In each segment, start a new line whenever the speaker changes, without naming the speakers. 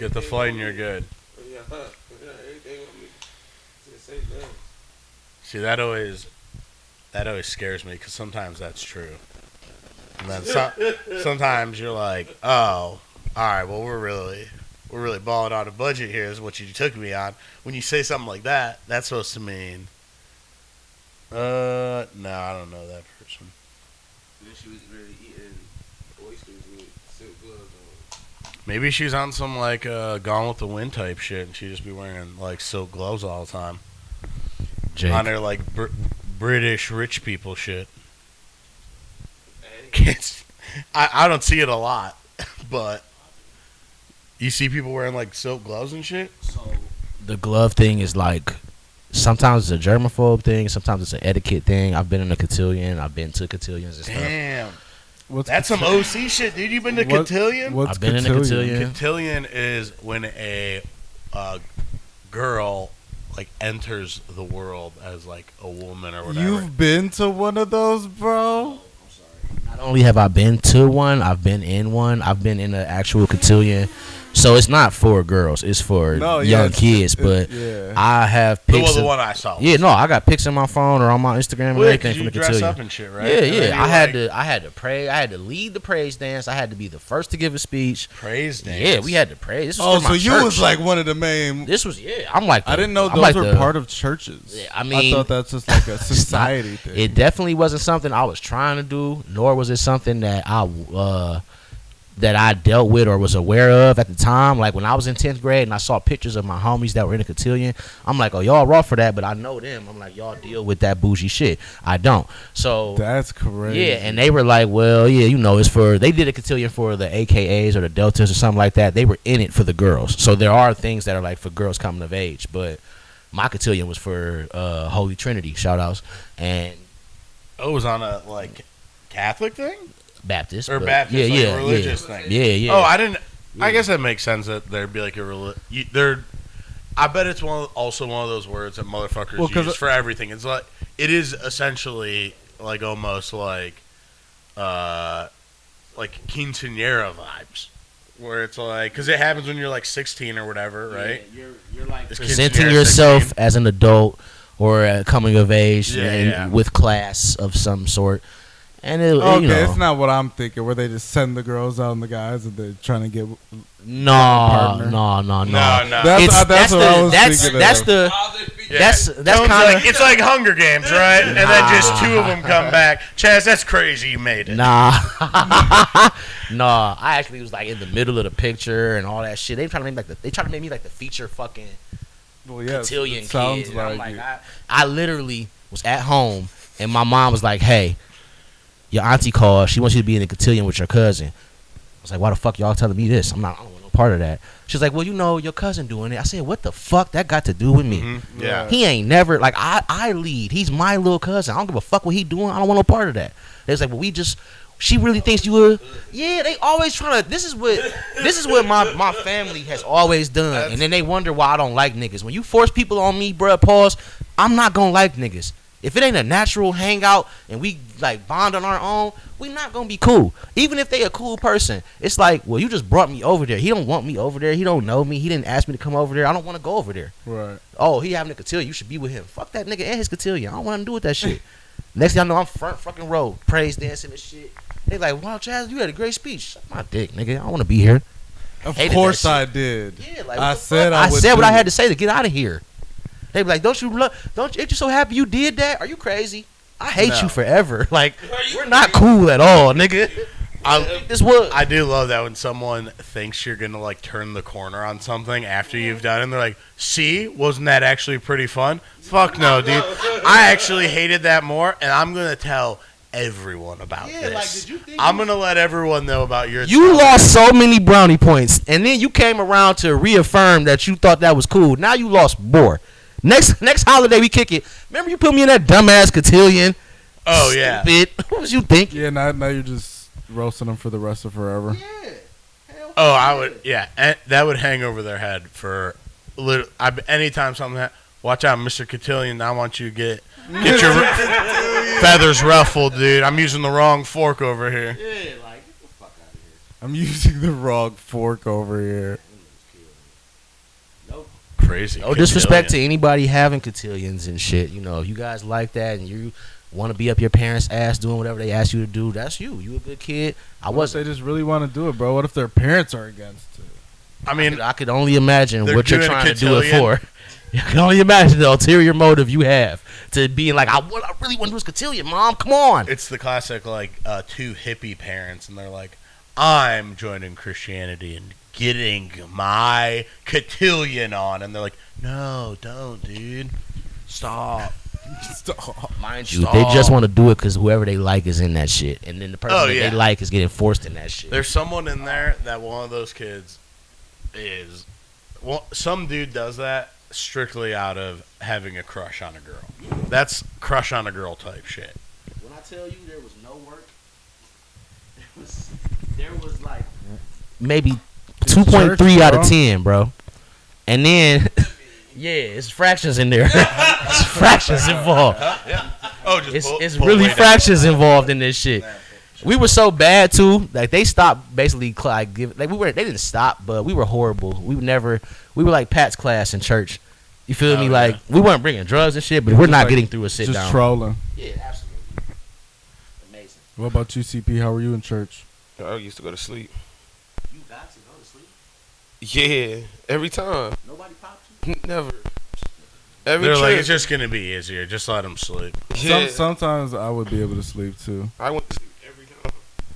get the flight and you're good.
Yeah, everything with me. Just say no.
See, that always scares me because sometimes that's true. And then sometimes you're like, oh, all right, well we're really balling on a budget here is what you took me on. When you say something like that, that's supposed to mean, no, I don't know that person.
And then she was really eating oysters with silk gloves on.
Maybe she's on some like Gone with the Wind type shit, and she just be wearing like silk gloves all the time.
Jake.
On her like British rich people shit.
Hey.
I don't see it a lot, but you see people wearing like silk gloves and shit.
So the glove thing is like sometimes it's a germaphobe thing, sometimes it's an etiquette thing. I've been in a cotillion, I've been to cotillions and stuff.
Damn,
What's
that's some OC shit, dude. You been to cotillion?
What's
I've been in a cotillion.
Cotillion is when a girl like enters the world as like a woman or whatever.
You've been to one of those, bro?
Not only have I been to one, I've been in one. I've been in an actual cotillion. So it's not for girls, it's for young kids. But
yeah.
I have pics.
The one I saw.
Yeah, no, I got pics on my phone or on my Instagram and everything from
you
the
dress
cotillion.
up and shit, right?
Yeah,
And then
yeah.
you
I had to pray. I had to lead the praise dance. I had to be the first to give a speech.
praise dance.
Yeah, we had to pray. This was for
So
my
you
church.
was like one of the main.
This was I'm like.
I didn't know
I'm
those
like
were part of churches.
Yeah, I mean,
I thought that's just like a society thing.
It definitely wasn't something I was trying to do, nor was it something that I dealt with or was aware of at the time. Like when I was in 10th grade and I saw pictures of my homies that were in a cotillion, I'm like, oh, y'all raw for that, but I know them. I'm like, y'all deal with that bougie shit. I don't. So
That's crazy.
yeah, and they were like, well, yeah, it's for, they did a cotillion for the AKAs or the Deltas or something like that. They were in it for the girls. So there are things that are like for girls coming of age, but my cotillion was for Holy Trinity, shout outs, and
Oh, it was on a like Catholic thing
Baptist.
or
but
Baptist,
yeah,
like
yeah,
a religious
yeah.
thing.
Yeah, yeah.
Oh, I didn't. I guess that makes sense that there'd be like a there. I bet it's also one of those words that motherfuckers use for everything. It's like it is essentially like almost like quinceañera vibes, where it's like because it happens when you're like 16 or whatever, right?
Yeah, you're like
It's
presenting
quinceañera
yourself
16.
as an adult or coming of age
Yeah.
with class of some sort. And it,
Okay, it's not what I'm thinking. Where they just send the girls out and the guys, and they're trying to get.
No.
No.
That's what I was thinking.
That's
Tone's
kind of
it's like Hunger Games, right? And then just two of them come back. Chaz, that's crazy. You made it.
Nah. Nah, I actually was like in the middle of the picture and all that shit. They trying to make me like the feature fucking
Well, yes,
cotillion
it sounds
kid. And I'm
like
like,
it.
I literally was at home and my mom was like, hey, your auntie called. She wants you to be in the cotillion with your cousin. I was like, why the fuck y'all telling me this? I don't want no part of that. She's like, well, your cousin doing it. I said, what the fuck that got to do with me?
Mm-hmm. Yeah.
He ain't never, like, I lead. He's my little cousin. I don't give a fuck what he doing. I don't want no part of that. They was like, well, she really thinks you would. Yeah, they always trying to, this is what my family has always done. And then they wonder why I don't like niggas. When you force people on me, bruh, pause, I'm not gonna like niggas. If it ain't a natural hangout and we like bond on our own, we not gonna be cool. Even if they a cool person, it's like, well, you just brought me over there. He don't want me over there. He don't know me. He didn't ask me to come over there. I don't want to go over there.
Right.
Oh, he having a cotillion. You should be with him. Fuck that nigga and his cotillion. I don't want to do with that shit. Next thing I know, I'm front fucking row, praise dancing and shit. They like, wow, Chaz, you had a great speech. Suck my dick, nigga. I don't want to be here.
Of
Hated
course
that
I
shit.
did.
Yeah, like
I
what the
said
fuck?
I
I
would
said what
do
I had
it.
to say to get out of here. They be like, ain't you so happy you did that? Are you crazy? I hate you forever. Like, we're not cool at all, nigga.
I do love that when someone thinks you're gonna like turn the corner on something after you've done it, and they're like, see, wasn't that actually pretty fun? Fuck no, dude. I actually hated that more, and I'm gonna tell everyone about this. I'm gonna let everyone know about your
You lost so many brownie points, and then you came around to reaffirm that you thought that was cool. Now you lost more. Next holiday we kick it. Remember you put me in that dumbass cotillion?
Oh yeah.
Stupid. What was you thinking?
Yeah, now you're just roasting them for the rest of forever.
Oh, I would. Yeah, and that would hang over their head for anytime something. Watch out, Mr. Cotillion. I want you to get your feathers ruffled, dude. I'm using the wrong fork over here.
Yeah, like get the fuck out of here.
I'm using the wrong fork over here.
crazy.
No disrespect to
Cotillion.
anybody having cotillions and shit. You know, if you guys like that and you want to be up your parents' ass doing whatever they ask you to do, that's you. You a good kid. I
What if
wasn't.
they just really want to do it, bro? What if their parents are against it?
I mean,
I could only imagine
They're
what you're
doing a
trying to do it
cotillion.
for. I can only imagine the ulterior motive you have to being like, what I really want to do is cotillion, Mom. Come on.
it's the classic like two hippie parents, and they're like, "I'm joining Christianity and getting my cotillion on," and they're like, "No, don't, dude. Stop."
Mind you, they just want to do it because whoever they like is in that shit, and then the person
Oh,
that
yeah.
they like is getting forced in that shit.
There's someone in there that one of those kids is. Well, some dude does that strictly out of having a crush on a girl. That's crush on a girl type shit.
When I tell you there was no work, there was like maybe 2.3 out of 10, bro. And then, yeah, it's fractions in there. It's fractions involved.
Oh, just
It's really fractions involved in this shit. We were so bad too. Like they stopped basically like they didn't stop, but we were horrible. We were like Pat's class in church. You feel me?
yeah.
Like we weren't bringing drugs and shit, but we're
Just
not
like-
getting through a sit
Just
down.
trolling.
Yeah, absolutely. Amazing.
What about you, CP? How were you in church?
I used to go to sleep.
You got to go to sleep.
Yeah, every time.
Nobody popped you.
Never. Every
They're
trip.
like, it's just gonna be easier. Just let them sleep.
yeah.
Sometimes I would be able to sleep too,
I went to sleep every time.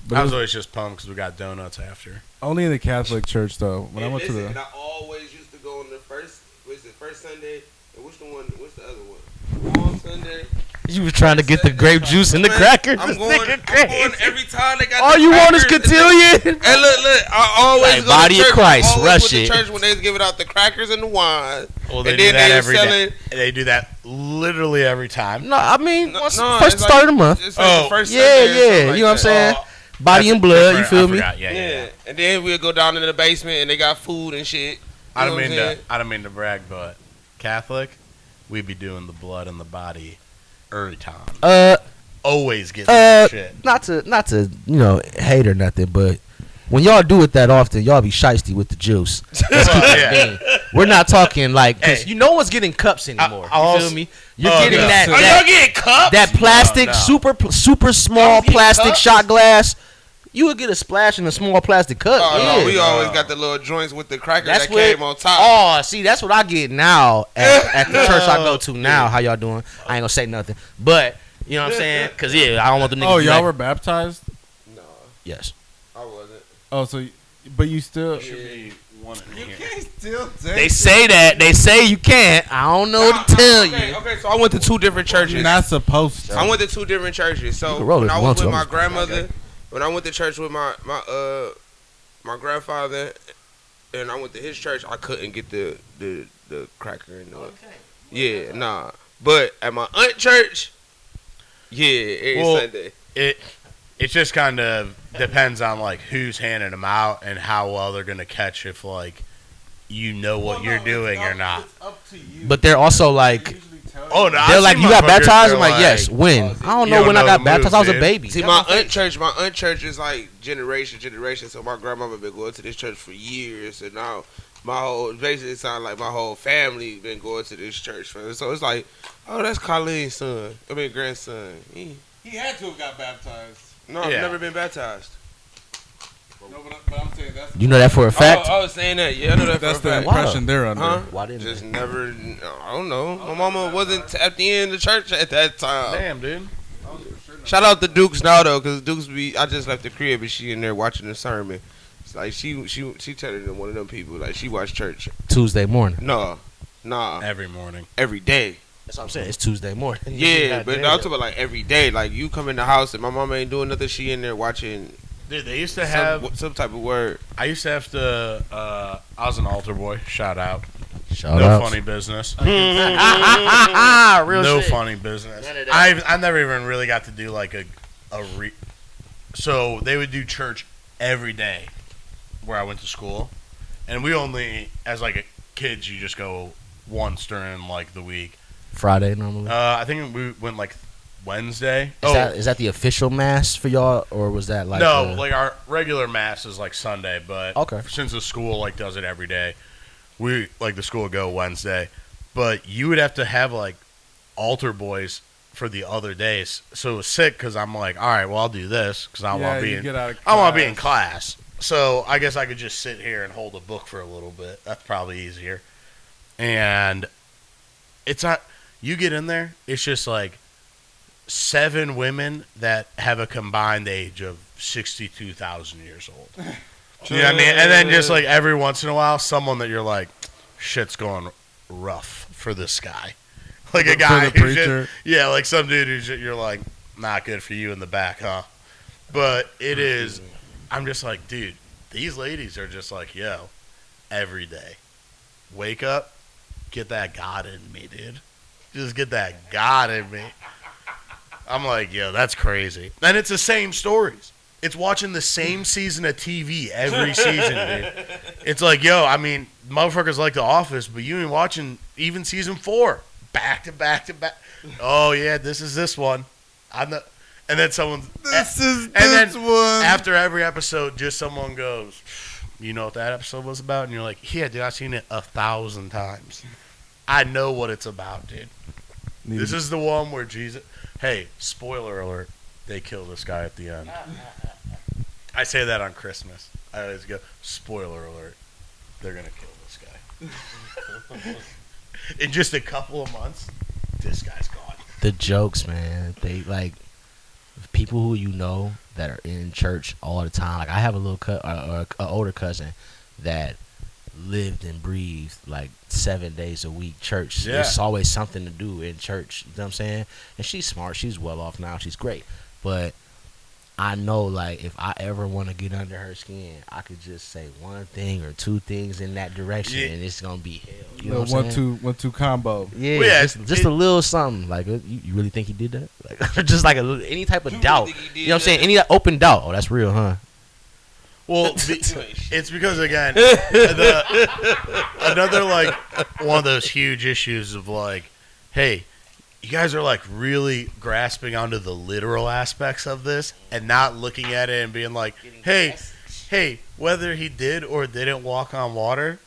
but
I
it
was
was
always just pumped because we got donuts after.
only in the Catholic church though. When I went to
And
the
I always used to go on the first. What's the first Sunday? And what's the one? What's the other one? Long Sunday.
You was trying to get the grape juice and the
Man,
crackers.
I'm
This
going,
nigga
I'm
crazy.
going every time they got.
All
the
you want is
crackers.
cotillion.
And look, I always
Like
go
Body
to
of
church.
Christ,
I always
rush
went to
it.
church when they was giving out the crackers and the wine.
Well, they
And
do
then
that
they
every day.
selling-
They do that literally every time.
No, I mean,
No,
once,
no,
first
it's
start of the
like-
month.
It's like
Oh,
the first
Yeah,
Sunday or
yeah.
something like
You know what I'm
that.
saying?
Oh,
Body
that's
and blood. You
different.
feel
I
me?
forgot. Yeah.
And then we'll go down into the basement and they got food and shit.
I
You
don't
know what
mean
I'm
to.
saying?
I don't mean to brag, but Catholic, we be doing the blood and the body every time. Always getting that shit.
Not to hate or nothing, but when y'all do it that often, y'all be shiesty with the juice.
Well, yeah.
Dang. We're not talking like, cause
Hey.
you know what's getting cups anymore.
I
You feel
also-
me? You're
Oh,
getting
no.
that
Are y'all
that,
getting cups?
that plastic
No.
super small
getting
plastic
cups?
shot glass. You would get a splash in a small plastic cup.
Oh,
yeah.
no, we always got the little joints with the crackers
That's
that
what-
came on top.
Oh, see, that's what I get now at the church I go to now. How y'all doing? I ain't gonna say nothing, but you know what I'm saying? Cause yeah, I don't want the niggas.
oh
to be
y'all
like,
were baptized.
No,
yes.
I wasn't.
Oh, but you still.
Should be one in here.
Still.
They say that. They say you can't. I don't know what to tell you.
Okay, so I went to two different churches.
You're not supposed to.
I went to two different churches. So
can roll
when
if
I
you
was
want
with
to.
my
I'm
grandmother, when I went to church with my grandfather, and I went to his church, I couldn't get the cracker and the yeah, nah. But at my aunt church, yeah, every
Well,
Sunday.
It just kind of depends on like who's handing them out and how well they're gonna catch if like you know what you're doing or not.
It's up to you.
But they're also like,
Oh no!
they're
I've
like,
seen
you got
motherfuckers,
baptized? I'm
they're
like, yes. When? I don't
You
know
don't
when I
know
got
the
baptized.
moves,
I was a
dude.
baby.
See,
Got
my
face.
aunt church is like generation. So my grandmama been going to this church for years, and now my whole basically it sounds like my whole family been going to this church. So it's like, oh, that's Colleen's son. I mean grandson.
He had to have got baptized.
No, I've
Yeah.
never been baptized.
No, but I'm saying that's.
You know that for a fact?
I was saying that. Yeah, I know that
That's
for a
the
fact.
impression they're under.
Huh?
Why didn't
Just
they?
never. I don't know. My mama wasn't tapped in the church at that time.
Damn, dude.
Shout out to Dukes now though, cause Dukes I just left the crib and she in there watching the sermon. It's like she turning into one of them people. Like she watch church.
Tuesday morning.
Nah,
Every morning.
every day.
That's what I'm saying. It's Tuesday morning.
Yeah, but
Goddamn.
I'm talking about like every day. Like you come in the house and my mama ain't doing nothing. She in there watching
Dude, they used to have.
some type of word.
I used to have to. I was an altar boy. Shout out.
Shout
No
out.
funny business.
Real
No
shit.
funny business.
None of that.
I never even really got to do like a so they would do church every day where I went to school, and we only as like a kids you just go once during like the week.
Friday normally.
I think we went like Wednesday.
Is that the official mass for y'all, or was that like
no, like our regular mass is like Sunday, but
Okay.
since the school like does it every day, we like the school would go Wednesday, but you would have to have like altar boys for the other days. So it was sick because I'm like, all right, well I'll do this because I want to be in class. So I guess I could just sit here and hold a book for a little bit. That's probably easier. And it's not. You get in there, it's just like 7 women that have a combined age of 62,000 years old. You know what I mean? And then just like every once in a while, someone that you're like, shit's going rough for this guy. Like a guy who's just, yeah, like some dude who's just, you're like, not good for you in the back, huh? But it is, I'm just like, dude, these ladies are just like, yo, every day. Wake up, get that God in me, dude. Just get that God in me. I'm like, yo, that's crazy. And it's the same stories. It's watching the same season of TV every season, dude. It's like, yo, I mean, motherfuckers like The Office, but you ain't watching even season 4. Back to back to back. Oh, yeah, this is this one. And then someone. And then after every episode, just someone goes, you know what that episode was about? And you're like, yeah, dude, I've seen it 1,000 times. I know what it's about, dude. This is the one where Jesus. Hey, spoiler alert. They kill this guy at the end. I say that on Christmas. I always go, spoiler alert. They're going to kill this guy. In just a couple of months, this guy's gone.
The jokes, man. They like people who you know that are in church all the time. Like I have a little an older cousin that lived and breathed like 7 days a week church.
Yeah.
There's always something to do in church. You know what I'm saying? And she's smart. She's well off now. She's great. But I know, like, if I ever want to get under her skin, I could just say one thing or 2 things in that direction, and it's gonna be hell. You know what I'm saying?
1-2 combo.
Yeah,
Well, yeah,
just a little something. Like, you really think he did that? Like, just like any type of doubt. You know what I'm saying? Any open doubt. Oh, that's real, huh?
Well, it's because, again, another, like, one of those huge issues of, like, hey, you guys are, like, really grasping onto the literal aspects of this and not looking at it and being like, hey, whether he did or didn't walk on water,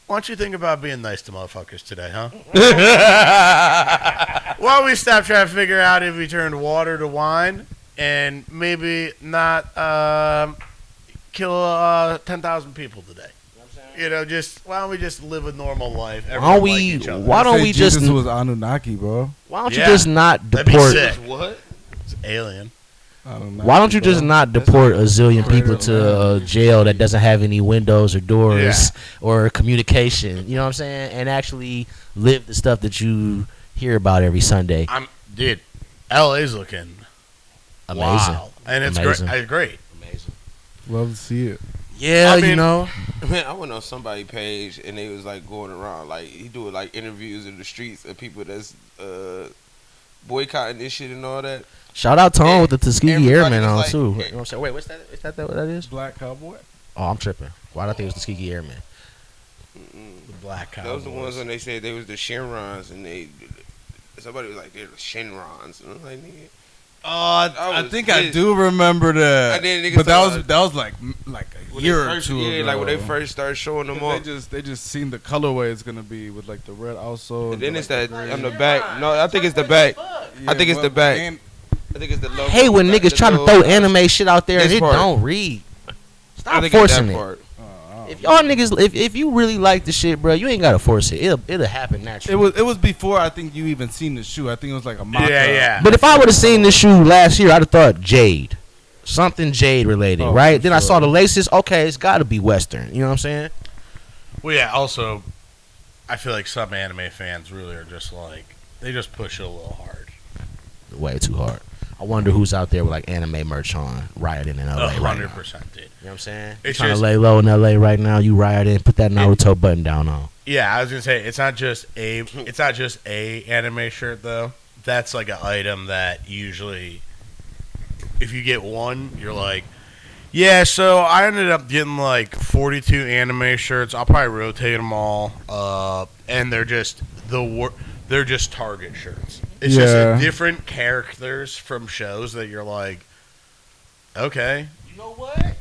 why don't you think about being nice to motherfuckers today, huh? Why don't we stop trying to figure out if he turned water to wine and maybe not kill 10,000 people today? You know, just why don't we just live a normal life?
Why don't we just?
Jesus was Anunnaki, bro.
Why don't you just not deport?
That'd be sick. What? It's alien.
Why don't you just not deport a zillion people to a jail that doesn't have any windows or doors or communication? You know what I'm saying? And actually live the stuff that you hear about every Sunday.
Dude, LA's looking
amazing,
wow. And it's great.
Amazing.
Love to see it.
Yeah,
I mean,
you know.
Man, I went on somebody's page and they was like going around like he doing like interviews in the streets of people that's boycotting this shit and all that.
Shout out Tom with the Tuskegee Airmen on
like,
too. You know what I'm saying? Wait, what's that? Is that what that is?
Black Cowboy.
Oh, I'm tripping. Why did I think it was Tuskegee Airmen?
The Black Cowboys.
Those the ones when they said they was the Shinrons and somebody was like they're the Shinrons and I'm like, nigga.
I think I do remember that. But that was like a year or two ago.
Yeah, like when they first started showing them off.
They just seen the colorway it's gonna be with like the red also.
And then it's that on the back. No, I think it's the back. I think it's the back. I think it's the logo.
Hey, when niggas trying to throw anime shit out there and it don't read. Stop forcing it. If y'all niggas, if you really like the shit, bro, you ain't gotta force it. It'll happen naturally.
It was before I think you even seen the shoe. I think it was like a mock-up.
Yeah.
But if I would have seen this shoe last year, I'd have thought Jade, something Jade related, right? Then I saw the laces. Okay, it's got to be Western. You know what I'm saying?
Well, yeah. Also, I feel like some anime fans really are just like they just push it a little hard.
Way too hard. I wonder who's out there with like anime merch on, rioting in LA right now.
100%, dude.
You know what I'm saying?
It's
trying
just,
to lay low in LA right now. You rioting, put that Naruto button down on.
Yeah, I was gonna say it's not just a anime shirt though. That's like an item that usually, if you get one, you're like, yeah. So I ended up getting like 42 anime shirts. I'll probably rotate them all, and they're just they're just Target shirts. It's just different characters from shows that you're like, okay.
You know what?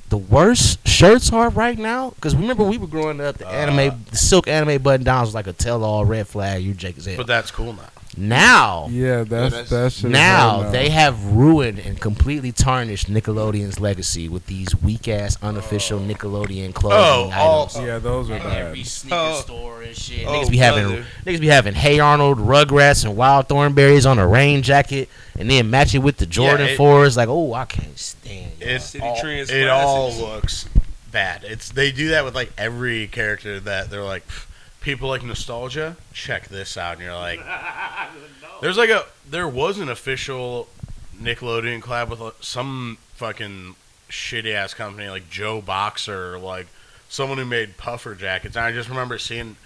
the worst shirts are right now. Because remember, we were growing up, the silk anime button downs was like a tell-all red flag. You Jake as hell.
But that's cool now.
Now,
that shit
now they have ruined and completely tarnished Nickelodeon's legacy with these weak ass unofficial Nickelodeon clothing items.
Yeah, those are bad.
Every sneaker store and shit. Niggas be having Hey Arnold, Rugrats, and Wild Thornberries on a rain jacket, and then match it with the Jordan 4s. Like, oh, I can't stand it.
It all looks bad. They do that with like every character that they're like. People like nostalgia. Check this out, and you're like, there was an official Nickelodeon collab with some fucking shitty ass company like Joe Boxer, or like someone who made puffer jackets. And I just remember seeing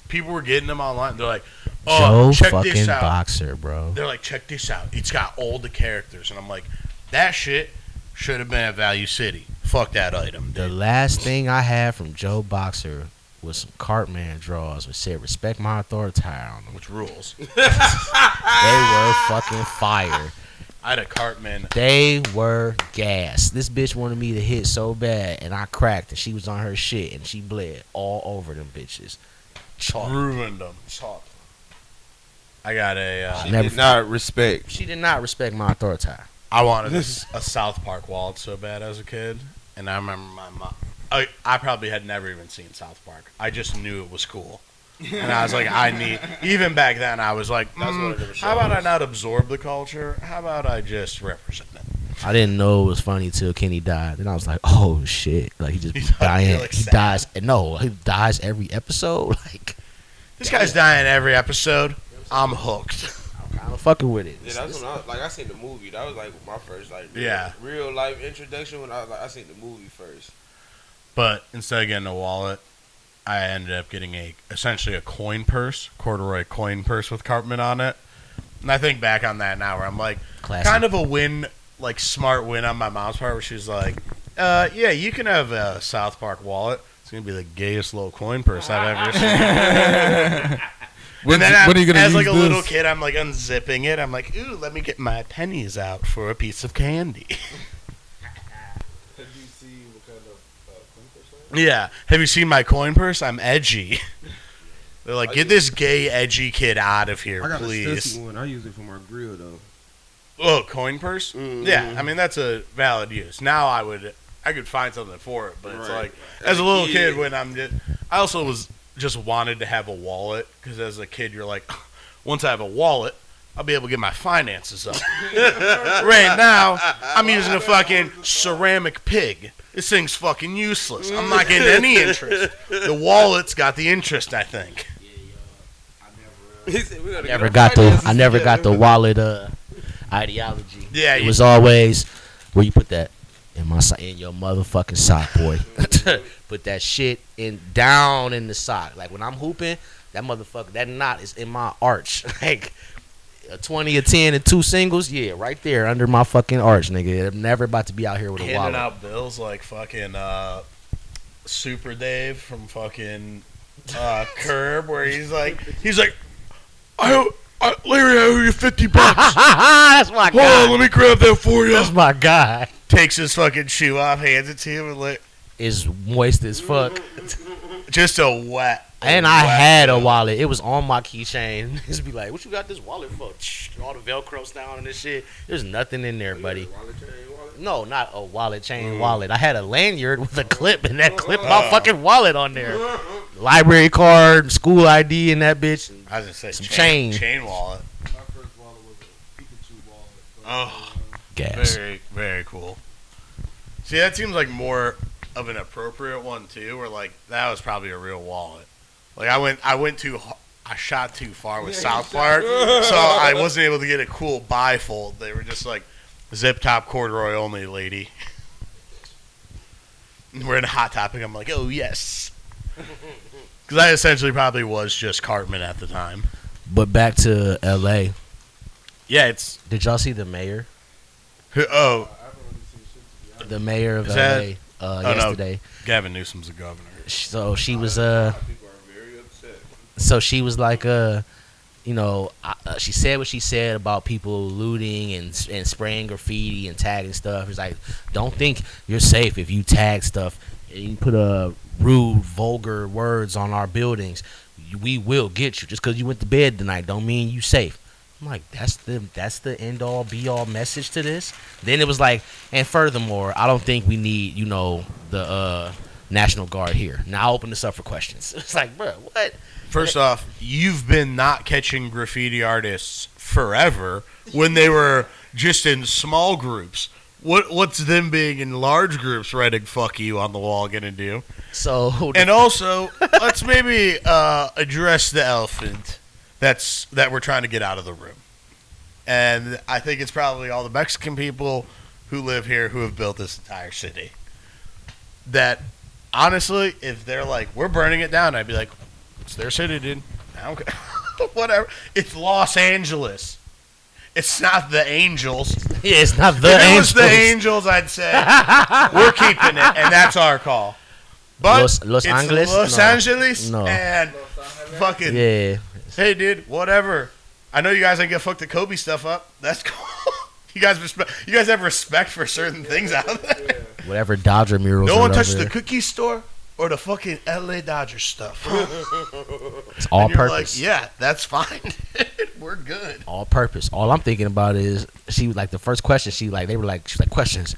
people were getting them online. They're like, oh,
Joe
check
fucking
this out.
Boxer, bro.
They're like, check this out. It's got all the characters, and I'm like, that shit should have been at Value City. Fuck that item. Dude.
The last thing I had from Joe Boxer was some Cartman draws which said "Respect my authority" on them.
Which rules?
They were fucking fire.
I had a Cartman.
They were gas. This bitch wanted me to hit so bad, and I cracked, and she was on her shit, and she bled all over them bitches. Chalk.
Ruined them. Chalk. I got a.
She did not respect.
She did not respect my authority.
I wanted a South Park wallet so bad as a kid, and I remember my mom. I probably had never even seen South Park. I just knew it was cool. And I was like, even back then, I was like, how about I not absorb the culture? How about I just represent it?
I didn't know it was funny till Kenny died. Then I was like, oh shit. Like, he just dying. He dies. No, he dies every episode. Like,
this guy's dying every episode. I'm hooked.
I'm kind of fucking with it.
Yeah, that's when I seen the movie. That was like my first real life introduction when I seen the movie first.
But instead of getting a wallet, I ended up getting essentially a coin purse, corduroy coin purse with Cartman on it. And I think back on that now where I'm like,
classic. Kind
of a win, like smart win on my mom's part where she's like, yeah, you can have a South Park wallet. It's going to be the gayest little coin purse I've ever seen. When are you gonna as like a this? Little kid, I'm like unzipping it. I'm like, ooh, let me get my pennies out for a piece of candy. Yeah. Have you seen my coin purse? I'm edgy. They're like, get this gay, edgy kid out of here, please. I got a
stussy one. I use it for my grill, though.
Oh, coin purse? Mm-hmm. Yeah. I mean, that's a valid use. Now I could find something for it, but it's like, as a little kid, when I also just wanted to have a wallet, because as a kid, you're like, once I have a wallet, I'll be able to get my finances up. Right now, I'm using a fucking ceramic pig. This thing's fucking useless. I'm not getting any interest. The wallet's got the interest, I think.
I never got the wallet ideology.
Yeah,
it was always where you put that in your motherfucking sock, boy. Put that shit down in the sock. Like when I'm hooping, that motherfucker, that knot is in my arch. Like a 20, a 10, and 2 singles, yeah, right there under my fucking arch, nigga. I'm never about to be out here with a wallet.
Handing out bills like fucking Super Dave from fucking Curb, where he's like, Larry, I owe you $50.
That's my guy.
Hold on, let me grab that for you.
That's my guy.
Takes his fucking shoe off, hands it to him, and like,
is moist as fuck.
Just a wet.
And I had a wallet. It was on my keychain. Just be like, what you got this wallet for? All the Velcro's down and this shit. There's nothing in there, buddy. No, not a wallet chain wallet. I had a lanyard with a clip, and that clipped my fucking wallet on there. Library card, school ID, and that bitch.
I was gonna say
some
chain wallet.
My first wallet was a Pikachu wallet.
Oh,
gas.
Very, very cool. See, that seems like more of an appropriate one too. Where like that was probably a real wallet. Like I shot too far with South Park, so I wasn't able to get a cool bifold. They were just like zip top corduroy only, lady. We're in a Hot Topic. I'm like, oh yes, because I essentially probably was just Cartman at the time.
But back to L.A.
Yeah,
Did y'all see the mayor?
Oh,
the mayor of L.A. Yesterday.
No. Gavin Newsom's the governor.
So she was like, she said what she said about people looting and spraying graffiti and tagging stuff. It's like, don't think you're safe if you tag stuff and you put rude, vulgar words on our buildings. We will get you. Just because you went to bed tonight don't mean you safe. I'm like, that's the end all be all message to this. Then it was like, and furthermore, I don't think we need the National Guard here. Now I'll open this up for questions. It's like, bro, what?
First off, you've been not catching graffiti artists forever when they were just in small groups. What's them being in large groups writing "fuck you" on the wall gonna do?
So,
and also, let's maybe address the elephant that we're trying to get out of the room. And I think it's probably all the Mexican people who live here who have built this entire city. That, honestly, if they're like, we're burning it down, I'd be like, it's their city, dude. I don't care. Whatever. It's Los Angeles. It's not the Angels.
Yeah, it's not the Angels.
If it was the Angels, I'd say, we're keeping it, and that's our call. But
Los Angeles?
Los Angeles
No.
And fucking,
yeah.
Hey, dude, whatever. I know you guys ain't gonna fuck the Kobe stuff up. That's cool. You guys have respect for certain things out there.
Whatever Dodger murals.
No one touched the cookie store or the fucking LA Dodgers stuff.
It's all
and you're
purpose.
Like, yeah, that's fine. We're good.
All purpose. All I'm thinking about is she was like the first question. She was like questions.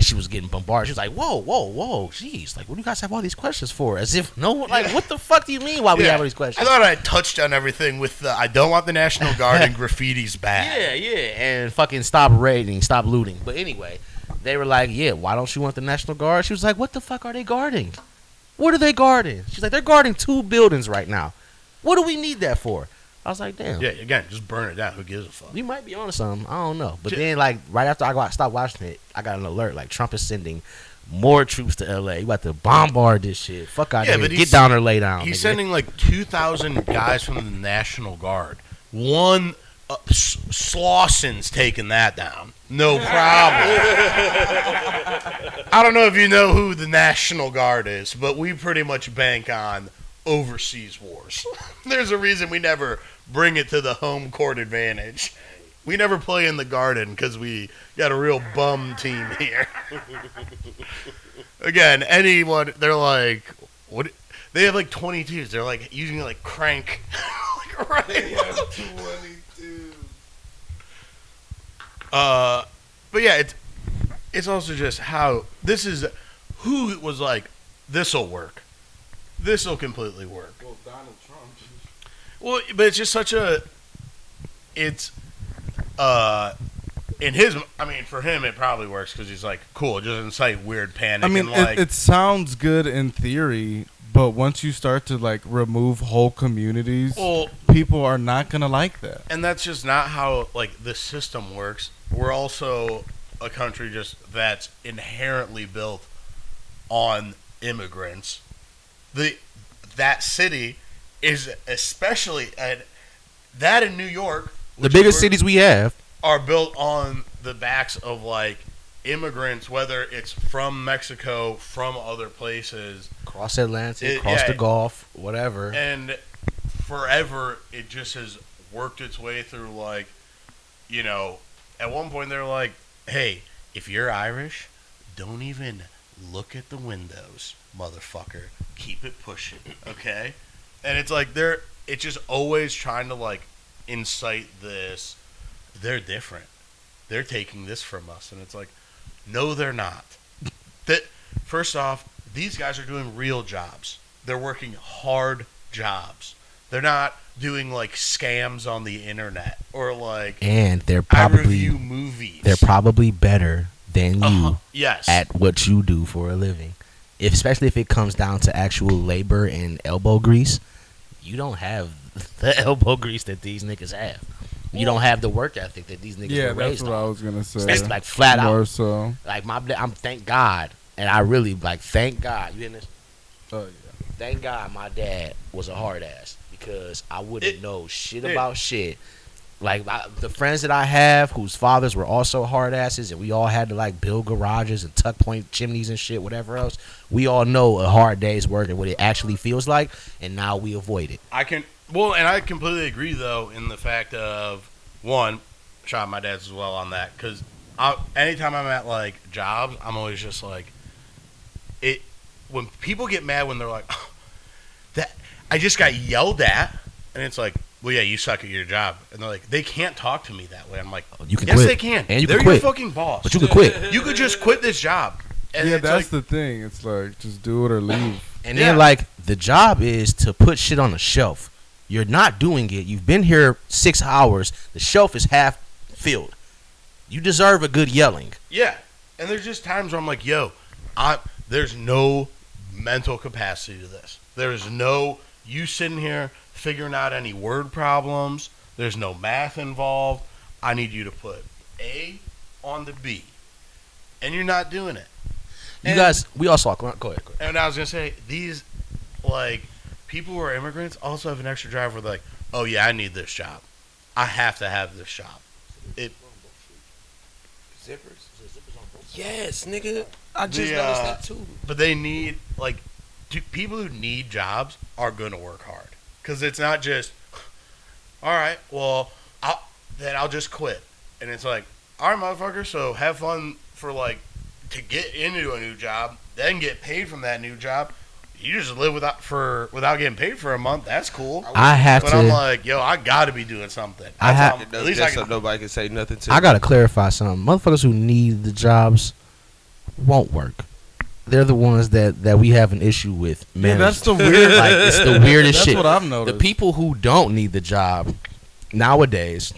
She was getting bombarded. She was like, whoa, jeez, like what do you guys have all these questions for? As if no one like what the fuck do you mean why we have all these questions?
I thought I touched on everything with the I don't want the National Guard and graffiti's bad.
Yeah, and fucking stop raiding, stop looting. But anyway, they were like, yeah, why don't you want the National Guard? She was like, what the fuck are they guarding? What are they guarding? She's like, they're guarding 2 buildings right now. What do we need that for? I was like, damn.
Yeah, again, just burn it down. Who gives a fuck?
You might be on something. I don't know. But then, like, right after I stopped watching it, I got an alert. Like, Trump is sending more troops to L.A. You about to bombard this shit. Fuck out here. Get down or lay down.
He's
nigga.
sending, like, 2,000 guys from the National Guard. One, Slauson's taking that down. No problem. I don't know if you know who the National Guard is, but we pretty much bank on overseas wars. There's a reason we never bring it to the home court advantage. We never play in the Garden because we got a real bum team here. Again, anyone, they're like, what? They have like 22s. They're like using it like crank. Like, right.
They have 22.
But yeah, it's also just how this is. Who was like, this'll work. This'll completely work.
Well, Donald Trump.
Well, but it's just such a. It's in his. I mean, for him, it probably works because he's like, cool. It doesn't incite weird panic.
I mean,
and like,
it sounds good in theory, but once you start to like remove whole communities, people are not gonna like that.
And that's just not how like the system works. We're also a country just that's inherently built on immigrants. That city is especially that in New York.
The biggest cities we have
are built on the backs of like immigrants, whether it's from Mexico, from other places,
across Atlantic, across the Gulf, whatever.
And forever, it just has worked its way through. Like, you know, at one point they're like, "Hey, if you're Irish, don't even look at the windows, motherfucker. Keep it pushing, okay?" And it's like it's just always trying to like incite this. They're different. They're taking this from us, and it's like, no, they're not. That first off, these guys are doing real jobs. They're working hard jobs. They're not doing like scams on the internet or like.
And they're probably
I review movies.
They're probably better than you
yes.
at what you do for a living. Especially if it comes down to actual labor and elbow grease, you don't have the elbow grease that these niggas have. You don't have the work ethic that these niggas were raised on.
Yeah, that's what I was gonna say.
It's like flat out.
More so.
Like I'm thank God, and I really like thank God. You in this?
Oh yeah.
Thank God my dad was a hard ass because I wouldn't know shit about shit. Like the friends that I have whose fathers were also hard asses, and we all had to like build garages and tuck point chimneys and shit, whatever else. We all know a hard day's work and what it actually feels like, and now we avoid it.
Well, and I completely agree though in the fact of one, shout out my dad's as well on that because anytime I'm at like jobs, I'm always just like it. When people get mad when they're like, oh, that I just got yelled at, and it's like, well, yeah, you suck at your job, and they're like, they can't talk to me that way. I'm like,
you can
yes,
quit.
they can,
and you
they're
can quit.
your fucking boss,
But you can quit.
You could just quit this job. And
yeah,
it's
that's
like,
the thing. It's like just do it or leave.
And then like the job is to put shit on the shelf. You're not doing it. You've been here 6 hours. The shelf is half filled. You deserve a good yelling.
Yeah, and there's just times where I'm like, yo, there's no mental capacity to this. There's no you sitting here figuring out any word problems. There's no math involved. I need you to put A on the B, and you're not doing it.
You guys, we all saw. Go ahead.
And I was gonna say these, like, people who are immigrants also have an extra drive where they're like, oh yeah, I need this job. I have to have this job.
Zippers? Yes, nigga. I just noticed that too.
But they need, like, people who need jobs are going to work hard. Because it's not just, all right, well, I'll just quit. And it's like, all right, motherfucker, so have fun for, like, to get into a new job, then get paid from that new job. You just live without getting paid for a month. That's cool. But I'm like, yo, I got to be doing something.
At least nobody can say nothing to me.
I got to clarify something. Motherfuckers who need the jobs won't work. They're the ones that we have an issue with.
Yeah, that's the weird.
Like, it's the weirdest shit.
That's what I've noticed.
The people who don't need the job nowadays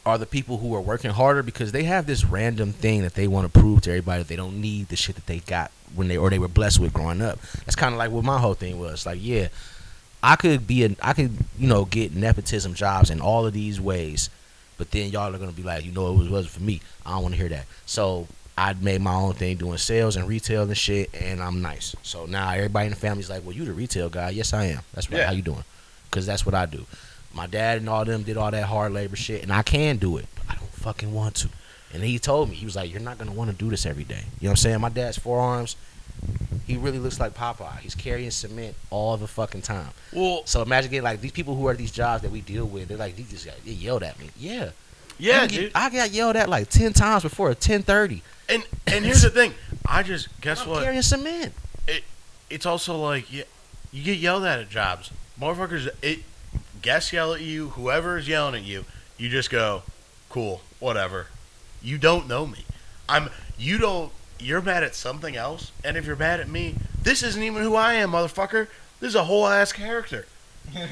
are the people who are working harder because they have this random thing that they want to prove to everybody that they don't need the shit that they got when they were blessed with growing up. That's kind of like what my whole thing was. Like, yeah, I could get nepotism jobs in all of these ways, but then y'all are gonna be like, it wasn't for me. I don't want to hear that. So I made my own thing doing sales and retail and shit, and I'm nice. So now everybody in the family's like, well, you the retail guy. Yes, I am. That's right. Yeah. How you doing? Because that's what I do. My dad and all them did all that hard labor shit, and I can do it, but I don't fucking want to. And he told me, he was like, you're not going to want to do this every day. You know what I'm saying? My dad's forearms, he really looks like Popeye. He's carrying cement all the fucking time. Well, so imagine getting like these people who are at these jobs that we deal with, they're like, they yelled at me. Yeah.
Yeah, dude.
I got yelled at like 10 times before 10:30.
And here's the thing. I'm
carrying cement.
It's also like, you get yelled at jobs. Motherfuckers, guests yell at you, whoever is yelling at you, you just go, cool, whatever. You don't know me. You're mad at something else, and if you're mad at me, this isn't even who I am, motherfucker. This is a whole ass character.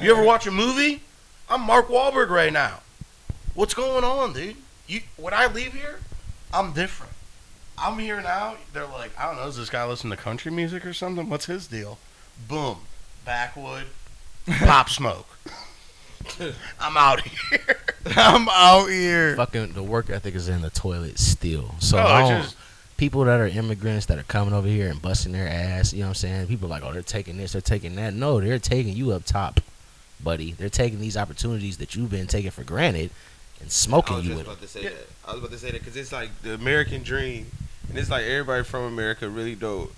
You ever watch a movie? I'm Mark Wahlberg right now. What's going on, dude? When I leave here, I'm different. I'm here now. They're like, I don't know, does this guy listen to country music or something? What's his deal? Boom. Backwood. Pop Smoke. I'm out here. I'm out here.
Fucking the work ethic is in the toilet still. So people that are immigrants that are coming over here and busting their ass, you know what I'm saying? People are like, oh, they're taking this, they're taking that. No, they're taking you up top, buddy. They're taking these opportunities that you've been taking for granted and smoking you with them.
I was about to say that because it's like the American dream, and it's like everybody from America really dope.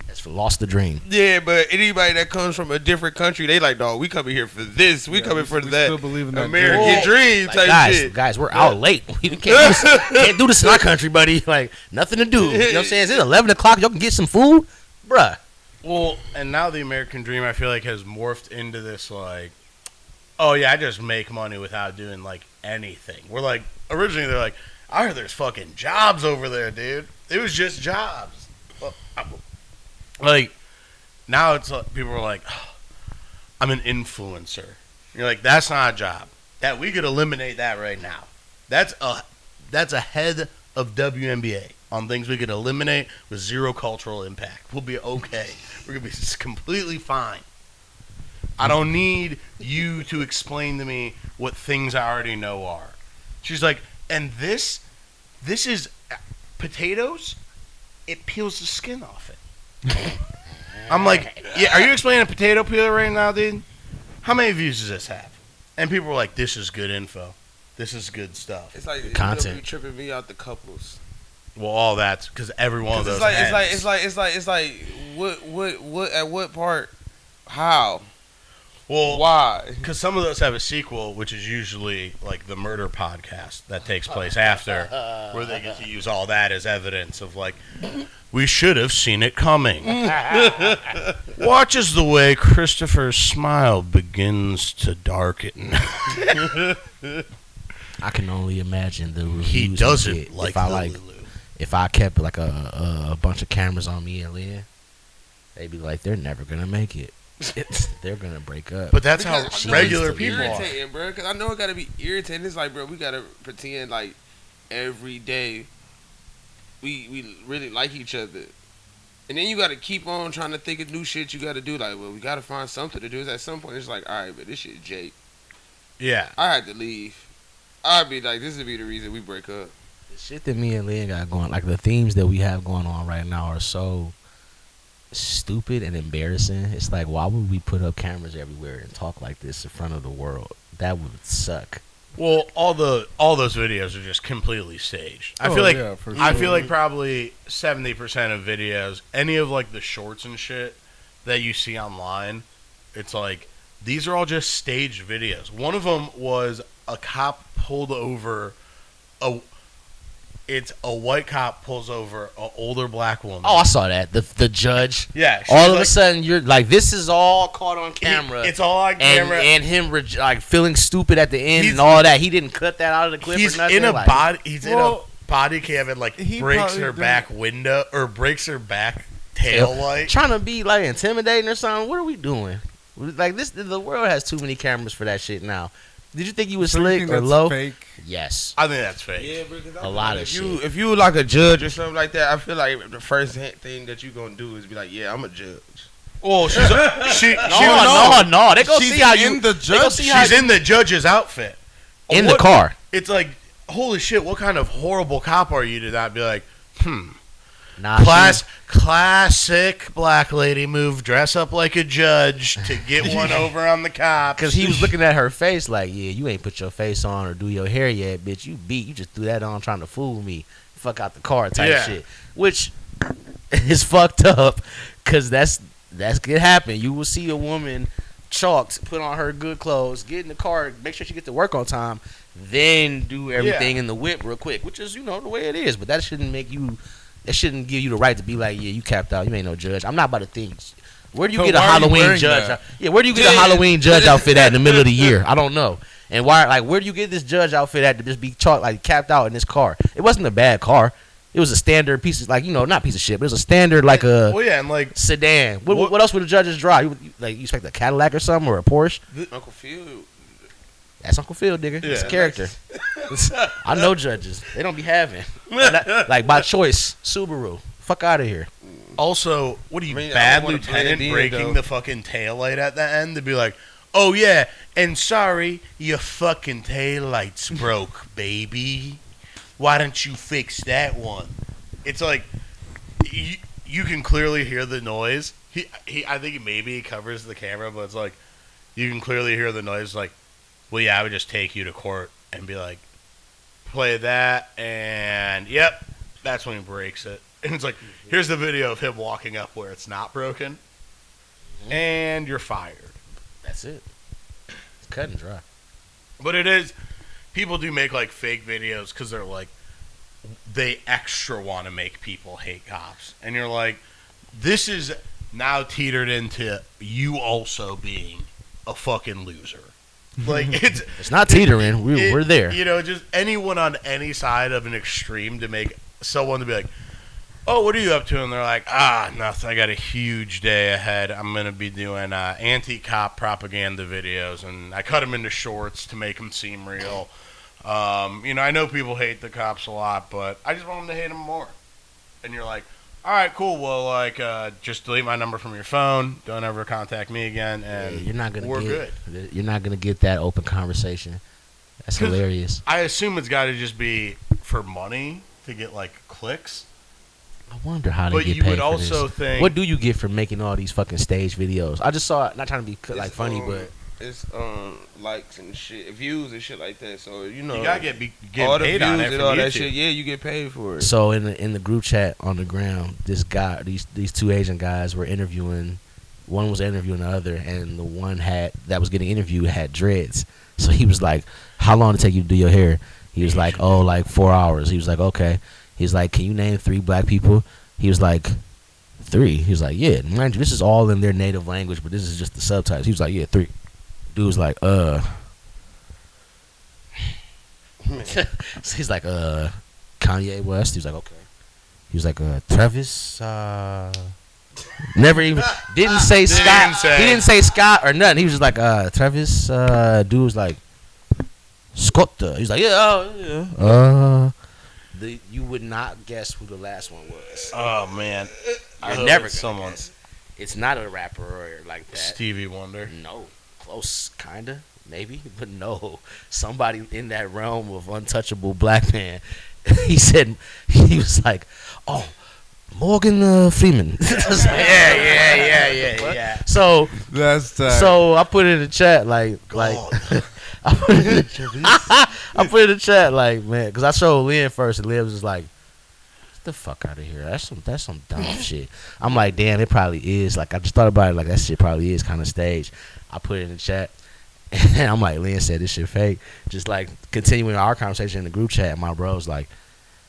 That's for lost the dream.
Yeah, but anybody that comes from a different country, they like, dog, we coming here for this. We coming for that.
Still believe in that
American dream type shit.
Guys, we're out late. We can't do this in our country, buddy. Like, nothing to do. You know what I'm saying? Is it 11 o'clock? Y'all can get some food? Bruh.
Well, and now the American dream, I feel like, has morphed into this, like, oh, yeah, I just make money without doing, like, anything. We're like, originally they're like, I heard there's fucking jobs over there, dude. It was just jobs. Well, like, now it's like, people are like, oh, I'm an influencer. You're like, that's not a job. That we could eliminate that right now. That's ahead of WNBA on things we could eliminate with zero cultural impact. We'll be okay. We're gonna be completely fine. I don't need you to explain to me what things I already know are. She's like, and this is potatoes. It peels the skin off it. I'm like, yeah, are you explaining a potato peeler right now, dude? How many views does this have? And people were like, this is good info. This is good stuff.
It's like
content.
You tripping me out the couples.
Well, all that's because every one of those.
It's like what at what part? How?
Well,
Why?
because some of those have a sequel, which is usually like the murder podcast that takes place after, where they get to use all that as evidence of like, we should have seen it coming. Watch as the way Christopher's smile begins to darken.
I can only imagine the reviews
He
we
doesn't
get
like
if I
the Lulu.
if I kept like a bunch of cameras on me and Lynn, they'd be like, they're never gonna make it. They're gonna break up.
But that's how
Because I know
regular
it's
people are.
irritating, bro. Because I know it gotta be irritating. It's like, bro, we gotta pretend like every day we really like each other, and then you gotta keep on trying to think of new shit you gotta do. Like, well, we gotta find something to do. At some point, it's like, all right, but this shit, Jake.
Yeah.
I had to leave. I'd be like, this would be the reason we break up.
The shit that me and Lynn got going, like the themes that we have going on right now, are so stupid and embarrassing. It's like, why would we put up cameras everywhere and talk like this in front of the world? That would suck.
Well, all those videos are just completely staged. I
Oh,
feel like
yeah, for
I
sure.
feel like probably 70% of videos, any of like the shorts and shit that you see online, it's like these are all just staged videos. One of them was a cop pulled over it's a white cop pulls over an older black woman.
Oh, I saw that. The judge.
Yeah, she's
All of
like-
a sudden, you're like, this is all caught on camera.
It's all on
and,
camera.
and him like feeling stupid at the end
He's-
and all that. He didn't cut that out of the clip
He's
or nothing.
in a
like,
body. He's in a
Well,
body cam and like
he
breaks
probably
her
did-
back window or breaks her back tail light.
trying to be like intimidating or something. What are we doing? Like this, the world has too many cameras for that shit now. Did you think you was
So you
slick
think
or
that's
low?
fake?
Yes.
I think that's fake.
Yeah, because
A lot of
if you like a judge or something like that, I feel like the first thing that you gonna do is be like, yeah, I'm a judge.
Well, she's
No. They go
She's
see how
in
you.
the
They go
judge.
see how
she's in the judge's outfit
in the
What-
car.
It's like, holy shit! What kind of horrible cop are you to not be like,
Nah,
classic black lady move, dress up like a judge to get one over on the cops.
because he was looking at her face like, yeah, you ain't put your face on or do your hair yet, bitch. You beat. You just threw that on trying to fool me. Fuck out the car type
Yeah.
shit. Which is fucked up because that's could happen. You will see a woman chalked, put on her good clothes, get in the car, make sure she get to work on time, then do everything in the whip real quick, which is, the way it is. But that shouldn't make you. It shouldn't give you the right to be like, yeah, you capped out. You ain't no judge. I'm not about to think. Where do you
So
get a
why are you
Halloween
wearing
judge?
that?
Yeah, where do you get a Halloween judge outfit at in the middle of the year? I don't know. And where do you get this judge outfit at to just be chalked, like capped out in this car? It wasn't a bad car. It was a standard piece of, not piece of shit, but it was a standard like a
Well, yeah, and like
sedan. What else would the judges drive? You expect a Cadillac or something or a Porsche?
Uncle Phil.
That's Uncle Phil, nigga. It's a
Yeah.
character. I know judges. They don't be having. Like by choice, Subaru. Fuck out of here.
also, what are you,
I mean, I
bad
don't wanna
lieutenant,
blend in,
breaking
though.
the fucking tail light at the end to be like, oh yeah, and sorry, your fucking tail lights broke, baby. Why don't you fix that one? It's like you can clearly hear the noise. I think maybe he covers the camera, but it's like you can clearly hear the noise. Like, well, yeah, I would just take you to court and be like, play that, and yep, that's when he breaks it. And it's like, here's the video of him walking up where it's not broken, and you're fired.
That's it. It's cut and dry.
But it is, people do make like fake videos because they're like, they extra want to make people hate cops. And you're like, this is now teetered into you also being a fucking loser. Like,
It's not teetering. We're there.
Just anyone on any side of an extreme to make someone to be like, oh, what are you up to? And they're like, nothing. I got a huge day ahead. I'm going to be doing anti-cop propaganda videos. And I cut them into shorts to make them seem real. I know people hate the cops a lot, but I just want them to hate them more. And you're like, all right, cool. Well, just delete my number from your phone. Don't ever contact me again. And
You're not gonna
we're
get.
good.
You're not gonna get that open conversation. That's
'Cause
hilarious.
I assume it's got to just be for money to get, like, clicks.
I wonder how they
But
get
you
paid
would
for
also
this.
think...
What do you get for making all these fucking stage videos? I just saw it. Not trying to be like funny, but
It's likes and shit, views and shit like that. So
You gotta get
all the
paid
views
on it
and
from
all that
YouTube.
shit. Yeah, you get paid for it.
so in the group chat on the ground, this guy, these two Asian guys were interviewing one was interviewing the other, and the one that was getting interviewed had dreads. So he was like, "How long did it take you to do your hair?" He was like, "Oh, like 4 hours." He was like, "Okay." He's like, "Can you name 3 black people?" He was like, 3. He was like, "Yeah." Mind you, this is all in their native language, but this is just the subtitles. He was like, "Yeah, 3." Dude was like, So he's like, Kanye West. He was like, "Okay." He was like, Travis. Never even didn't say Scott. He didn't say Scott or nothing. He was just like, Travis. Dude was like, Scott. He was like, "Yeah, you would not guess who the last one was.
Oh man,
You're never
someone.
gonna guess. It's not a rapper or like that.
Stevie Wonder.
No, close, kinda, maybe, but no. Somebody in that realm of untouchable black man. He said, he was like, "Oh, Morgan Freeman."
Yeah.
So
That's
so I put it in the chat like I put it in the chat like, man, because I showed Lynn first, and Lynn was just like, "Get the fuck out of here. That's some dumb shit." I'm like, damn, it probably is. Like, I just thought about it, like, that shit probably is kind of staged. I put it in the chat, and I'm like, Lynn said this shit fake. Just like continuing our conversation in the group chat, my bro's like,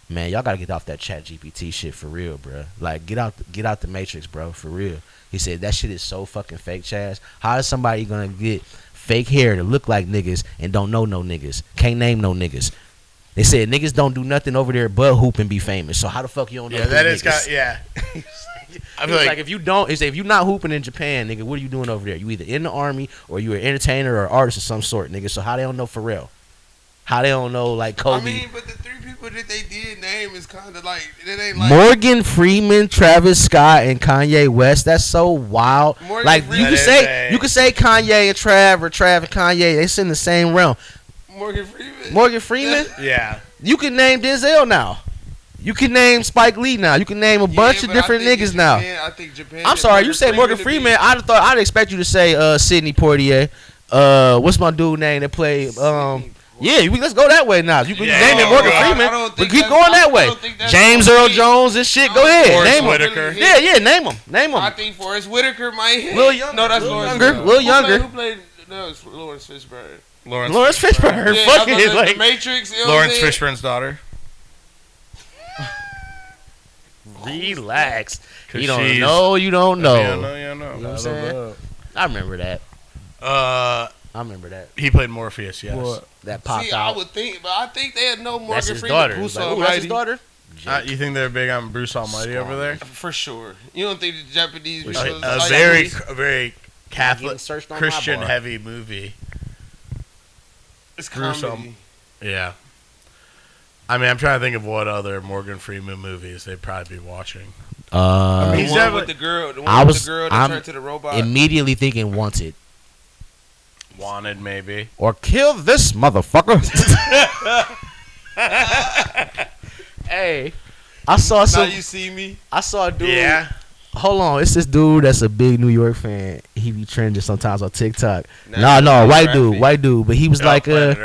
"Man, y'all gotta get off that Chat GPT shit for real, bro. Like, get out the Matrix, bro, for real." He said that shit is so fucking fake, Chaz. How is somebody gonna get fake hair to look like niggas and don't know no niggas? Can't name no niggas. They said niggas don't do nothing over there but hoop and be famous. So how the fuck you don't know?
Yeah, that is
niggas?
yeah.
I feel like if you don't, if you're not hooping in Japan, nigga, what are you doing over there? You either in the army or you an entertainer or artist of some sort, nigga. So how they don't know Pharrell? How they don't know like Kobe?
I mean, but the 3 people that they did name is kind of like it ain't like
Morgan Freeman, Travis Scott, and Kanye West. That's so wild.
Morgan
Like
Freeman-
you could say Kanye and Trav or Trav and Kanye. They sit in the same realm.
Morgan Freeman.
Morgan Freeman.
Yeah.
You can name Denzel now. You can name Spike Lee now. You can name a bunch of
but I
different
think
niggas
in
now.
Japan, I think Japan.
I'm sorry, you say Morgan
to
Freeman. I'd expect you to say Sidney Poitier. What's my dude name that played? Yeah, let's go that way now. You can name it Morgan Freeman, but keep going that way. James Earl Jones and shit. Go ahead,
Forrest
name him.
Whitaker.
Yeah, name him. Name
I
him.
think Forrest Whitaker might.
Lil Younger.
No, that's
Lil
Lawrence
Younger.
Fishburne.
Lil Younger.
Who played? No, it's Lawrence Fishburne.
Lawrence Fishburne.
Yeah,
Fuck
I
it,
thought
like
the Matrix. You know
Lawrence
what I'm saying?
Fishburne's daughter.
relax.
'Cause
You don't
she's-
know. You don't know.
Yeah,
You know what I'm saying? I remember that. I remember that.
He played Morpheus. Yes.
What?
That popped
See, I
out.
would think, but I think they had no Morgan
That's his
Freeman.
daughter.
Bruce
Like, ooh, that's his
Almighty.
daughter.
You think they're big on Bruce Almighty over there?
For sure. You don't think the Japanese
A,
people
a
like
very,
movies?
a very Catholic,
Getting searched on my
Christian
bar.
heavy movie.
It's
gruesome.
comedy.
Yeah. I mean, I'm trying to think of what other Morgan Freeman movies they'd probably be watching.
The
He's
one
definitely-
with the girl. The
I
one with
was-
the girl
I'm
that turned to the robot.
Immediately thinking Wanted
Wanted, maybe.
or Kill This Motherfucker. Hey, I saw
Now
some.
you see me.
I saw a dude.
Yeah.
Hold on, it's this dude that's a big New York fan. He be trending sometimes on TikTok.
National
No, white
Geographic.
dude. But he was like,
Planet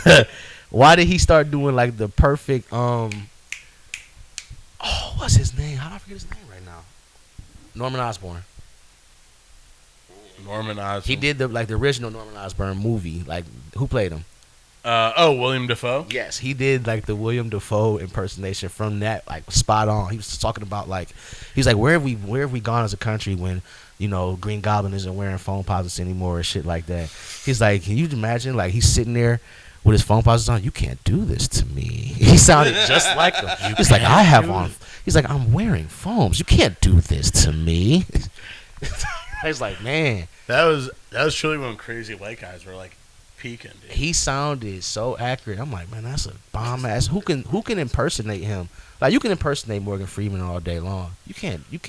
Earth.
why did he start doing like the perfect what's his name? How do I forget his name right now? Norman Osborn.
Norman Osborn.
He did the original Norman Osborn movie. Like, who played him?
William Dafoe.
Yes, he did like the William Dafoe impersonation from that, like spot on. He was talking about like, he's like, where have we gone as a country when, you know, Green Goblin isn't wearing phone posits anymore or shit like that. He's like, can you imagine like he's sitting there with his phone posits on? You can't do this to me. He sounded just like him. He's like, I have on. He's like, I'm wearing foams. You can't do this to me. I was like, man,
That was truly when crazy white guys were like peaking. Dude.
he sounded so accurate. I'm like, man, that's a bomb ass. Who can impersonate him? Like, you can impersonate Morgan Freeman all day long. You can't do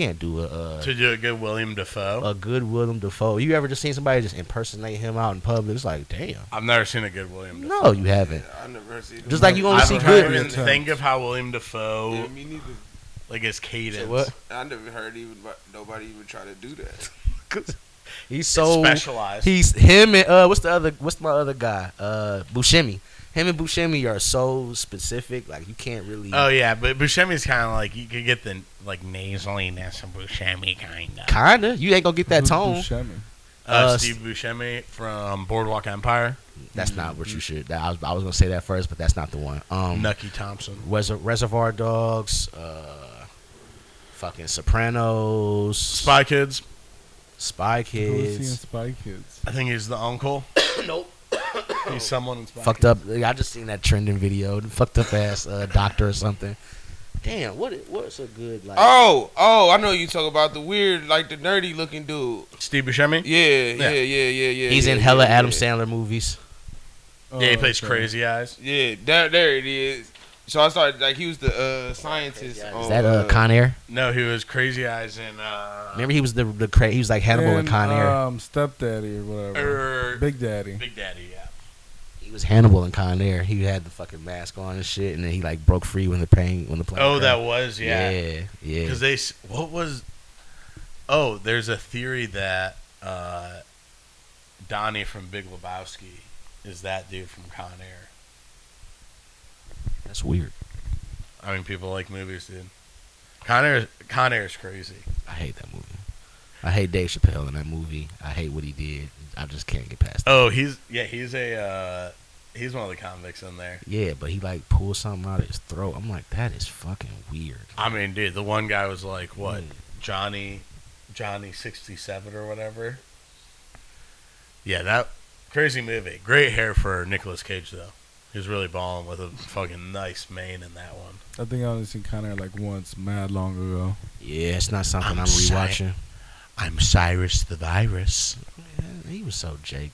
To do a good William Dafoe.
a good William Dafoe. You ever just seen somebody just impersonate him out in public? It's like, damn.
I've never seen a good William Dafoe.
No, you haven't.
I never seen it.
Just like you only
I'm
see
trying
good.
to
Good-
think of how William Dafoe,
Yeah, me neither.
like his cadence.
Say what?
I never heard nobody even try to do that.
He's so
Specialized.
He's him and what's my other guy? Buscemi. Him and Buscemi are so specific. Like you can't really.
Oh yeah, but Buscemi's kind of like you could get the like nasaliness of Buscemi kinda.
Kinda. You ain't gonna get that
Who's
tone.
Buscemi?
Steve Buscemi from Boardwalk Empire.
That's not what you should. I was gonna say that first, but that's not the one.
Nucky Thompson.
Reservoir Dogs. Fucking Sopranos.
Spy Kids.
Spy
Who is he in
Kids.
Spy Kids?
I think he's the uncle.
Nope.
He's someone in Spy
Fucked
Kids.
up. I just seen that trending video. Fucked up ass doctor or something. Damn. What's a good like?
Oh, I know you talk about the weird, like the nerdy looking dude.
Steve Buscemi.
Yeah.
He's in hella Adam Sandler movies.
Yeah, he plays
okay.
Crazy Eyes.
Yeah, there it is. So I started like he was the scientist.
Is that Con Air?
No, he was Crazy Eyes in.
Remember he was he was like Hannibal in Con Air.
Stepdaddy or whatever. Big Daddy.
Big Daddy, yeah.
He was Hannibal in Con Air. He had the fucking mask on and shit, and then he like broke free when the plane.
Oh, that was
yeah.
Because what was? Oh, there's a theory that Donnie from Big Lebowski is that dude from Con Air.
That's weird.
I mean, people like movies, dude. Con Air is crazy.
I hate that movie. I hate Dave Chappelle in that movie. I hate what he did. I just can't get past it.
Oh, he's one of the convicts in there.
Yeah, but he like pulled something out of his throat. I'm like, that is fucking weird.
I mean, dude, the one guy was like, what,
Mm.
Johnny 67 or whatever. Yeah, that crazy movie. Great hair for Nicolas Cage though. He was really balling with a fucking nice mane in that one.
I think I only seen Connor like once, mad long ago.
Yeah, it's not something
I'm
I'm rewatching.
I'm Cyrus the Virus.
Man, he was so Jake.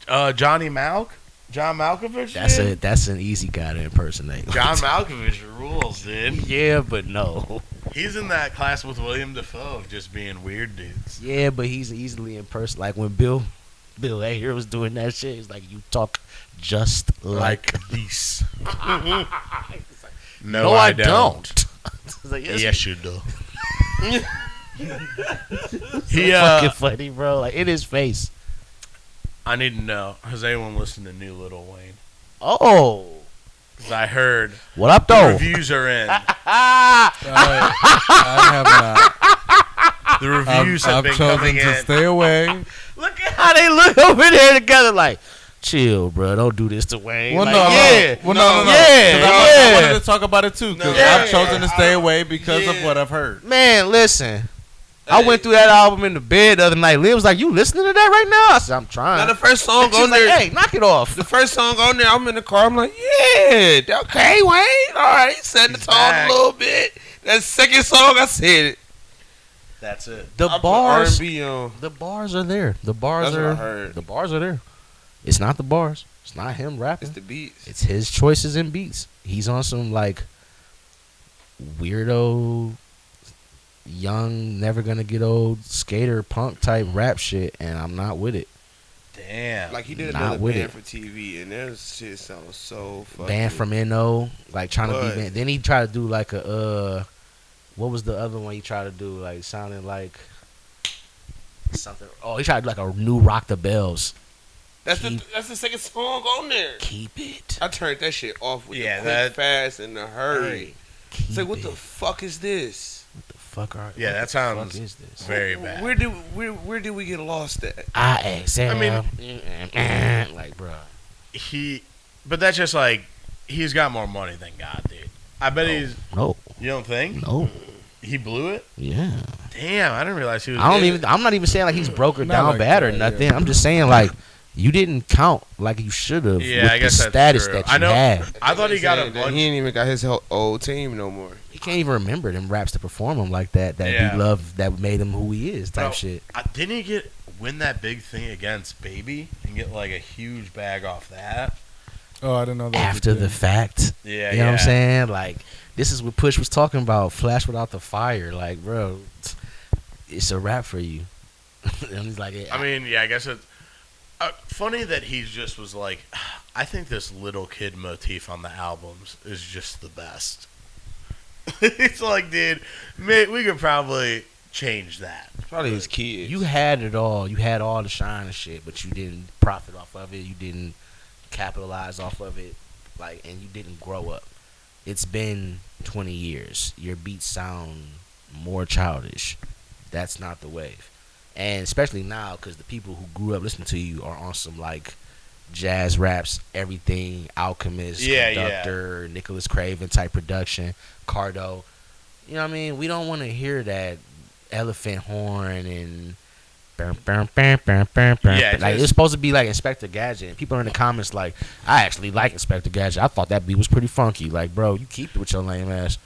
John Malkovich.
That's an easy guy to impersonate.
John Malkovich rules, dude.
Yeah, but no.
He's in that class with William Dafoe of just being weird dudes.
Yeah, but he's easily in person. Like when Bill Hader was doing that shit, he's like, you talk just like
this.
no, I don't. Like,
yes, you do.
He fucking funny, bro. Like in his face.
I need to know, has anyone listened to new Lil Wayne?
Oh,
Because I heard
what up,
the
though?
reviews are in.
I have not.
The reviews have
I've
been
chosen
coming
to
in.
stay away.
Look at how they look over there together. Like, chill, bro. Don't do this to Wayne.
Well,
like,
no,
yeah.
Well, no.
Yeah,
'Cause I wanted to talk about it too. Because
Yeah.
I've chosen to stay away because of what I've heard.
Man, listen. I went through that album in the bed the other night. Liv was like, "You listening to that right now?" I said, "I'm trying."
Now the first song
She was
on
like,
there.
"Hey, knock it off."
The first song on there, I'm in the car. I'm like, yeah, okay, Wayne. All right, setting the
He's
tone
back.
a little bit. That second song, I said it.
That's it.
The
I put
bars,
R&B on.
the bars are there. The bars
That's what
are.
I heard.
The bars are there. It's not the bars. It's not him rapping.
It's the beats.
It's his choices and beats. He's on some like weirdo, young, never gonna get old skater punk type rap shit, and I'm not with it.
Damn.
Like he did
Not
another
with
band
it.
for TV, and that shit sounds so fucking.
Banned from NO, like trying to
What?
be. Then he tried to do like a what was the other one he tried to do? Like sounding like something. Oh, he tried to do like a new Rock the Bells.
That's the second song on there.
Keep it.
I turned that shit off with
Yeah,
the quick,
that-
fast, and the hurry.
Keep
It's like, what
it.
the fuck is this?
What the fuck are?
Yeah,
what
that
the
sounds
fuck is this?
very bad.
Where did we get lost at?
I
mean-
like, bro.
But that's just like, he's got more money than God, dude. I bet he's.
No,
You don't think
no,
he blew it?
yeah.
Damn, I didn't realize he was.
I'm not even saying like he's broke or
Not
down
like
bad or
that,
nothing.
yeah.
I'm just saying like you didn't count like you should have
Yeah,
with
I guess
the
that's
status
true.
that
I
you
know-
had.
I thought he got a
Saying that
bunch.
He ain't even got his old team no more.
He can't even remember them raps to perform them like that. That
Yeah.
we love, that made him who he is, type
Bro,
shit.
Didn't he win that big thing against Baby and get like a huge bag off that?
Oh, I didn't know that.
After the fact,
Yeah,
you know what I'm saying? Like this is what Push was talking about. Flash without the fire, like bro, it's a rap for you. And he's like,
I mean, yeah, I guess it's funny that he just was like, I think this little kid motif on the albums is just the best. It's like, dude, we could probably change that.
Probably his kids.
you had it all. You had all the shine and shit, but you didn't profit off of it. You didn't capitalize off of it, like, and you didn't grow up. It's been 20 years. Your beats sound more childish. That's not the wave. And especially now, because the people who grew up listening to you are on some, like, jazz raps, everything, Alchemist, Conductor, Nicholas Craven type production, Cardo. You know what I mean? We don't want to hear that elephant horn and like it's supposed to be like Inspector Gadget. And people are in the comments like, I actually like Inspector Gadget. I thought that beat was pretty funky. Like, bro, you keep it with your lame ass.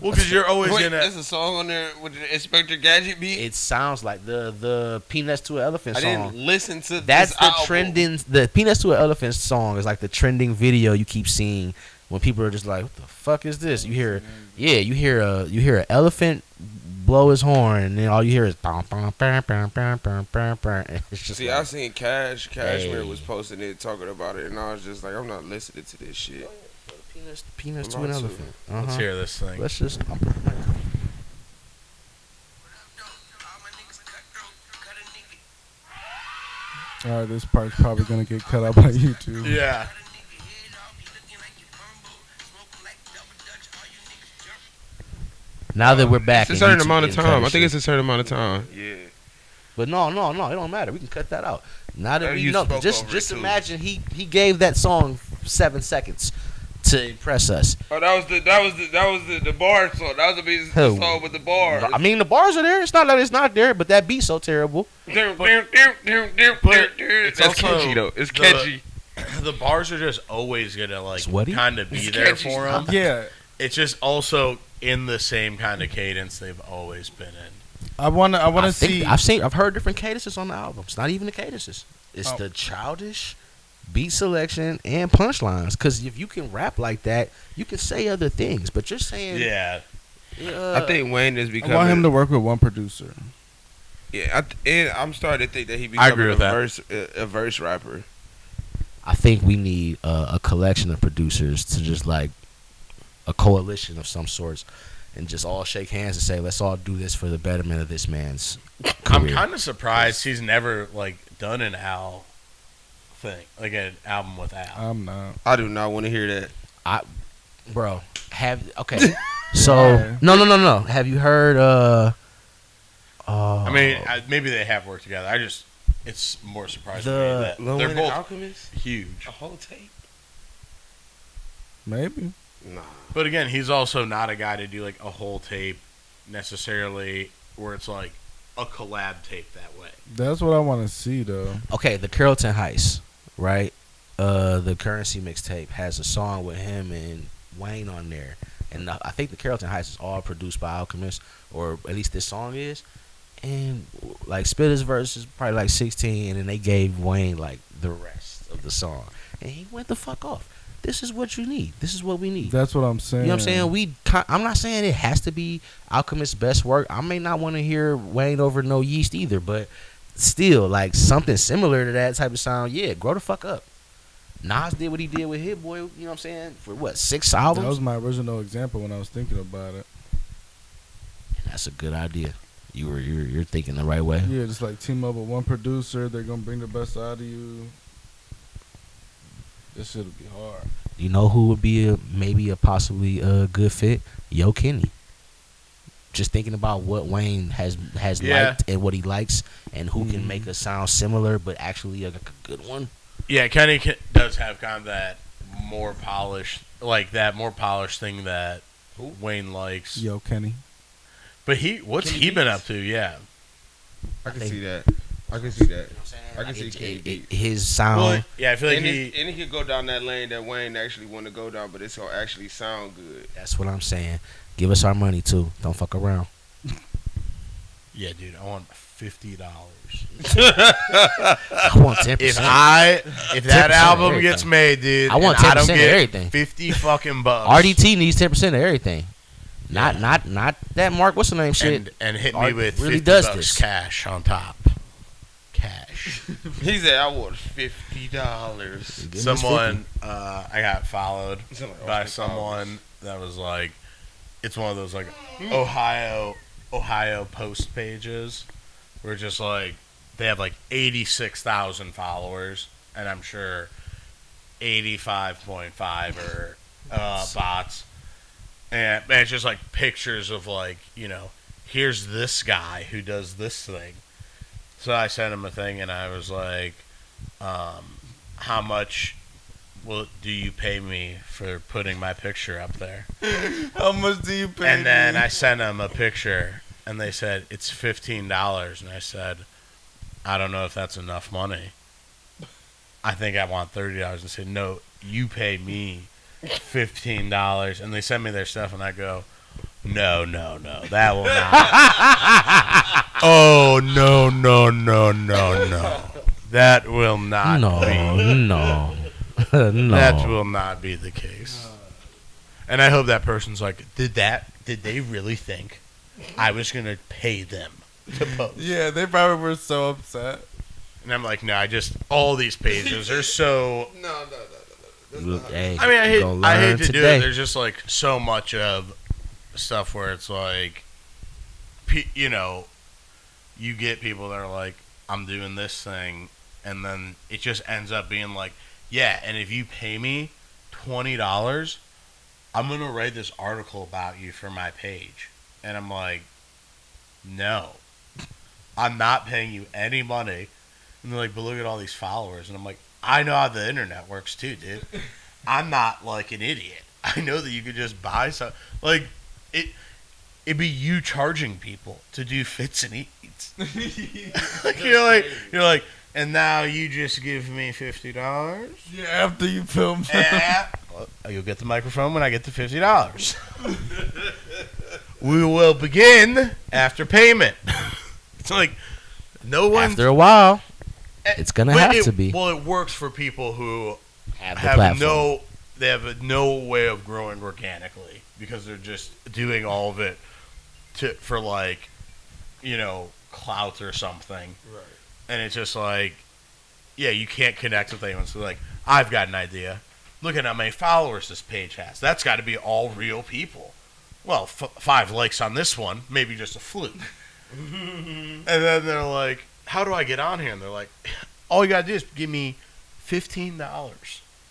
Well, because you're always gonna.
There's a song on there with the Inspector Gadget beat.
It sounds like the Peanuts to an Elephant song.
I didn't listen to
That's
this
the
album.
trending. The Peanuts to an Elephant song is like the trending video you keep seeing when people are just like, "What the fuck is this?" You hear, you hear an elephant blow his horn, and then all you hear is bam, bam, bam, bam, bam, bam, bam, bam. It's just
See,
like,
I seen Cashmere was posting it, talking about it, and I was just like, I'm not listening to this shit.
Peanuts to an Elephant.
Let's hear this thing.
Let's just.
All right, this part's probably gonna get cut out by YouTube.
Yeah.
Now that we're back,
It's a certain amount of time. I think it's a certain amount of time. Yeah.
But no, it don't matter. We can cut that out. Now that we
You
know,
spoke
just
over it, too.
imagine he gave that song 7 seconds to impress us.
Oh, that was the bar song. That was the
Who?
song with the bar.
I mean, the bars are there. It's not that it's not there, but that beat's so terrible.
It's
also
catchy though. It's
the-
catchy.
The bars are just always gonna like
Sweaty?
kind of be
It's
there
catchy
for them.
Yeah,
It's just also in the same kind of cadence they've always been in.
I wanna see.
I've heard different cadences on the album. It's not even the cadences. It's
Oh.
the childish beat selection and punchlines. Because if you can rap like that, you can say other things. But you're saying,
Yeah.
I think Wayne is
I
becoming.
want him to work with one producer.
Yeah, and I'm starting to think that he
I
becoming
agree with that.
a verse rapper.
I think we need a collection of producers to just like a coalition of some sorts, and just all shake hands and say, let's all do this for the betterment of this man's
I'm
career.
kind of surprised he's never like done an Al thing, like an album with Al.
I'm not.
I do not want to hear that.
Bro, so no. Have you heard?
I mean, maybe they have worked together. It's more surprising to me that
Lil
they're
Wayne
both
and Alchemist?
huge.
A whole tape?
Maybe.
Nah.
But again, he's also not a guy to do like a whole tape necessarily, where it's like a collab tape that way.
That's what I want to see, though.
Okay, the Carrollton Heist, right? The Currency mixtape has a song with him and Wayne on there, and I think the Carrollton Heist is all produced by Alchemist, or at least this song is. And like Spitter's verse is probably like 16, and then they gave Wayne like the rest of the song, and he went the fuck off. This is what you need. This is what we need.
That's what I'm saying.
You know what I'm saying? I'm not saying it has to be Alchemist's best work. I may not want to hear Wayne over No Yeast either, but still, like something similar to that type of sound. Yeah, grow the fuck up. Nas did what he did with Hit Boy. You know what I'm saying? For what, 6 albums?
That was my original example when I was thinking about it.
That's a good idea. You're thinking the right way.
Yeah, just like team up with one producer. They're gonna bring the best out of you. This shit'll be hard.
You know who would be maybe a possibly a good fit? Yo Kenny. Just thinking about what Wayne has liked and what he likes, and who can make a sound similar but actually a good one.
Yeah, Kenny does have kind of that more polished thing that Wayne likes.
Yo, Kenny.
But what's he been up to? Yeah.
I can see that. I can see that.
You know what I'm saying?
I can
Like,
see Kenny beat.
his sound.
Well, yeah, I feel like
And
he.
he could go down that lane that Wayne actually want to go down, but it's gonna actually sound good.
That's what I'm saying. Give us our money too. Don't fuck around.
Yeah, dude, I want $50.
I want 10%.
If that
10%
album
everything.
gets made, dude,
I want
and I
10%
don't
of
get
everything.
50 fucking bucks.
RDT needs 10% of everything. Not that Mark. What's the name? Shit.
and hit me
Art
with
really
50
does
bucks
this.
cash on top. Cash.
He said, "I want $50."
Give us
Someone, I got followed
Sound like
by
Austin
someone that was like, it's one of those like Ohio post pages where just like they have like 86,000 followers, and I'm sure 85.5 or bots, and it's just like pictures of like, here's this guy who does this thing. So I sent him a thing, and I was like, how much do you pay me for putting my picture up there?
How much do you pay?
And then I sent them a picture, and they said it's $15. And I said, I don't know if that's enough money. I think I want $30. And they said, no, you pay me $15. And they sent me their stuff, and I go, no, that will not. Oh, no. That will not be.
No.
That will not be the case. And I hope that person's like, did they really think I was going to pay them to post?
Yeah, they probably were so upset.
And I'm like, no, all these pages are so.
No.
Hey,
I mean, I hate to do
today.
it. There's just like so much of stuff where it's like, you get people that are like, I'm doing this thing, and then it just ends up being like, yeah, and if you pay me $20, I'm going to write this article about you for my page. And I'm like, no, I'm not paying you any money. And they're like, but look at all these followers. And I'm like, I know how the internet works too, dude. I'm not like an idiot. I know that you could just buy some. Like, it'd be you charging people to do fits and eats. you're like, and now you just give me $50.
Yeah, after you film.
Well, you'll get the microphone when I get the $50. We will begin after payment. It's like no one.
After a while, it's gonna have to be.
Well, it works for people who
Have the
have
platform.
they have no way of growing organically because they're just doing all of it for like, clout or something.
Right.
And it's just like, yeah, you can't connect with anyone. So like, I've got an idea. Look at how many followers this page has. That's got to be all real people. Well, 5 likes on this one, maybe just a fluke. And then they're like, how do I get on here? And they're like, all you got to do is give me $15.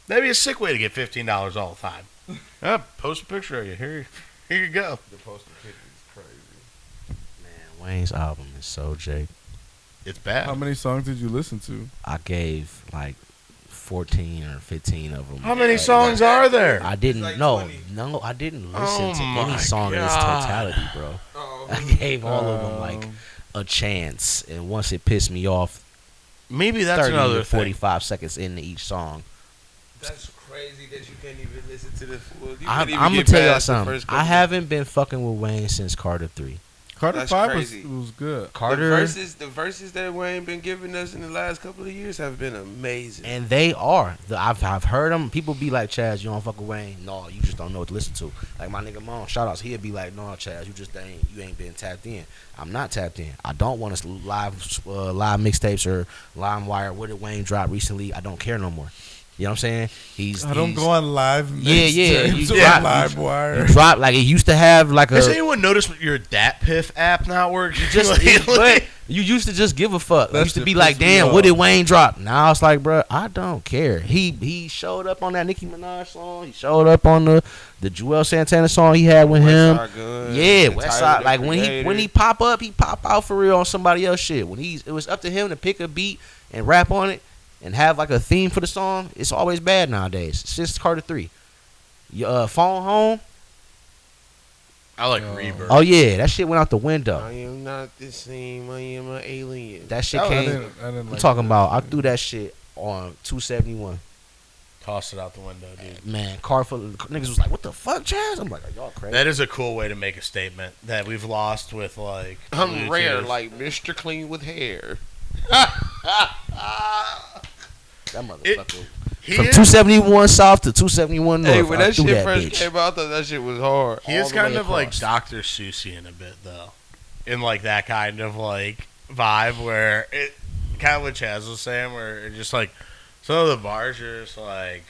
That'd be a sick way to get $15 all the time. Post a picture of you. Here you go.
The posting picture is crazy.
Man, Wayne's album is so Jake.
It's bad.
How many songs did you listen to?
I gave like 14 or 15 of them.
How many songs are there?
I didn't
Like
no,
20.
no, I didn't listen to
my
any song in its
God.
totality, bro.
Oh,
I gave all of them like a chance, and once it pissed me off,
Maybe that's
30
another
to
thing.
45 seconds into each song.
that's crazy that you can't even listen to the full.
I'm gonna tell y'all something. I haven't been fucking with Wayne since Carter 3.
Carter
That's
5
crazy.
was good.
Carter,
The verses that Wayne been giving us in the last couple of years have been amazing.
and they are. I've heard them. People be like, Chaz, you don't fuck with Wayne. No, you just don't know what to listen to. Like my nigga Mom, shout outs. He'd be like, no, Chaz, you ain't been tapped in. I'm not tapped in. I don't want to live mixtapes or LimeWire. What did Wayne drop recently? I don't care no more. You know what I'm saying?
I don't go on live.
Yeah.
mixtapes
You
or
drop-
LimeWire.
He dropped like it used to have like
Has
a.
anyone noticed your DatPiff app not working?
Just but you used to just give a fuck.
That
You used to
shit
be like,
pissed me
damn,
off.
what did Wayne drop? Now it's like, bro, I don't care. He showed up on that Nicki Minaj song. He showed up on the Joel Santana song he had with him. Yeah, Westside. Like when he pop up, he pop out for real on somebody else shit. When it was up to him to pick a beat and rap on it and have like a theme for the song, it's always bad nowadays. It's just Carter 3. Phone Home.
I like Rebirth.
Oh yeah, that shit went out the window.
I am not the same. I am an alien.
That shit
I
came.
didn't
I'm
like
talking
that.
about. I threw that shit on 271.
Toss it out the window, dude.
Man, car full of niggas was like, "What the fuck, Chaz?" I'm like, "Are y'all crazy?"
That is a cool way to make a statement that we've lost with like.
I'm rare,
Bluetooth.
like Mr. Clean with hair.
That motherfucker.
He
From
is,
271 South to 271 North.
Hey, when
I
that
threw
shit
that
first
bitch.
came out, I thought that shit was hard.
he is
all the
kind
way
of like
across.
Dr. Seussian a bit though, in like that kind of like vibe where it kind of what Chaz was saying, where it just like some of the bars are just like,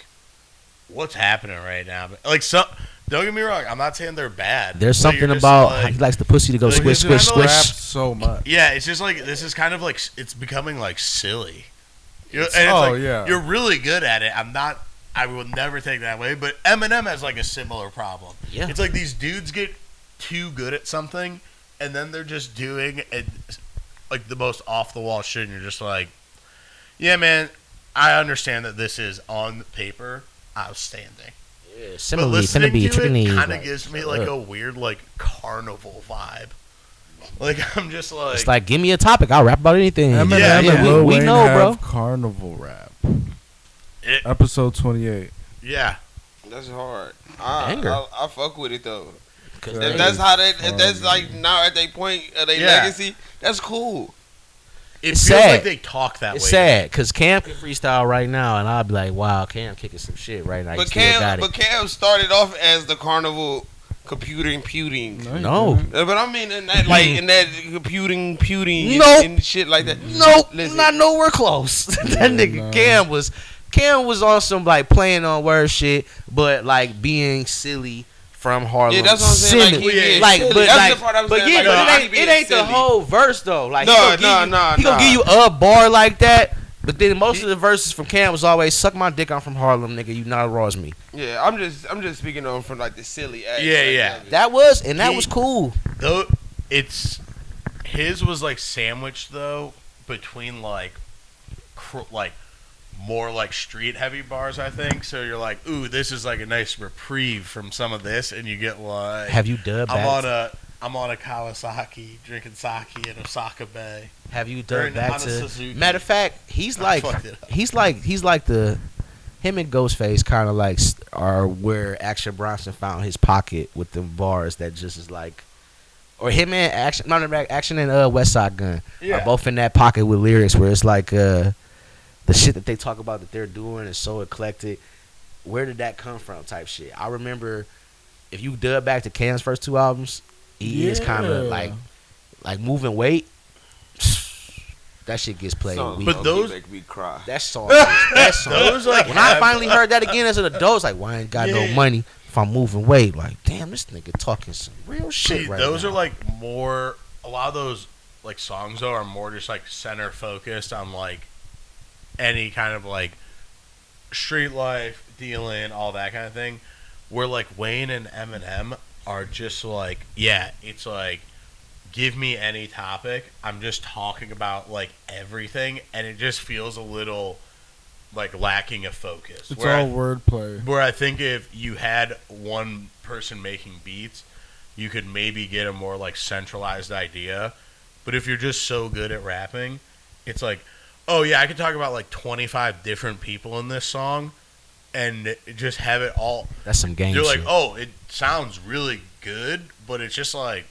what's happening right now? But, like some, don't get me wrong, I'm not saying they're bad.
There's
but you're
something
just
about
like-
he likes the pussy to go
like,
squish,
it's
squish,
kinda like
squish.
Rap so much.
Yeah, it's just like this is kind of like it's becoming like silly. And it's
oh,
like,
yeah.
you're really good at it. I will never take that way. But Eminem has like a similar problem.
Yeah.
It's like these dudes get too good at something, and then they're just doing like the most off the wall shit, and you're just like, yeah, man, I understand that this is on paper outstanding.
Yeah,
But
similarly,
listening
finna be
to
tricking
it
these.
kind of
Like,
gives me like a weird like carnival vibe. Like I'm just like,
it's like, give me a topic, I'll rap about anything.
Eminem
Yeah,
and
yeah.
Lil
we
Wayne
know, bro.
have carnival rap.
it,
Episode 28.
yeah.
That's hard.
Banger.
I fuck with it though.
'Cause
Yeah.
If
they-
that's how they, if that's like now at their point of their
Yeah.
legacy, that's cool.
It
It's
feels
sad.
like they talk that
it's
way.
sad because Cam can freestyle right now, and I'll be like, wow, Cam kicking some shit right now. He
But
still got
Cam started off as the carnival computing.
No.
But I mean in that like in that computing
Nope.
and shit like that.
Nope,
Listen.
not nowhere close. That nigga
no.
Cam was on some like playing on word shit, but like being silly from Harlem.
Yeah, that's what I'm saying.
Silly.
Like, he being
Like,
silly.
but
That's
like,
the part I'm
but
saying.
yeah,
Like,
but
he
it
being
ain't the
silly.
whole verse though. Like,
No,
he gonna give you a bar like that. But then most of the verses from Cam was always "suck my dick, I'm from Harlem, nigga. You not raw as me."
Yeah, I'm just speaking on from like the silly aspect.
Yeah.
of it.
That was
He-
was cool.
Though it's his was like sandwiched though between like more like street heavy bars, I think. So you're like, ooh, this is like a nice reprieve from some of this, and you get like,
Have you dubbed back?
I'm on a Kawasaki drinking sake in Osaka Bay.
Have you
Or
done
in
back
Honda
to?
Suzuki.
Matter of fact, he's
I
like
fucked it up.
he's like the him and Ghostface kind of like are where Action Bronson found his pocket with them bars that just is like, or him and Action and West Side Gun are both in that pocket with lyrics where it's like the shit that they talk about that they're doing is so eclectic. Where did that come from? Type shit. I remember if you dub back to Cam's first two albums, he is kind of like moving weight. That shit gets played.
Song
week.
But those-
make me cry.
That song, that song.
Those like
When I
have-
finally heard that again as an adult, it's like, why I ain't got no
Yeah.
money if I'm moving weight? Like, damn, this nigga talking some real shit
See,
right
those
now.
are like more. A lot of those like songs though are more just like center focused on like any kind of like street life, dealing, all that kind of thing. Where like Wayne and Eminem are just like, yeah, it's like, give me any topic. I'm just talking about like everything, and it just feels a little like lacking of focus.
It's
Where
all wordplay.
Where I think if you had one person making beats, you could maybe get a more like centralized idea. But if you're just so good at rapping, it's like, oh yeah, I could talk about like 25 different people in this song and just have it all.
That's some game
You're
shit.
like, oh, it sounds really good, but it's just like,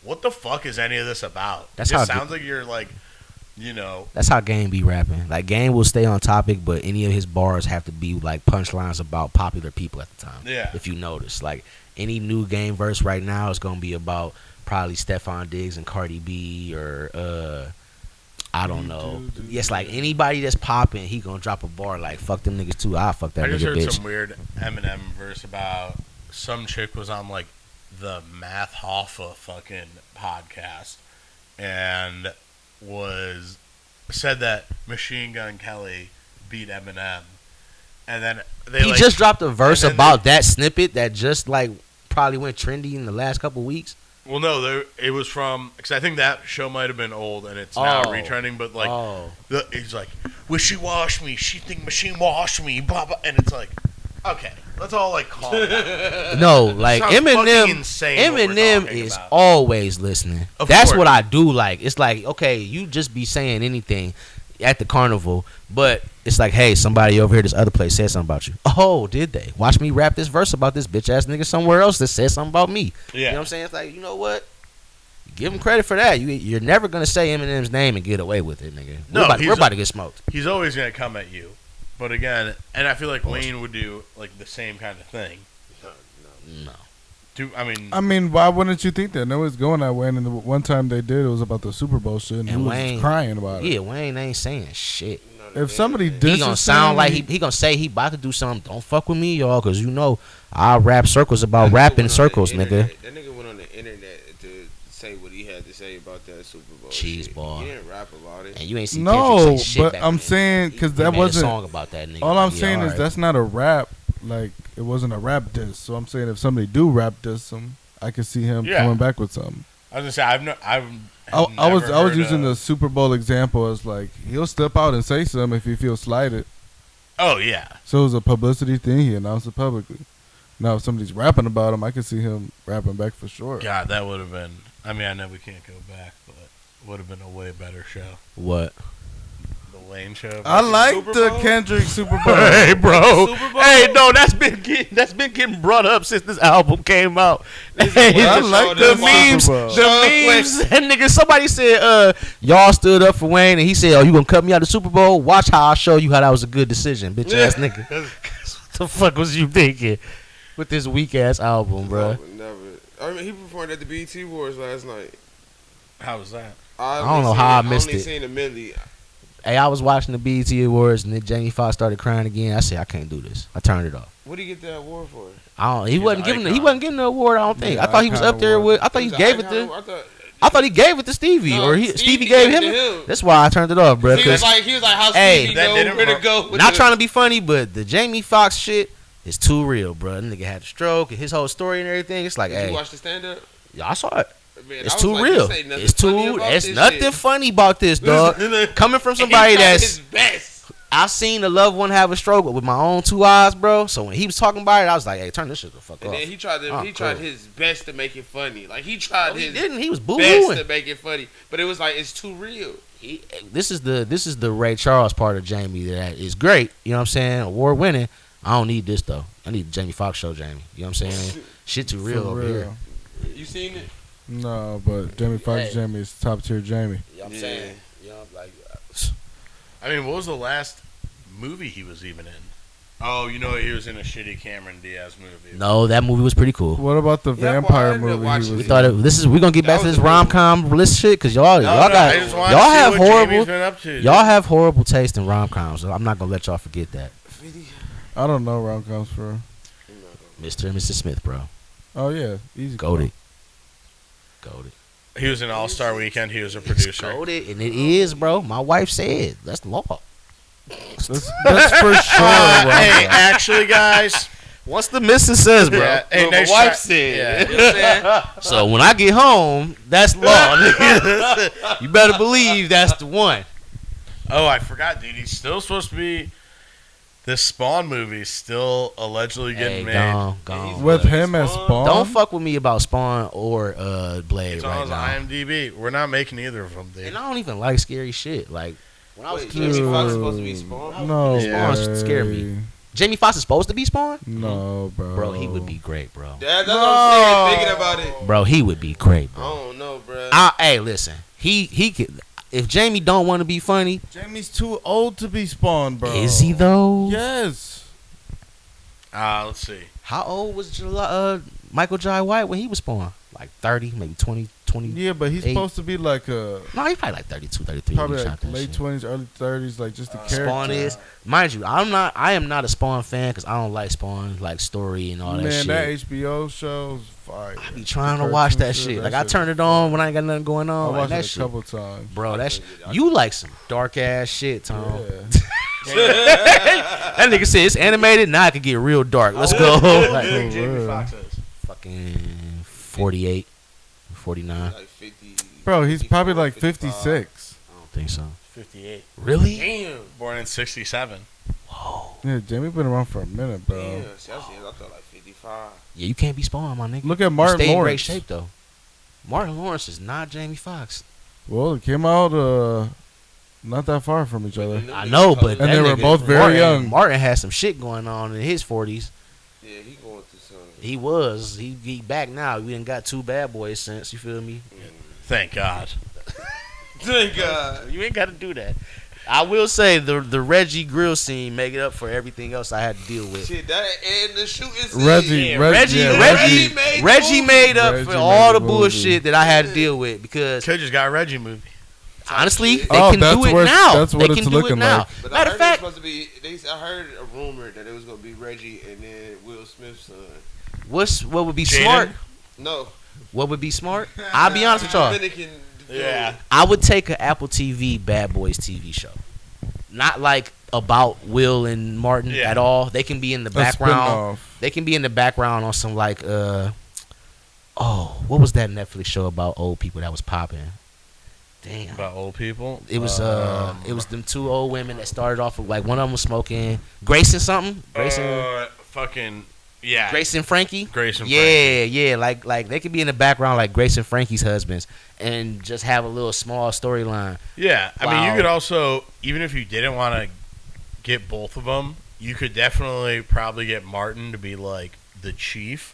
what the fuck is any of this about?
That's
it just
how-
sounds like you're like, you know.
That's how Game be rapping. Like, Game will stay on topic, but any of his bars have to be like punchlines about popular people at the time.
Yeah.
If you notice, like any new Game verse right now is gonna be about probably Stephon Diggs and Cardi B or I don't know. Yes, like anybody that's popping, he gonna drop a bar like fuck them niggas too. I fuck that
I just
nigga
heard
bitch.
some weird Eminem verse about some chick was on like the Math Hoffa fucking podcast and said that Machine Gun Kelly beat Eminem, and then
He just dropped a verse
and then
about that snippet that just like probably went trendy in the last couple weeks.
Well, no, it was from because I think that show might have been old and it's now
Oh.
retrending. But like,
Oh.
he's like, "Will she wash me? She think machine wash me." Blah blah, and it's like, okay, let's all like calm down.
No, like
Sounds fucking
Eminem.
insane what we're
Eminem
talking
is
about.
always listening.
Of
That's
course.
what I do like. It's like, okay, you just be saying anything at the carnival, but it's like, hey, somebody over here, this other place said something about you. Oh, did they? Watch me rap this verse about this bitch ass nigga somewhere else that said something about me.
Yeah.
You know what I'm saying? It's like, you know what? Give him credit for that. You're never gonna say Eminem's name and get away with it, nigga.
No,
we're about to get smoked.
He's always gonna come at you, but again, and I feel like Wayne would do like the same kind of thing.
No.
I mean, why wouldn't you think that? No one's going that way. And the one time they did, it was about the Super Bowl shit, and he was
Wayne,
crying about it.
Yeah, Wayne ain't saying shit.
If somebody disses
He gonna sound
him,
like he gonna say he about to do something. Don't fuck with me, y'all, cause you know I rap circles about rapping circles, nigga.
That nigga went on the internet to say what he had to say about that Super Bowl.
Cheese
shit.
ball.
He didn't rap about it.
And you ain't seen
No,
Kendrick say shit
but
back
I'm
then.
saying because
He
that
made
wasn't.
a song about that nigga.
All I'm
Yeah,
saying is
alright.
that's not a rap. Like it wasn't a rap diss. So I'm saying if somebody do rap diss him, I could see him
Yeah.
coming back with something.
I was gonna say I
was using the Super Bowl example as like he'll step out and say something if he feels slighted.
Oh yeah.
So it was a publicity thing. He announced it publicly. Now if somebody's rapping about him, I could see him rapping back for sure.
God, that would have been. I mean, I know we can't go back, but would have been a way better show.
What?
The Lane Show.
I like
Super
the
Bowl?
Kendrick Super Bowl.
Hey, bro.
Super Bowl?
Hey, no, that's been getting brought up since this album came out. Hey,
I like
the
the
memes.
Super Bowl.
The memes. That nigga, somebody said, y'all stood up for Wayne, and he said, "Oh, you gonna cut me out of the Super Bowl? Watch how I show you how that was a good decision, bitch ass nigga." What the fuck was you thinking with this weak ass album, bro?
Never. I mean, he performed at the BET Awards last night.
How was that?
I don't know how I missed
only
it.
seen a milli.
Hey, I was watching the BET Awards, and then Jamie Foxx started crying again. I said, I can't do this. I turned it off.
What did he get that award for?
I don't. He
He's
wasn't
an
giving.
icon.
He wasn't getting the award. I don't think.
Yeah,
I thought he was
icon
up there
award.
with. I thought he
It was
gave
an
it to.
icon.
I thought he gave it to Stevie,
No,
or Stevie gave him.
him.
That's why I turned it off, bro.
He was
'cause
like, how
Hey,
Stevie
that
know
didn't
where to
work.
go. With
not
the,
trying to be funny, but the Jamie Foxx shit is too real, bro. That nigga had a stroke and his whole story and everything. It's like,
Did
hey,
you watch the stand up?
yeah, I saw it.
Man,
It's
I was
too
like,
real.
this ain't nothing
It's
funny
too.
about
It's
this
nothing
shit.
funny about this, dog. Coming from somebody
He tried
that's.
his best.
I seen a loved one have a stroke with my own two eyes, bro. So when he was talking about it, I was like, hey, turn this shit the fuck
And
off.
then he tried
Oh,
tried
cool.
his best to make it funny. Like he tried
No, he
his
didn't. He was boo
best to
booing.
make it funny, but it was like it's too real.
This is the Ray Charles part of Jamie that is great. You know what I'm saying? Award winning. I don't need this though. I need the Jamie Foxx show, Jamie. You know what I'm saying? Shit too real
For
over here.
You seen it?
No, but Jamie Foxx
Hey.
Jamie is top tier Jamie.
You know what I'm
Yeah.
saying? You know, like
I mean, what was the last movie he was even in? Oh, you know, he was in a shitty Cameron Diaz movie.
no, that movie was pretty cool.
What about the
Yeah,
vampire
well, I ended up
movie he
watching
was
We
in?
thought we're gonna get back
That
to
was
this
a good
rom com list shit because y'all got
I just wanted
y'all
to see
have
what
horrible
Jamie's been up to.
y'all have horrible taste in rom coms. So I'm not gonna let y'all forget that.
I don't know rom-coms for.
Mr. and Mrs. Smith, bro.
Oh yeah, easy.
Goated.
He was in All Star Weekend. He was a producer.
Goated, and it is, bro. My wife said that's the law.
That's for sure.
Hey,
rom-com.
actually, guys.
Once the missus says, bro.
Yeah, hey,
Well,
next
my wife
try-
said.
Yeah.
You know what I'm saying?
So when I get home, that's law. nigga. You better believe that's the one.
Oh, I forgot, dude. He's still supposed to be. This Spawn movie is still allegedly
Hey,
getting made.
gone.
With him as Spawn.
Don't fuck with me about Spawn or Blade
It's
right
on
now.
IMDb. We're not making either of them, dude.
And I don't even like scary shit. Like when I was a
Wait,
kid,
Jamie Foxx supposed to be Spawn?
No,
Spawn
way.
scared me. Jamie Foxx is supposed to be Spawn.
No, bro.
Bro, he would be great, bro.
That's what I'm saying. Thinking about it.
Bro, he would be great,
I
bro.
don't know, bro.
Hey, listen. He could. If Jamie don't want to be funny,
Jamie's too old to be Spawn, bro.
is he though?
Yes.
Let's see.
How old was Michael Jai White when he was Spawn? Like 30, maybe 20.
Yeah, but he's
Eight.
supposed to be like a
No, he's probably like 32, 33.
probably
when he
like
shot that
late
shit.
20s, early 30s, like just a character.
Spawn is, mind you, I am not a Spawn fan because I don't like Spawn, like story and all that
Man,
shit.
that HBO show's fire.
I be trying to
Cartoon
watch that shit. Like I
shit
turn
is
it on
fire.
when I ain't got nothing going
I
on. Like,
watched
that
it a
shit,
couple times.
bro. You like some dark ass shit, Tom.
Yeah.
That nigga said it's animated. Now I can get real dark. Let's go. Like,
Jamie
real.
Foxx is.
fucking 48, 49.
Like 50.
Bro, he's probably
54,
like 56.
I don't think so.
58.
Really?
Damn.
Born in 67.
Whoa.
Yeah, Jamie been around for a minute, bro.
Damn. See, I thought like 55.
Yeah, you can't be Spawn, my nigga.
Look at
You
Martin
stay in great
Lawrence.
shape though. Martin Lawrence is not Jamie Foxx.
Well, it came out not that far from each other.
I know, but
And
that
they were
nigga-
both very
Martin,
young.
Martin had some shit going on in his 40s.
Yeah, he going through something.
He was. He back now. We done got two bad boys since. You feel me?
Thank God.
Thank God.
You ain't got to do that. I will say the Reggie grill scene make it up for everything else I had to deal with.
Shit, that and the shooting scene.
Reggie,
Yeah,
Reggie, yeah,
Reggie made up
Reggie
for all
made
the
the movie.
bullshit that I had to deal with because
Could just got a Reggie movie.
honestly, they
Oh,
can
that's
do it
what-
now.
that's what
they
it's
can do it
looking
now.
like.
But
Matter
I
of
heard it was
fact,
supposed to be. I heard a rumor that it was gonna be Reggie and then Will Smith's son.
what would be
Jaden?
smart?
No,
What would be smart? I'll be honest with y'all.
Dominican.
Yeah.
I would take an Apple TV Bad Boys TV show. Not like about Will and Martin
Yeah.
at all. They can be in the
A
background.
spinoff.
They can be in the background on some like what was that Netflix show about old people that was popping? Damn.
About old people.
It was them two old women that started off with, like, one of them was smoking Grayson something.
Fucking yeah.
Grayson Frankie.
Grayson
Yeah, like they could be in the background like Grayson Frankie's husbands and just have a little small storyline.
Yeah, I mean,
Wow.
you could also, even if you didn't want to get both of them, you could definitely probably get Martin to be like the chief,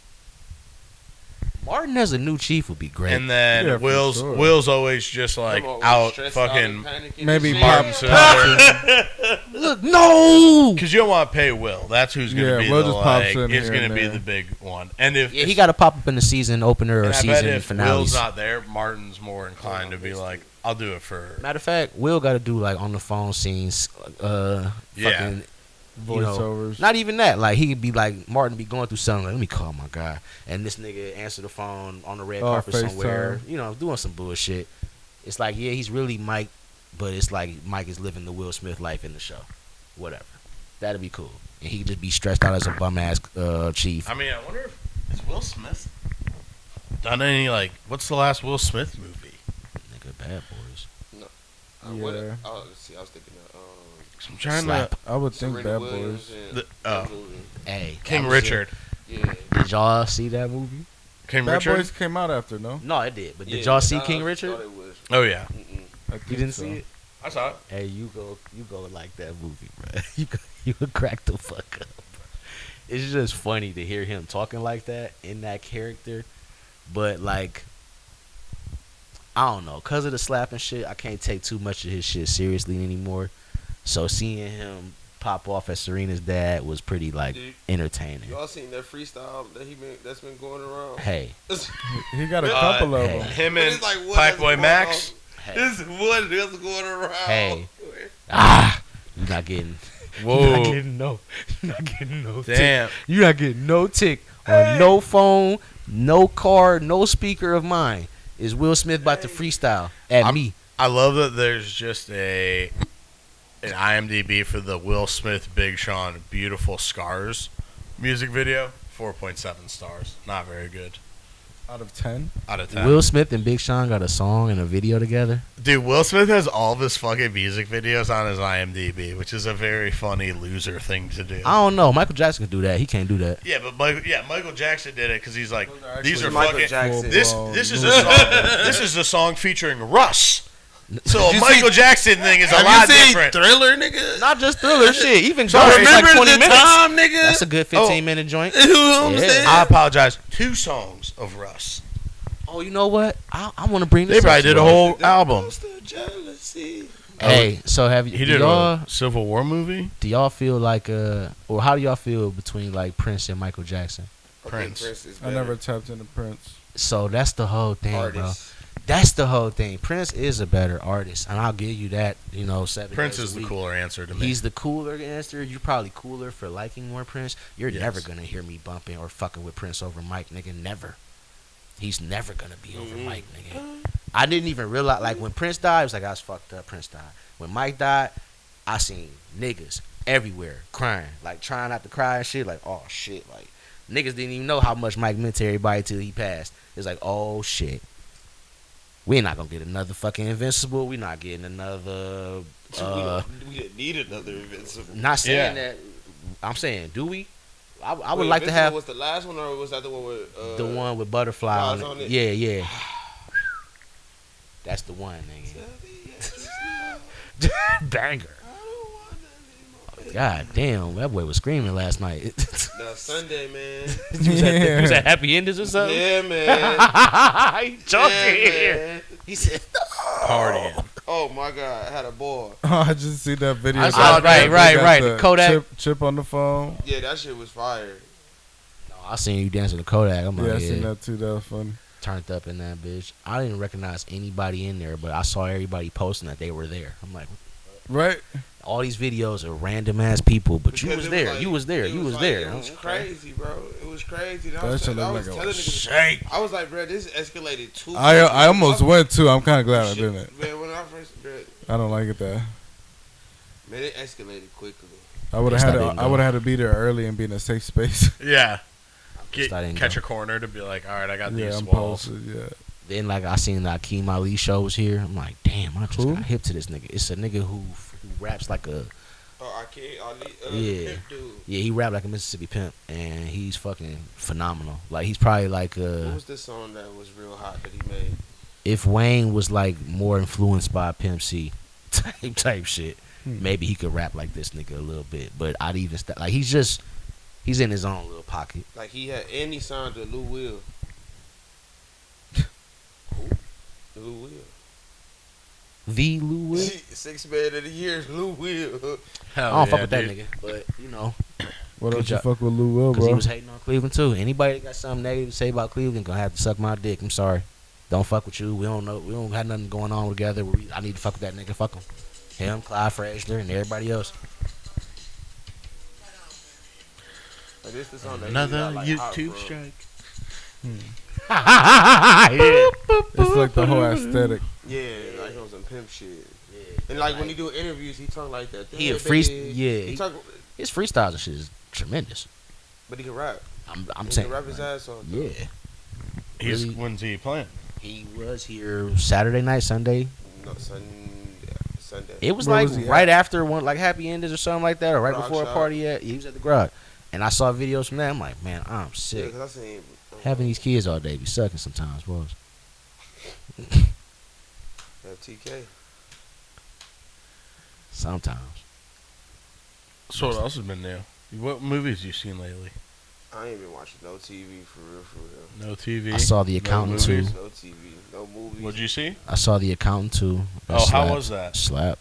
Martin as a new chief would be great.
and then
Yeah, for
Will's
sure.
Will's always just like out fucking
Maybe
Martin's sister.
Look, no.
Because you don't want to pay Will. That's who's going to
Yeah,
be
Will
the
just pops
like.
in
It's
here
going
and
to be
there.
the big one. And if
Yeah, he got to pop up in the season opener or
and I bet
season
if
finales.
Will's not there, Martin's more inclined to be like, I'll do it for.
Matter of fact, Will got to do like on the phone scenes,
Yeah.
fucking
Voiceovers.
Not even that. Like he could be like Martin be going through something. Like, let me call my guy, and this nigga answer the phone on the red carpet
FaceTime.
somewhere. Doing some bullshit. It's like, yeah, he's really Mike, but it's like Mike is living the Will Smith life in the show. Whatever. That'd be cool, and he could just be stressed out as a bum ass chief.
I mean, I wonder if is Will Smith done any like what's the last Will Smith movie?
Nigga, Bad Boys.
Yeah.
Let's see. I was thinking of
'Cause I'm trying
Slap.
I would think
Serena
Bad
Williams
Boys.
and
The-
that
oh.
movie.
Hey,
King
that was
Richard.
Yeah.
it. Did y'all see that movie?
King
Bad
Richard.
Boys came out after, no?
No, it did. But did
Yeah,
y'all see
I
King
thought
Richard?
it was.
Oh yeah,
Mm-mm.
I think
You didn't
so.
see it?
I saw it.
Hey, you go like that movie, bro. You would crack the fuck up, bro. It's just funny to hear him talking like that in that character, but like, I don't know, cause of the slapping shit, I can't take too much of his shit seriously anymore. So seeing him pop off as Serena's dad was pretty like
Dude,
entertaining.
y'all seen that freestyle that's been going around?
Hey,
He got a couple of
hey.
them.
Him
But
and
it's like, what
Pipe
is
Boy
going
Max.
hey,
This is what is going around.
Hey. you're not getting,
Whoa,
you're not getting no tick.
damn.
You're not getting no tick on no phone, no car, no speaker of mine. Is Will Smith about to freestyle at me?
I love that there's just an IMDb for the Will Smith Big Sean Beautiful Scars music video. 4.7 stars. Not very good.
Out of 10?
Out of 10.
Will Smith and Big Sean got a song and a video together.
Dude, Will Smith has all of his fucking music videos on his IMDb, which is a very funny loser thing to do.
I don't know. Michael Jackson can do that. He can't do that.
Yeah, but Michael Jackson did it because he's like,
Those are
these
actually
are
Michael
fucking.
Jackson.
This is a song. This is a song featuring Russ. So a
you
Michael
see-
Jackson thing is a
Have
lot
you seen
different.
Thriller, nigga?
Not just Thriller shit. Even
So
Ghost is
remember
like 20
the
minutes.
time, nigga?
That's a good 15-minute joint.
You know what I'm
Yeah.
saying?
I apologize. 2 songs of Russ.
Oh, you know what? I want to bring
They
this
probably
up.
did
to
a
y'all.
whole album.
Jealousy.
Hey, so have you?
He
do
did
y'all,
a Civil War movie.
do y'all feel like or how do y'all feel between like Prince and Michael Jackson?
Prince.
Is
I never tapped into Prince.
So that's the whole thing, bro.
artist.
That's the whole thing. Prince is a better artist, and I'll give you that. 7
Prince
days
is
a
the
week.
cooler answer to me.
He's the cooler answer. You're probably cooler for liking more Prince. You're
Yes.
never gonna hear me bumping or fucking with Prince over Mike, nigga. Never. He's never gonna be over Mike, nigga. I didn't even realize, like, when Prince died, I was like, I was fucked up. Prince died. When Mike died, I seen niggas everywhere crying, like trying not to cry and shit. Like, oh shit, like niggas didn't even know how much Mike meant to everybody till he passed. It's like, oh shit. We're not gonna get another fucking Invincible. We're not getting another.
We didn't need another Invincible.
Not saying
Yeah.
that. I'm saying, do we? I would
Wait,
like to
Invincible
have
was the last one, or was that the one with
the one with Butterfly on
Flies
it.
on it?
Yeah, yeah. That's the one, nigga. Banger. God damn, that boy was screaming last night.
No, Sunday, man.
Was that Happy Endings or something?
Yeah, man.
He joking.
Yeah, man.
He said,
Partying.
Oh my God, I had a ball.
Oh, I just see that video.
I saw
They
that.
Right,
got
right.
the
Kodak.
chip on the phone.
Yeah, that shit was fire.
no, I seen you dancing to Kodak. I'm
Yeah, I
like,
seen
yeah,
that too. That was funny.
turned up in that bitch. I didn't recognize anybody in there, but I saw everybody posting that they were there. I'm like,
Right.
All these videos of random ass people, but you
Because
was
it
there.
like-
You was there.
it
You was
like-
there.
It was crazy, bro. It was crazy. And I
That
was,
shit
I
look
was
like a
telling niggas,
shake.
I was like, bro, this escalated too.
I almost went too. I'm kind of glad I didn't.
Man, when I first, bro,
I don't like it there.
man, it escalated quickly.
I would have
Yes,
had
I
to.
didn't
I
go.
would have had to be there early and be in a safe space.
Yeah.
Pissed I didn't
Catch
go.
a corner to be like, all right, I got
Yeah,
these
I'm
walls.
posted. Yeah.
Then like I seen the Akeem Ali show was here. I'm like, damn, I just
Who?
got hip to this nigga. It's a nigga who raps like a
Oh, I can't.
Yeah.
Pimp dude.
yeah, he rap like a Mississippi pimp, and he's fucking phenomenal. Like he's probably like
What was the song that was real hot that he made?
if Wayne was like more influenced by Pimp C type shit, maybe he could rap like this nigga a little bit. But I'd even like he's in his own little pocket.
Like he had, and he signed to Lou Will. Lou Will.
The Lou Will.
6 man of the year, Lou Will.
Hell
I don't fuck
yeah,
with that
dude.
nigga, but you know,
What
Good
else you
job.
fuck with Lou Will,
because he
bro?
was hating on Cleveland too. Anybody that got something negative to say about Cleveland gonna have to suck my dick. I'm sorry. Don't fuck with you. We don't know. We don't have nothing going on together. I need to fuck with that nigga. Fuck him. Him, Clyde Frazier, and everybody else.
Like, this the song that he
Another
got, like, hot
YouTube
for.
strike.
Yeah.
It's like the whole aesthetic.
Yeah, like on some pimp shit. And like when he do interviews, he talk like that.
He a
Baby.
yeah.
He talk,
His freestyles and shit is tremendous.
but he can rap.
I'm
He
saying.
can rap his ass off. though.
Yeah.
He's
Really?
when's he playing?
He was here Saturday night, Sunday.
No, Sunday.
It was
Where
like
was he at?
right after one, like Happy Endings or something like that, or right
Grog
before a
Shop.
party. He was at the garage, and I saw videos from that. I'm like, man, I'm
Yeah,
sick.
'cause I seen
Having these kids all day be sucking sometimes, boys.
TK.
Sometimes.
So what else has been new? What movies you seen lately?
I ain't been watching no TV for real.
No TV.
I saw The Accountant too.
movies?
No TV, no movies.
What'd you see?
I saw The Accountant too. That
Oh, how
slapped.
was that?
Slap.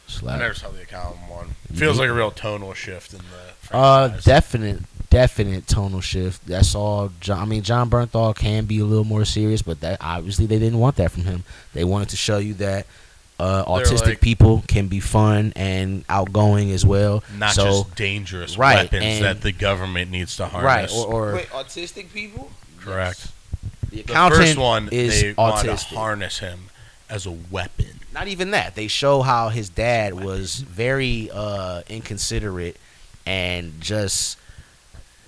I
Slap.
never saw the accountant one.
You
Feels
did?
like a real tonal shift in the franchise.
Definite tonal shift. That's all. John Bernthal can be a little more serious, but that obviously they didn't want that from him. They wanted to show you that autistic
like-
people can be fun and outgoing as well.
Not
so,
just dangerous
right,
weapons
and-
that the government needs to
right,
harness.
or
Wait, autistic people?
Correct.
the
The
accountant
first one,
is
they want to
autistic.
harness him as a weapon.
Not even that. They show how his dad was very inconsiderate and just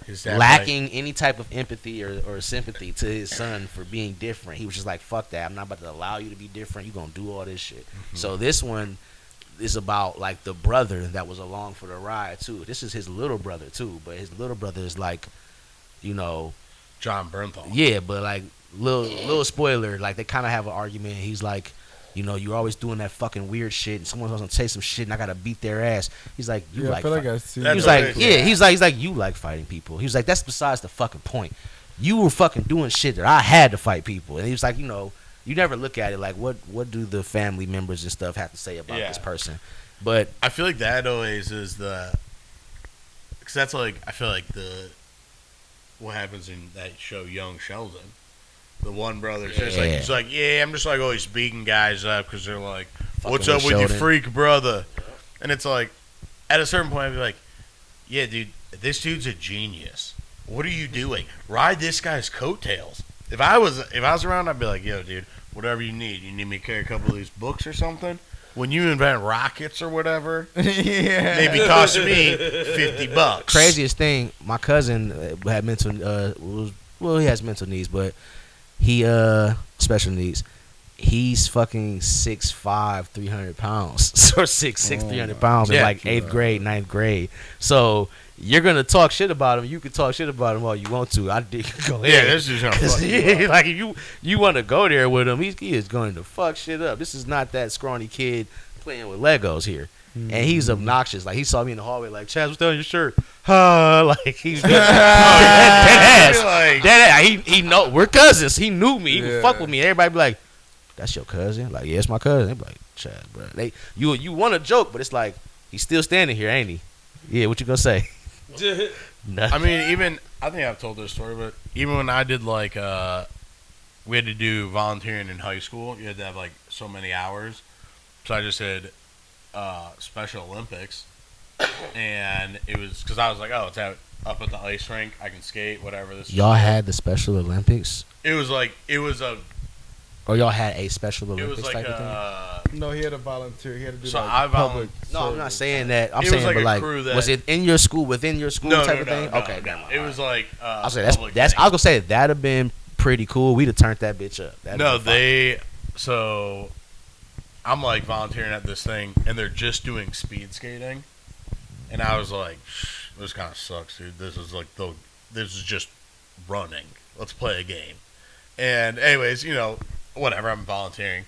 His dad,
lacking any type of empathy or sympathy to his son for being different. He was just like, fuck that. I'm not about to allow you to be different. You're going to do all this shit. So this one is about like the brother that was along for the ride too. This is his little brother too, but his little brother is like, you know,
John Bernthal.
yeah, but like little spoiler, like they kind of have an argument. He's like, you know, you're always doing that fucking weird shit, and someone's gonna say some shit, and I gotta beat their ass. He's like, you
Yeah, I
like,
feel like
fi-"
I see.
he
That's
was
what
like,
it is,
yeah,
yeah.
he's like, you like fighting people. He was like, that's besides the fucking point. You were fucking doing shit that I had to fight people, and he was like, you know, you never look at it like what do the family members and stuff have to say about
Yeah.
this person, but
I feel like that always is because that's like I feel like what happens in that show Young Sheldon. The one brother's just like
Yeah.
he's like, yeah, I'm just like always beating guys up because they're like,
Fucking
what's up
with
with your
Sheldon.
freak brother? And it's like, at a certain point, I'd be like, yeah, dude, this dude's a genius. What are you doing? Ride this guy's coattails. If I was around, I'd be like, yo, dude, whatever you need. You need me to carry a couple of these books or something? When you invent rockets or whatever,
Yeah.
maybe cost me $50.
craziest thing, my cousin had mental he has mental needs, but he special needs. He's fucking 6'5", 300 pounds, or 6'6", 300 pounds in
Yeah.
like 8th grade, 9th grade. So you're gonna talk shit about him. You can talk shit about him all you want to. I did go
Yeah,
ahead.
this is gonna
'Cause
fuck you up.
like if you want to go there with him, he is going to fuck shit up. This is not that scrawny kid playing with Legos here. And he's obnoxious. Like he saw me in the hallway, like Chaz, what's down your shirt? Like he's dead ass.
Like,
Dead ass. He know we're cousins. He knew me. He would
Yeah.
fuck with me. Everybody be like, "That's your cousin?" Like, yeah, it's my cousin. They be like, Chaz, bro. You want to joke, but it's like he's still standing here, ain't he? Yeah. What you gonna say? Nothing.
I mean, I think I've told this story, but even when I did like, we had to do volunteering in high school. You had to have like so many hours. So I just said, Special Olympics, and it was because I was like, oh, it's out up at the ice rink. I can skate, whatever. This
Y'all had the Special Olympics,
it was like
or y'all had a Special
it
Olympics
was like
type of thing?
No, he had to volunteer. He had to do
So
like
I
public.
No, I'm not saying that. I'm
It was
saying,
like
but
a
like,
crew that-
was it in your school, within your school
no,
type
no,
of
no,
thing?
no,
Okay,
no.
never
It
mind.
was like
I was saying
public
that's.
thing.
I was gonna say that'd have been pretty cool. We'd have turned that bitch up. That'd
No,
have been fire.
so I'm like volunteering at this thing, and they're just doing speed skating, and I was like, this kind of sucks, dude. This is just running. Let's play a game. And anyways, whatever. I'm volunteering,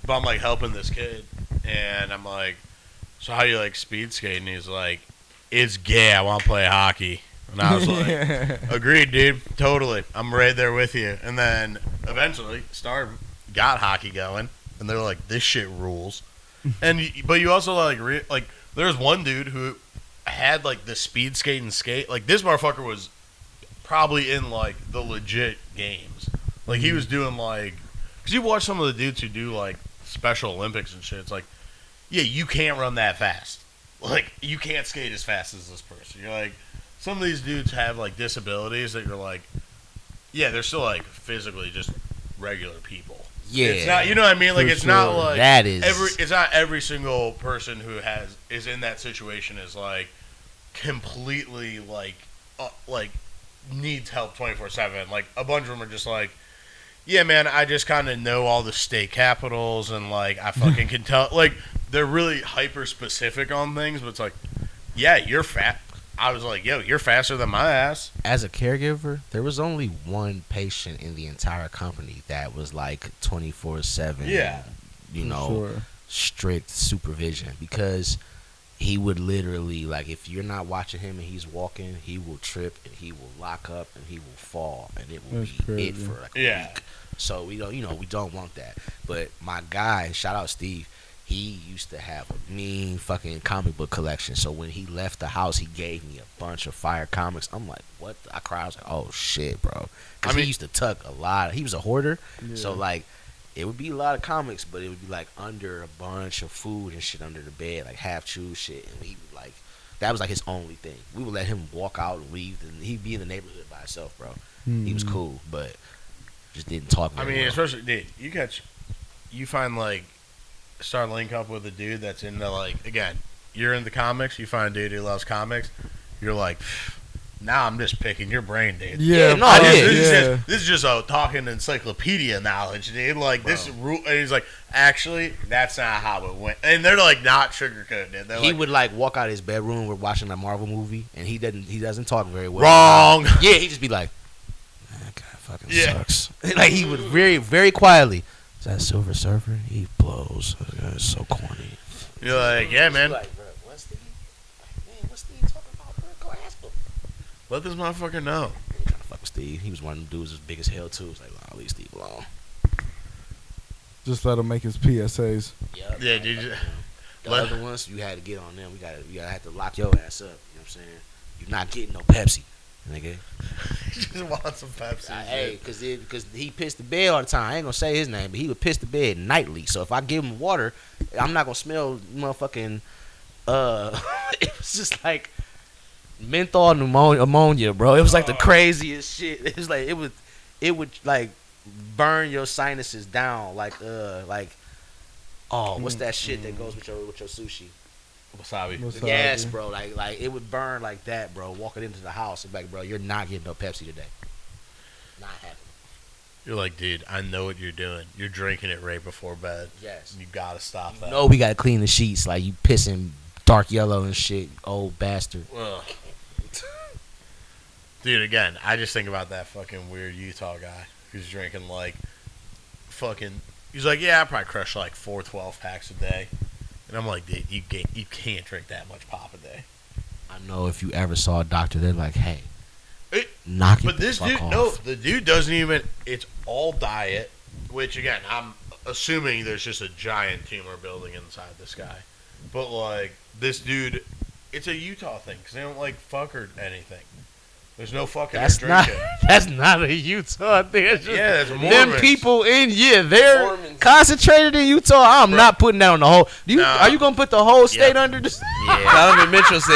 but I'm like helping this kid, and I'm like, so how you like speed skating? He's like, it's gay. I want to play hockey. And I was like, agreed, dude. Totally. I'm right there with you. And then eventually, Star got hockey going, and they're like, this shit rules. But you also like there's one dude who had like the speed skate. Like this motherfucker was probably in like the legit games. Like he was doing like, because you watch some of the dudes who do like Special Olympics and shit. It's like, yeah, you can't run that fast. Like you can't skate as fast as this person. You're like, some of these dudes have like disabilities that you're like, yeah, they're still like physically just regular people.
Yeah,
It's not, you know what I mean? Like
For
it's not
sure.
like
That is-
it's not every single person who is in that situation is like completely like needs help 24/7. Like a bunch of them are just like, yeah, man, I just kind of know all the state capitals and like I fucking can tell. Like they're really hyper specific on things, but it's like, yeah, you're fat. I was like, yo, you're faster than my ass.
As a caregiver, there was only one patient in the entire company that was like 24/7.
Yeah.
You
For
know,
sure.
strict supervision, because he would literally, like, if you're not watching him and he's walking, he will trip and he will lock up and he will fall, and it will
That's
be
crazy.
it for like a
Yeah.
week. So we don't, we don't want that. But my guy, shout out Steve, he used to have a mean fucking comic book collection. So when he left the house, he gave me a bunch of fire comics. I'm like, what? I cried. I was like, oh shit, bro. Because he used to tuck a lot. He was a hoarder. So
Yeah.
like, it would be a lot of comics, but it would be like under a bunch of food and shit under the bed, like half chew shit. And he would like, that was like his only thing. We would let him walk out and leave, and he'd be in the neighborhood by himself, bro. He was cool, but just didn't talk.
I
very
mean,
well.
especially, dude, you find like, start link up with a dude that's into like, again, you're in the comics, you find a dude who loves comics, you're like, now I'm just picking your brain, dude.
Yeah,
no, I did.
This is just a talking encyclopedia knowledge, dude. Like this rule, and he's like, actually, that's not how it went. And they're like not sugarcoating it. They're
He
like,
would like walk out of his bedroom. We're watching a Marvel movie, and he doesn't talk very well.
wrong.
Yeah, he'd just be like, that guy fucking
Yeah.
sucks. Like he would very, very quietly. Is that Silver Surfer? He blows. It's so corny.
You're like, yeah, man.
Like, bro, what's Steve? Man, what's Steve talking about? Bro, go ask him.
Let this motherfucker know.
Trying to fuck with Steve. He was one of them dudes as big as hell too. It's like, nah, leave Steve alone.
Just let him make his PSAs.
Yep.
Yeah, dude.
The
Let-
other ones, you had to get on them. We gotta have to lock your ass up. You know what I'm saying? You're not getting no Pepsi, nigga.
He just wants some Pepsi.
Hey, because he pissed the bed all the time. I ain't gonna say his name, but he would piss the bed nightly. So if I give him water, I'm not gonna smell motherfucking. It was just like menthol ammonia, bro. It was like the craziest shit. It was like it would like burn your sinuses down, like what's that shit that goes with your sushi?
Wasabi.
Wasabi.
Yes, bro. Like it would burn like that, bro. Walking into the house, and like, bro, you're not getting no Pepsi today. Not happening.
You're like, dude, I know what you're doing. You're drinking it right before bed.
Yes.
You gotta stop that.
No, we gotta clean the sheets. Like you pissing dark yellow and shit, you old bastard.
Ugh. Dude, again, I just think about that fucking weird Utah guy who's drinking like fucking. He's like, yeah, I probably crush like 4 12-packs a day, and I'm like, dude, you can't drink that much pop a day.
I know if you ever saw a doctor, they're like, hey,
It-
knock it
But
the
this
fuck
dude,
off.
no, the dude doesn't even. It's all diet, which again, I'm assuming there's just a giant tumor building inside this guy. But like this dude, it's a Utah thing because they don't like fuck or anything. There's no fucking
That's not.
drinking.
That's not a Utah thing. That's just
Yeah, that's
them
Mormons.
people they're
Mormons.
concentrated in Utah. I'm not putting that on the whole.
No.
Are you gonna put the whole state
Yeah.
under this?
Yeah.
Donovan Mitchell said.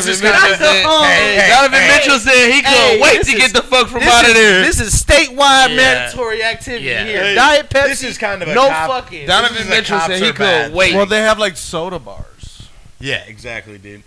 is kinda- Hey,
Donovan
hey,
Mitchell said he couldn't
Hey,
wait
this
to
is-
get the fuck from
This
out of
is,
there.
this is statewide
Yeah.
mandatory activity
Yeah.
here.
Hey,
Diet Pepsi.
this is kind of a
no
cop-
fucking.
This
Donovan
is a
Mitchell
cops
said he
are bad.
couldn't wait.
Well, they have like soda bars.
Yeah, exactly, dude.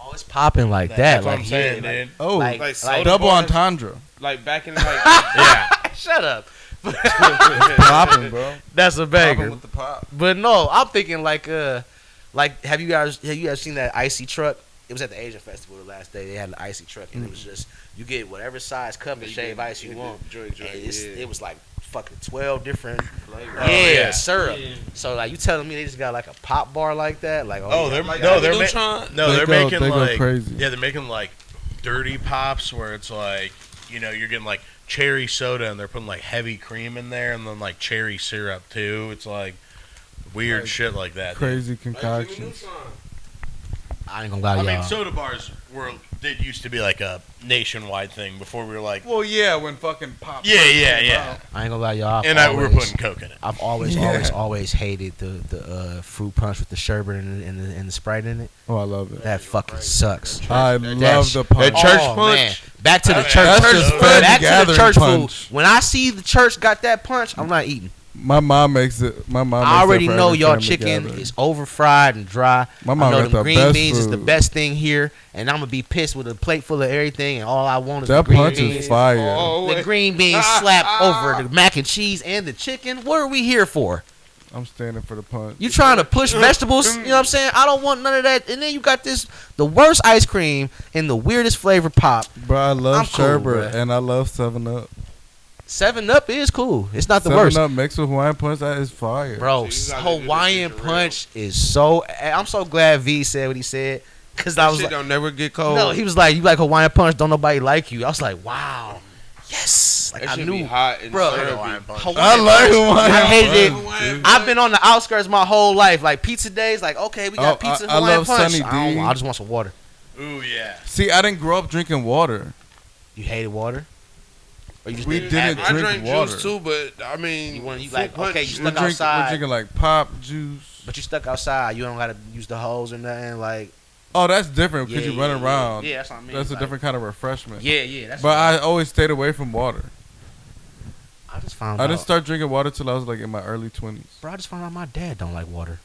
Oh, it's popping like that.
That's what
Like
I'm saying,
yeah,
dude.
Oh,
Like
soda
double
bars,
entendre.
Like back in like
Yeah.
shut up.
Popping, bro.
That's a
popping
banger.
with the pop.
But no, I'm thinking like have you guys seen that icy truck? It was at the Asian Festival the last day. They had an icy truck and it was just you get whatever size cup and shave ice you want.
Drink,
And
yeah.
it was like fucking 12 different
yeah.
syrup. So like you telling me they just got like a pop bar like that? Like
Oh, they're
Like
no, they're
Neutron?
they're
They
making
go
like
crazy.
yeah, they're making like dirty pops where it's like you're getting like cherry soda and they're putting like heavy cream in there and then like cherry syrup too. It's like weird
Like,
shit like that. dude.
Crazy concoctions.
I ain't gonna lie,
I
y'all.
mean, soda bars did used to be like a nationwide thing before we were like
Well, yeah, when fucking pop.
yeah.
I ain't gonna lie, y'all.
And we were putting Coke in it.
I've always,
Yeah.
always hated the fruit punch with the sherbet and the Sprite in it.
Oh, I love it.
That fucking sucks.
I love the punch.
that church
Oh,
punch.
man. Back to the
That's
church.
just
food.
family
Back to the
gathering
church
punch.
food. When I see the church got that punch, I'm not eating.
My mom makes it. My mom.
I
makes
already
it for
know
every
y'all
family
chicken
gathering.
is over fried and dry.
My
I
mom
know
got
the
the
green
best
beans is the
food.
best thing here, and I'm gonna be pissed with a plate full of everything, and all I want is
That
the green
punch
beans.
is fire.
Oh,
The green beans slap over the mac and cheese and the chicken. What are we here for?
I'm standing for the punch.
You trying to push vegetables? You know what I'm saying? I don't want none of that. And then you got the worst ice cream and the weirdest flavor pop.
Bro, I love
I'm cool,
sherbet
bruh.
and I love 7-Up.
7-Up is cool. It's not the
7-Up
worst.
mixed with Hawaiian punch, that is fire.
Bro,
So you gotta do this
Hawaiian
shit for
punch is so. I'm so glad V said what he said. Because I
That
was
shit
like,
don't never get cold.
no, he was like, you like Hawaiian punch, don't nobody like you. I was like, wow. Yes. Like,
that
I
shit
knew.
be hot and
Bro,
syrupy.
Hawaiian punch.
Hawaiian
I like
punch,
Hawaiian
I hated
punch.
it. I've been on the outskirts my whole life. Like pizza days, like, okay, we got
Oh,
pizza,
I
Hawaiian
love
punch.
Sunny D.
I just want some water.
Ooh yeah.
See, I didn't grow up drinking water.
You hated water? Or you just
We
didn't
didn't
have it?
I
drink
drink
water.
juice too, but I mean,
You want you
fruit
like
punch-
okay, you
We're,
stuck outside,
we're drinking like pop juice.
but you stuck outside. You don't gotta use the hose or nothing. Like
Oh, that's different because
yeah,
you run
yeah,
around.
Yeah, that's what I mean.
That's a
Like,
different kind of refreshment.
Yeah, that's.
But
what
I always stayed away from water.
I just found
I
out.
didn't start drinking water till I was like in my early 20s.
Bro, I just found out my dad don't like water.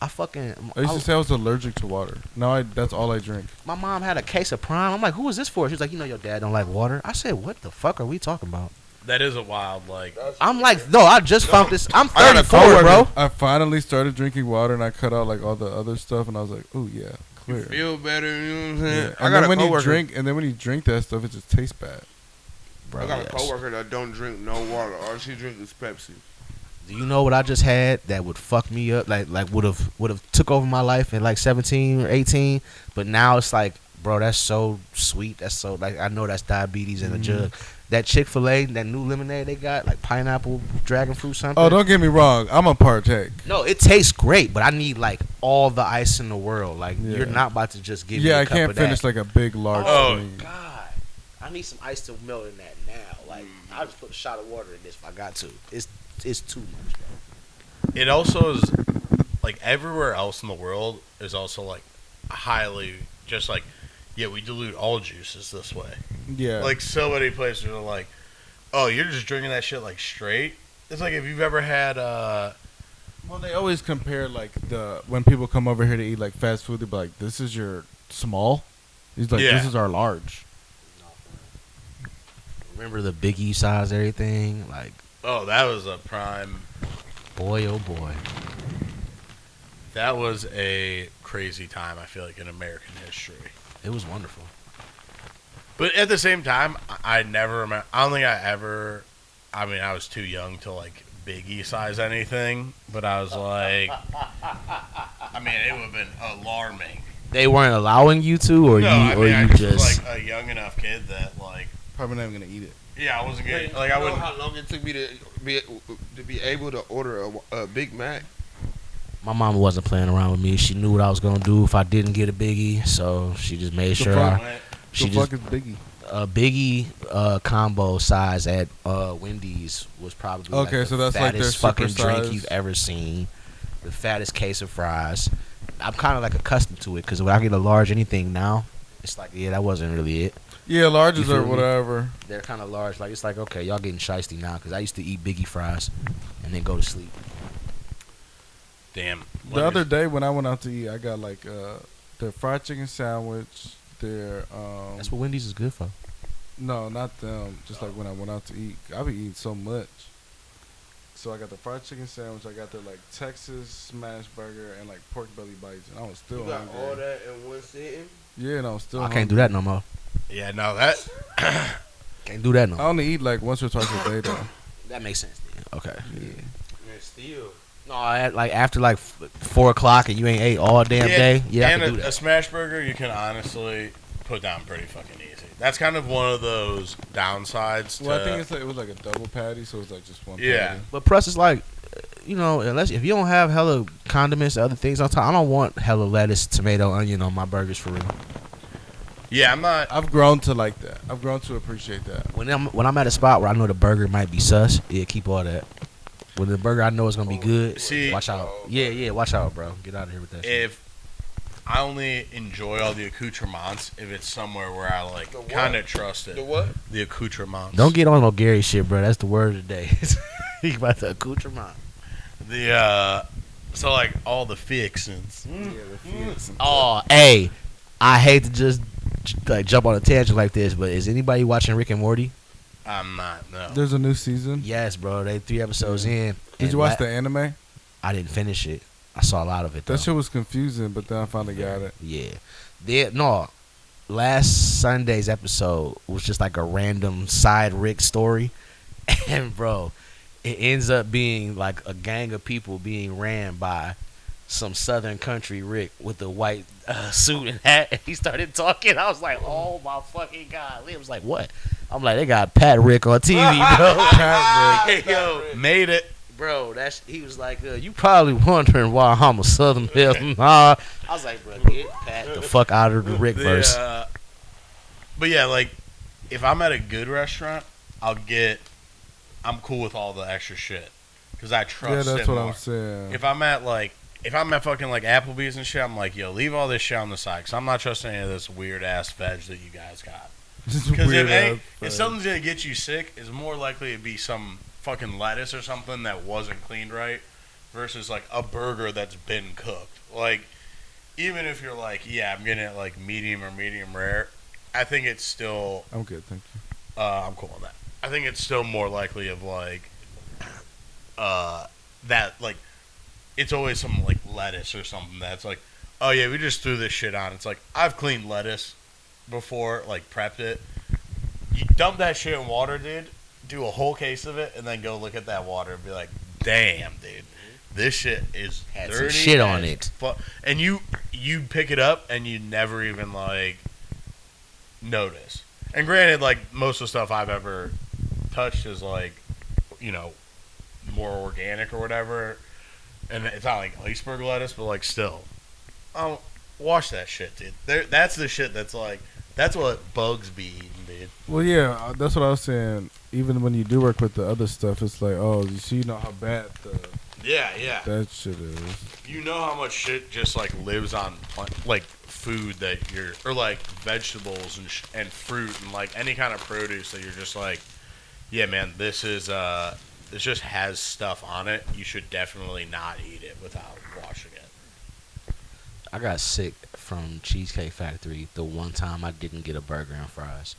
I fucking.
I used to say I was allergic to water. Now that's all I drink.
My mom had a case of Prime. I'm like, who is this for? She was like, you know, your dad don't like water. I said, what the fuck are we talking about?
That is a wild like.
I'm like, no, I just found this. I'm
I got a
34,
coworker.
bro.
I finally started drinking water and I cut out like all the other stuff and I was like, oh yeah, clear.
feel better. You know what I'm saying?
Yeah.
I
And
got
then
a
when you
coworker.
drink, and then when you drink that stuff, it just tastes bad.
Bro,
I got
yes.
a coworker that don't drink no water. All she drink is Pepsi.
Do you know what I just had that would fuck me up? Like would have took over my life at like 17 or 18, but now it's like, bro, that's so sweet. That's so like I know that's diabetes in a jug. That Chick-fil-A, that new lemonade they got, like pineapple, dragon fruit, something.
Oh, don't get me wrong, I'm a partake.
No, it tastes great, but I need like all the ice in the world. Like
Yeah.
you're not about to just give me
Yeah,
a
I
cup
can't
of
finish
that.
like a big large
Oh,
thing.
God, I need some ice to melt in that now. Like I'll just put a shot of water in this if I got to. It's too much, bro.
It also is like everywhere else in the world is also like highly just like yeah we dilute all juices this way.
Yeah,
Like so many places are like, oh you're just drinking that shit like straight. It's like if you've ever had
well, they always compare like the when people come over here to eat like fast food, they be like, "This is your small." He's like,
Yeah.
"This is our large."
Remember the Biggie size everything? Like
oh that was a prime.
boy, oh boy.
That was a crazy time. I feel like in American history.
It was wonderful.
But at the same time, I never remember. I don't think I ever. I mean, I was too young to like Biggie size anything. But I was like, I mean, it would have been alarming.
They weren't allowing you to, or
I
you
just
just.
was like a young enough kid that like,
Probably not even gonna eat it.
yeah, I wasn't
Hey,
getting like I
you know
wouldn't.
how long it took me to be able to order a Big Mac?
My mama wasn't playing around with me. She knew what I was gonna do if I didn't get a Biggie, so she just made sure.
fuck?
She
The
just
fuck is Biggie?
A Biggie combo size at Wendy's was probably
Okay,
like
so
the
that's like their
fattest fucking
super
drink
size.
you've ever seen. The fattest case of fries. I'm kind of like accustomed to it because when I get a large anything now, it's like that wasn't really it.
Yeah, larges
You feel
or
me?
whatever.
They're kind of large. Like it's like okay, y'all getting shiesty now because I used to eat Biggie fries and then go to sleep.
Damn.
The other day when I went out to eat, I got like their fried chicken sandwich. Their
That's what Wendy's is good for.
no, not them. Just like when I went out to eat, I be eating so much. So I got the fried chicken sandwich. I got the like Texas smash burger and like pork belly bites, and I was still
You got
hungry.
all that in one sitting?
Yeah, and I was still.
I can't do that no more.
Yeah, no, that.
Can't do that no
I
more.
only eat like once or twice a day though.
That makes sense. Then. Okay. Yeah.
Man, still.
No, like after like 4 o'clock and you ain't ate all damn day. Yeah, I
and
can do
a
that.
smash burger you can honestly put down pretty fucking easy. That's kind of one of those downsides.
Well, I
to-
think it's like it was like a double patty, so it was like just one.
Yeah.
patty.
But plus, it's like, unless if you don't have hella condiments, other things on top, I don't want hella lettuce, tomato, onion on my burgers for real.
Yeah, I'm not.
I've grown to like that. I've grown to appreciate that.
When I'm at a spot where I know the burger might be sus, yeah, keep all that. When the burger I know is gonna be good,
See-
watch out. Yeah, watch out, bro. Get out of here with that shit.
If I only enjoy all the accoutrements if it's somewhere where I like
The what?
kind of trust it.
The what?
The accoutrements.
Don't get on no Gary shit, bro. That's the word of the day. He about the accoutrement.
the so like all the fixins.
Yeah, the fix.
Oh, hey, I hate to just like jump on a tangent like this, but is anybody watching Rick and Morty?
I'm not. No.
There's a new season.
Yes, bro. They 3 episodes in.
Did
and
you watch the anime?
I didn't finish it. I saw a lot of it though.
That shit was confusing, but then I finally got it.
Yeah. Last Sunday's episode was just like a random side Rick story. And bro, it ends up being like a gang of people being ran by some southern country Rick with a white suit and hat. And he started talking. I was like, oh my fucking God. Liam was like, what? I'm like, they got Pat Rick on TV, bro.
Pat Rick.
Hey, yo,
Made it.
bro, he was like, you probably wondering why I'm a Southern Belle. Nah. I was like, bro, get Pat the fuck out of the Rick verse.
But yeah, like if I'm at a good restaurant, I'm cool with all the extra shit because I trust.
Yeah, that's
it
what
more.
I'm saying.
If I'm at fucking like Applebee's and shit, I'm like, yo, leave all this shit on the side because I'm not trusting any of this weird ass veg that you guys got.
Just
Because
weird ass
if
thing.
something's gonna get you sick, it's more likely to be some fucking lettuce or something that wasn't cleaned right, versus like a burger that's been cooked. Like, even if you're like, yeah, I'm getting it like medium or medium rare, I think it's still.
I'm good, thank you.
I'm cool on that. I think it's still more likely of like, that like, it's always some like lettuce or something that's like, oh yeah, we just threw this shit on. It's like I've cleaned lettuce before, like prepped it. You dump that shit in water, dude. Do a whole case of it, and then go look at that water and be like, damn, dude, this shit is
Had some
dirty
shit on
as
it.
and you pick it up and you never even like notice. And granted, like most of the stuff I've ever touched is like, more organic or whatever. And it's not like iceberg lettuce, but like still, wash that shit, dude. That's the shit that's like, that's what bugs be eating, dude.
Well, yeah, that's what I was saying. Even when you do work with the other stuff, it's like, oh, you know how bad
Yeah.
that shit is.
You know how much shit just like lives on like food that or like vegetables and fruit and like any kind of produce that you're just like, yeah, man, this just has stuff on it. You should definitely not eat it without washing it.
I got sick from Cheesecake Factory the one time I didn't get a burger and fries.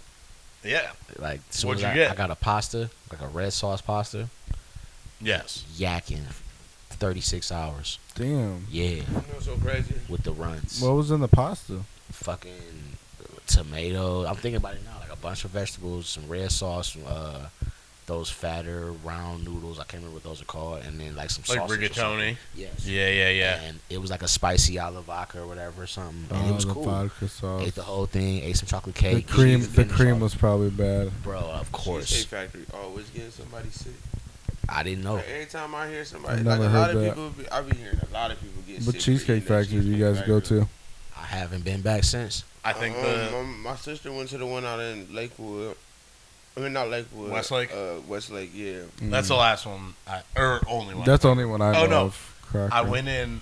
Yeah.
Like, soon
What'd
as
you get?
I got a pasta, like a red sauce pasta,
Yes.
yakking 36 hours.
Damn.
Yeah,
You know what's so crazy?
with the runs.
What was in the pasta?
Fucking tomato. I'm thinking about it now. Like a bunch of vegetables, some red sauce, those fatter round noodles. I can't remember what those are called. And then like some
Like
sausage or
rigatoni.
something. Yes.
Yeah.
And it was like a spicy olive vodka or whatever or something. And it was
the
cool.
vodka sauce.
Ate the whole thing. Ate some chocolate
The
cake.
cream,
Didn't
the
finish
cream
all-
was probably bad.
Bro, of course.
Cheesecake Factory always getting somebody sick.
I didn't know.
Like, every time I hear somebody,
I've
like
never
a lot
heard
of
that.
people, I be hearing a lot of people get sick.
What
for
Cheesecake
eating that
Factory do you
Cheesecake
guys go
Factory.
to?
I haven't been back since.
I think
my sister went to the one out in Lakewood. I mean, not Lakewood.
Westlake?
Westlake, yeah.
that's the last one, or only one.
That's the only one I know
Oh, no.
of. Cracker.
I went in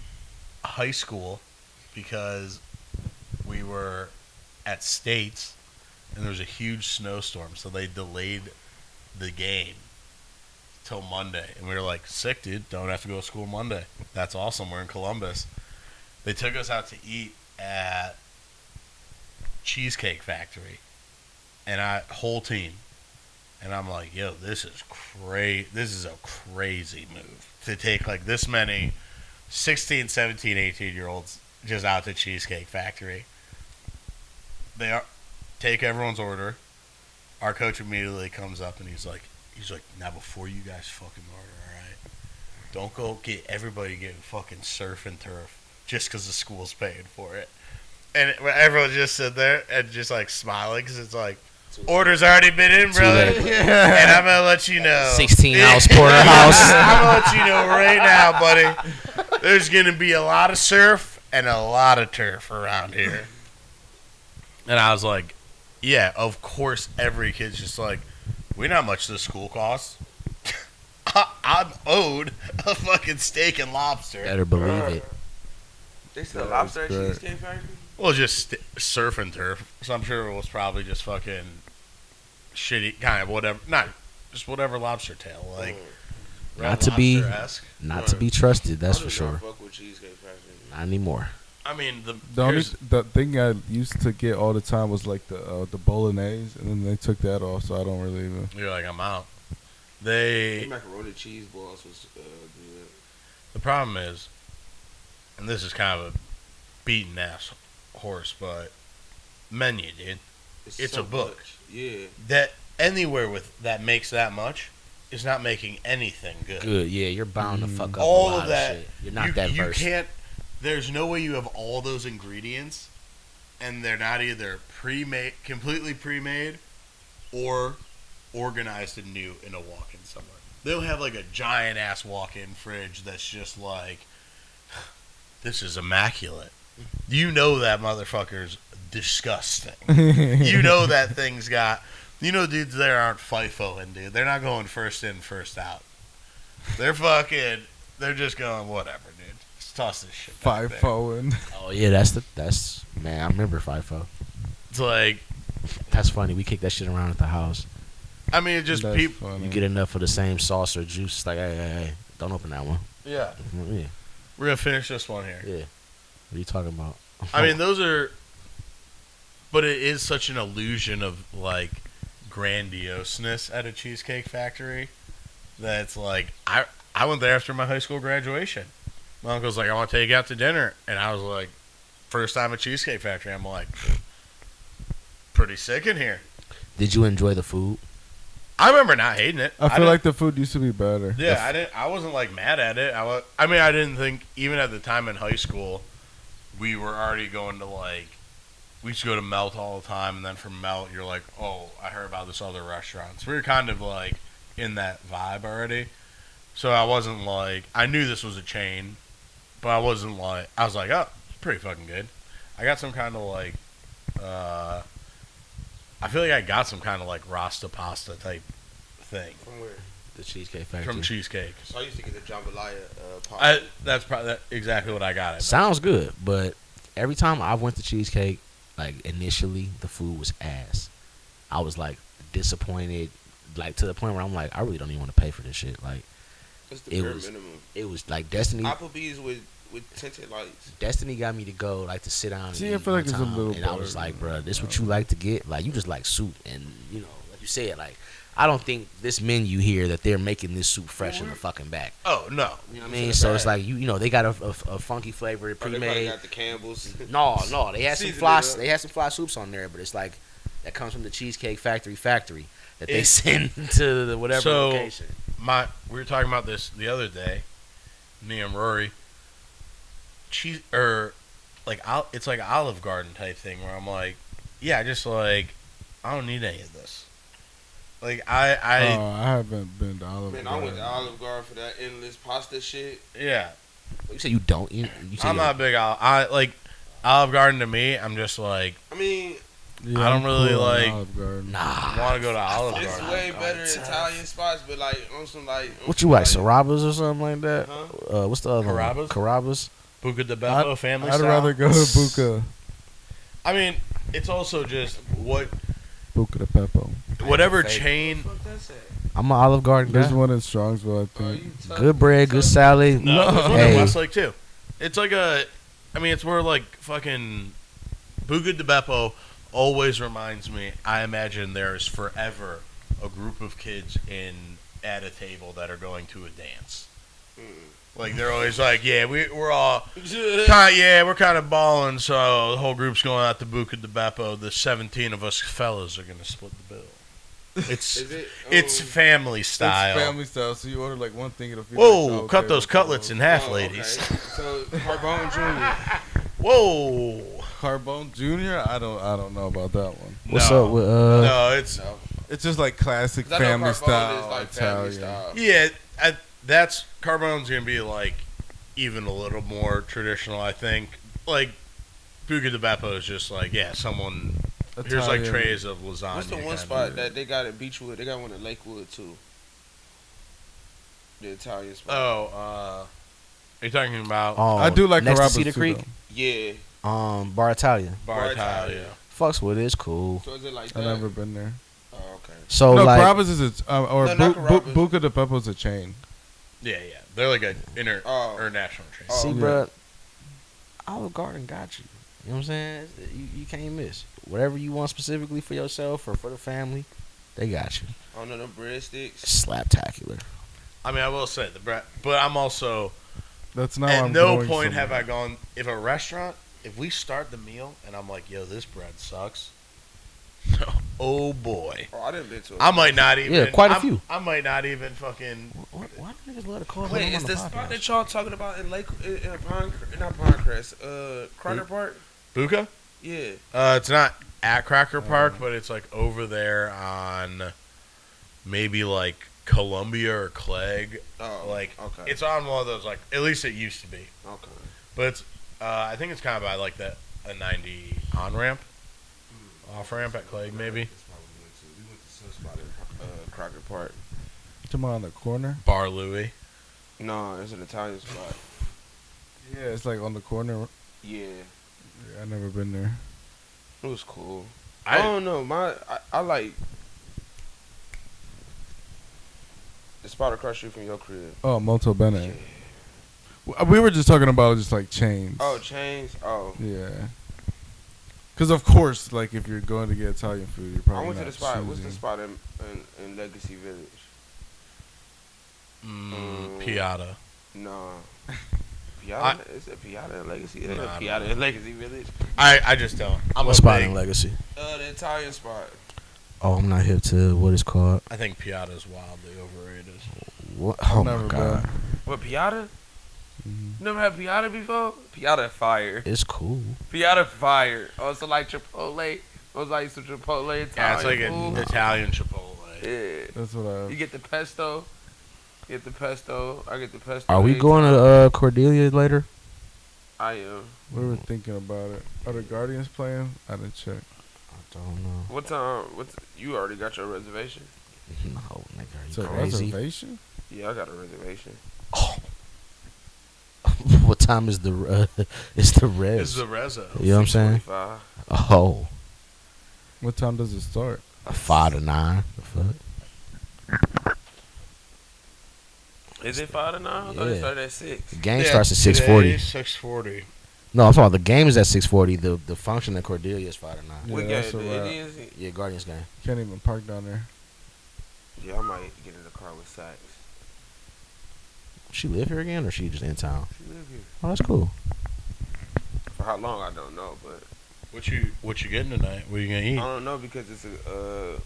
high school because we were at States and there was a huge snowstorm, so they delayed the game till Monday. And we were like, sick, dude. Don't have to go to school Monday. That's awesome. We're in Columbus. They took us out to eat at Cheesecake Factory, and whole team. And I'm like, yo, this is crazy. This is a crazy move to take like this many 16, 17, 18-year-olds just out to Cheesecake Factory. They take everyone's order. Our coach immediately comes up and he's like, now before you guys fucking order, all right, don't go get everybody getting fucking surf and turf just because the school's paying for it. And everyone just sit there and just like smiling because it's like, order's already been in, brother. And I'm going to let you know.
16-ounce porterhouse.
I'm going to let you know right now, buddy. There's going to be a lot of surf and a lot of turf around here. And I was like, yeah, of course every kid's just like, we know how much this school costs. I'm owed a fucking steak and lobster.
Better believe it.
They sell lobster at Cheesecake Factory?
Well, just surf and turf. So I'm sure it was probably just fucking shitty, kind of whatever. Not just whatever lobster tail. Like,
Not to be
lobster-esque.
not to be trusted, that's for sure.
Fuck with Cheesecake Factory.
Not anymore.
I mean,
The thing I used to get all the time was like the bolognese, and then they took that off, so I don't really even.
you're like, I'm out.
The macaroni cheese balls was good.
The problem is, and this is kind of a beaten ass horse, but menu, dude. It's
so
a book.
much. Yeah.
That anywhere with that makes that much is not making anything good.
Good, yeah, you're bound to fuck up
All
a lot
of that.
shit. You're not that
you
versed.
can't. There's no way you have all those ingredients, and they're not either pre-made, completely pre-made, or organized and new in a walk-in somewhere. They'll have like a giant ass walk-in fridge that's just like, this is immaculate. You know that motherfucker's disgusting. You know that thing's got. You know, dudes there aren't FIFOing, dude. They're not going first in, first out. They're fucking. They're just going whatever, dude. Just toss this shit. back there.
FIFO and
Oh yeah, that's man. I remember FIFO.
It's like,
That's funny. We kicked that shit around at the house.
I mean, it just
that's
people.
funny.
You get enough of the same sauce or juice. It's like, hey, don't open that one.
Yeah,
Yeah,
we're gonna finish this one here.
yeah. What are you talking about?
I mean, those are. But it is such an illusion of like grandioseness at a Cheesecake Factory that it's like I went there after my high school graduation. My uncle's like, I want to take you out to dinner, and I was like, first time at Cheesecake Factory. I'm like, pretty sick in here.
Did you enjoy the food?
I remember not hating it.
I feel
didn't-
like the food used to be better.
Yeah, I wasn't like mad at it. I mean, I didn't think even at the time in high school, we were already going to like. We used to go to Melt all the time, and then from Melt, you're like, oh, I heard about this other restaurant. So we were kind of like in that vibe already. So I wasn't like, I knew this was a chain, but I wasn't like, I was like, oh, it's pretty fucking good. I got some kind of like, I feel like I got some kind of like Rasta pasta type thing
From where?
The Cheesecake Factory.
from Cheesecake.
So I used to get the jambalaya pop.
That's probably exactly what I got. It.
Sounds good, but every time I went to Cheesecake, like initially the food was ass. I was like disappointed, like to the point where I'm like, I really don't even want to pay for this shit. Like
That's the
it
bare
was-
minimum.
it was like Destiny.
Applebee's with tinted lights.
Destiny got me to go like to sit down. And
See, I
eat
feel like
one
it's a
time,
little
and I was
better.
like, bro, this what you like to get? Like you just like soup, and you know, like you said, like I don't think this menu here that they're making this soup fresh in the fucking back.
Oh no,
You know what I mean? So it's like you know they got a funky flavor
Or they probably
pre-made.
got the Campbell's.
No, they had some
Seasoned
fly.
it up.
They had some fly soups on there, but it's like that comes from the Cheesecake Factory that they
It-
send to the whatever
So-
location.
we were talking about this the other day, me and Rory. It's like Olive Garden type thing where I'm like, yeah, just like I don't need any of this. Like I
I haven't been to Olive
Man, I
Garden.
went to Olive Garden for that endless pasta shit.
yeah,
You said you don't. You said
I'm
you
not big. I like Olive Garden to me, I'm just like,
I mean,
Yeah,
I don't
I'm
really
cool on
like-
Olive Garden.
I want to go to Olive
it's
Garden.
way better Italian spots, but like on some like. on
What
some,
you like, Sarabas or something like that?
Huh?
What's the other
Carrabba's?
one? Carrabba's.
Buca de Beppo family
I'd
style.
rather go to Buca
I mean, it's also just
de Pepo.
whatever chain.
Fuck that's it.
I'm an Olive Garden
There's
guy.
one in Strongsville, I
Oh,
think.
you tough.
Good bread, good salad.
No, there's one
Hey.
in Westlake too. It's like it's where like fucking Buca de Beppo always reminds me. I imagine there's forever a group of kids at a table that are going to a dance. Like they're always like, yeah, we're all we're kind of balling, so the whole group's going out to Buca de Beppo. The 17 of us fellas are gonna split the bill. It's
Is it?
it's family style.
It's family style, so you order like one thing, it'll feel
Whoa,
like, oh,
cut
okay,
those
okay,
cutlets in half,
Oh,
ladies.
okay. So Carbone Jr.
Whoa.
Carbone Jr. I don't know about that one.
What's
No.
up with
No, it's
No.
It's just like classic
'Cause I know
family
Carbone
style
is like family
Italian.
style.
yeah. That's Carbone's gonna be like even a little more traditional, I think. Like Buca de Beppo is just like someone. Here's like
Italian.
trays of lasagna.
What's the one
kinda.
spot that they got at Beechwood? They got one at Lakewood too. The Italian spot.
Oh, are you talking about
Oh,
I do like
next to
Carrabba's
Cedar
too,
Creek.
though.
Yeah.
Bar Italia.
Bar
Bar
Italia?
Italia.
Fucks with it. It's cool.
So is it like
I've
that?
never been there.
Oh, okay.
So
no,
like,
Carrabba's is or
No, not Carrabba's.
Buca de Pepo's a chain.
Yeah, they're like a
Oh.
or national train.
Oh,
see,
yeah.
bruh, Olive Garden got you. You know what I'm saying? You can't miss. Whatever you want specifically for yourself or for the family, they got you.
I don't know them breadsticks.
Slaptacular.
I mean, I will say the bread, but I'm also
That's not.
at
I'm
no
going
point have I
somewhere.
gone. If we start the meal and I'm like, yo, this bread sucks. Oh boy,
Oh, I didn't been to it.
I might not even.
Yeah, quite a few.
I might not even fucking.
Why do niggas love to call
Wait,
them
is
on
the
the
spot
podcast?
that y'all talking about in Lake, not Pinecrest, Carter Park?
Buka?
Yeah.
It's not at Cracker Park, but it's like over there on maybe like Columbia or Clegg.
Oh,
Like
okay.
it's on one of those, like at least it used to be,
Okay.
but it's I think it's kind of by like a 90 on ramp, off ramp at Clegg maybe.
That's why we went to some spot in Crocker Park.
Come on the corner.
Bar Louie.
No, it's an Italian spot.
Yeah, it's like on the corner.
Yeah.
Yeah, I never been there.
It was cool.
I-
I don't know. I like the spot across the street from your crib.
Oh, Molto Bene. We were just talking about just like chains.
Oh, chains. Oh,
Yeah. Because of course, like if you're going to get Italian food, you're probably
I went to
not
the spot. What's the
choosing-
spot in Legacy Village?
Piata.
No. Piata? Is it Piata in Legacy? It ain't
Nah,
Piata
nah.
in Legacy Village.
I just don't. I'm
What
a
spot
big,
in Legacy?
The Italian spot.
Oh, I'm not hip to what it's called.
I think Piata's wildly overrated.
What? Oh
never
my god,
been.
What, Piata?
Mhm.
You never had Piata before? Piata fire.
it's cool.
Piata fire. Oh, so like Chipotle. Oh, it's like some Chipotle Italian
Yeah, it's like
food.
an Italian Chipotle.
Yeah.
That's what
You get the pesto. Get the pesto. I get the pesto.
Are we
every
going
time.
to Cordelia later?
I am.
we were thinking about it. Are the Guardians playing? I didn't check.
I don't know.
What time? You already got your reservation?
No, nigga, are
It's
you
a
crazy?
reservation.
Yeah, I got a reservation.
Oh. What time is the it's the res?
It's the Rezzo.
You know what I'm saying?
6:45.
Oh,
What time does it start?
5 to 9. The fuck?
Is it 5 to 9? I thought
Yeah.
it started at 6.
The game starts at 6:40.
6:40.
No, I'm talking about the game is at 6:40. The function at Cordelia is 5 to 9.
Yeah,
What
that's
game?
a
The
wrap.
Indians?
Yeah, Guardians game.
Can't even park down there.
Yeah, I might get in the car with Sykes.
She live here again, or she just in town?
She live here.
Oh, that's cool.
For how long, I don't know, but
What you getting tonight? What are you gonna
I
eat?
don't know because it's a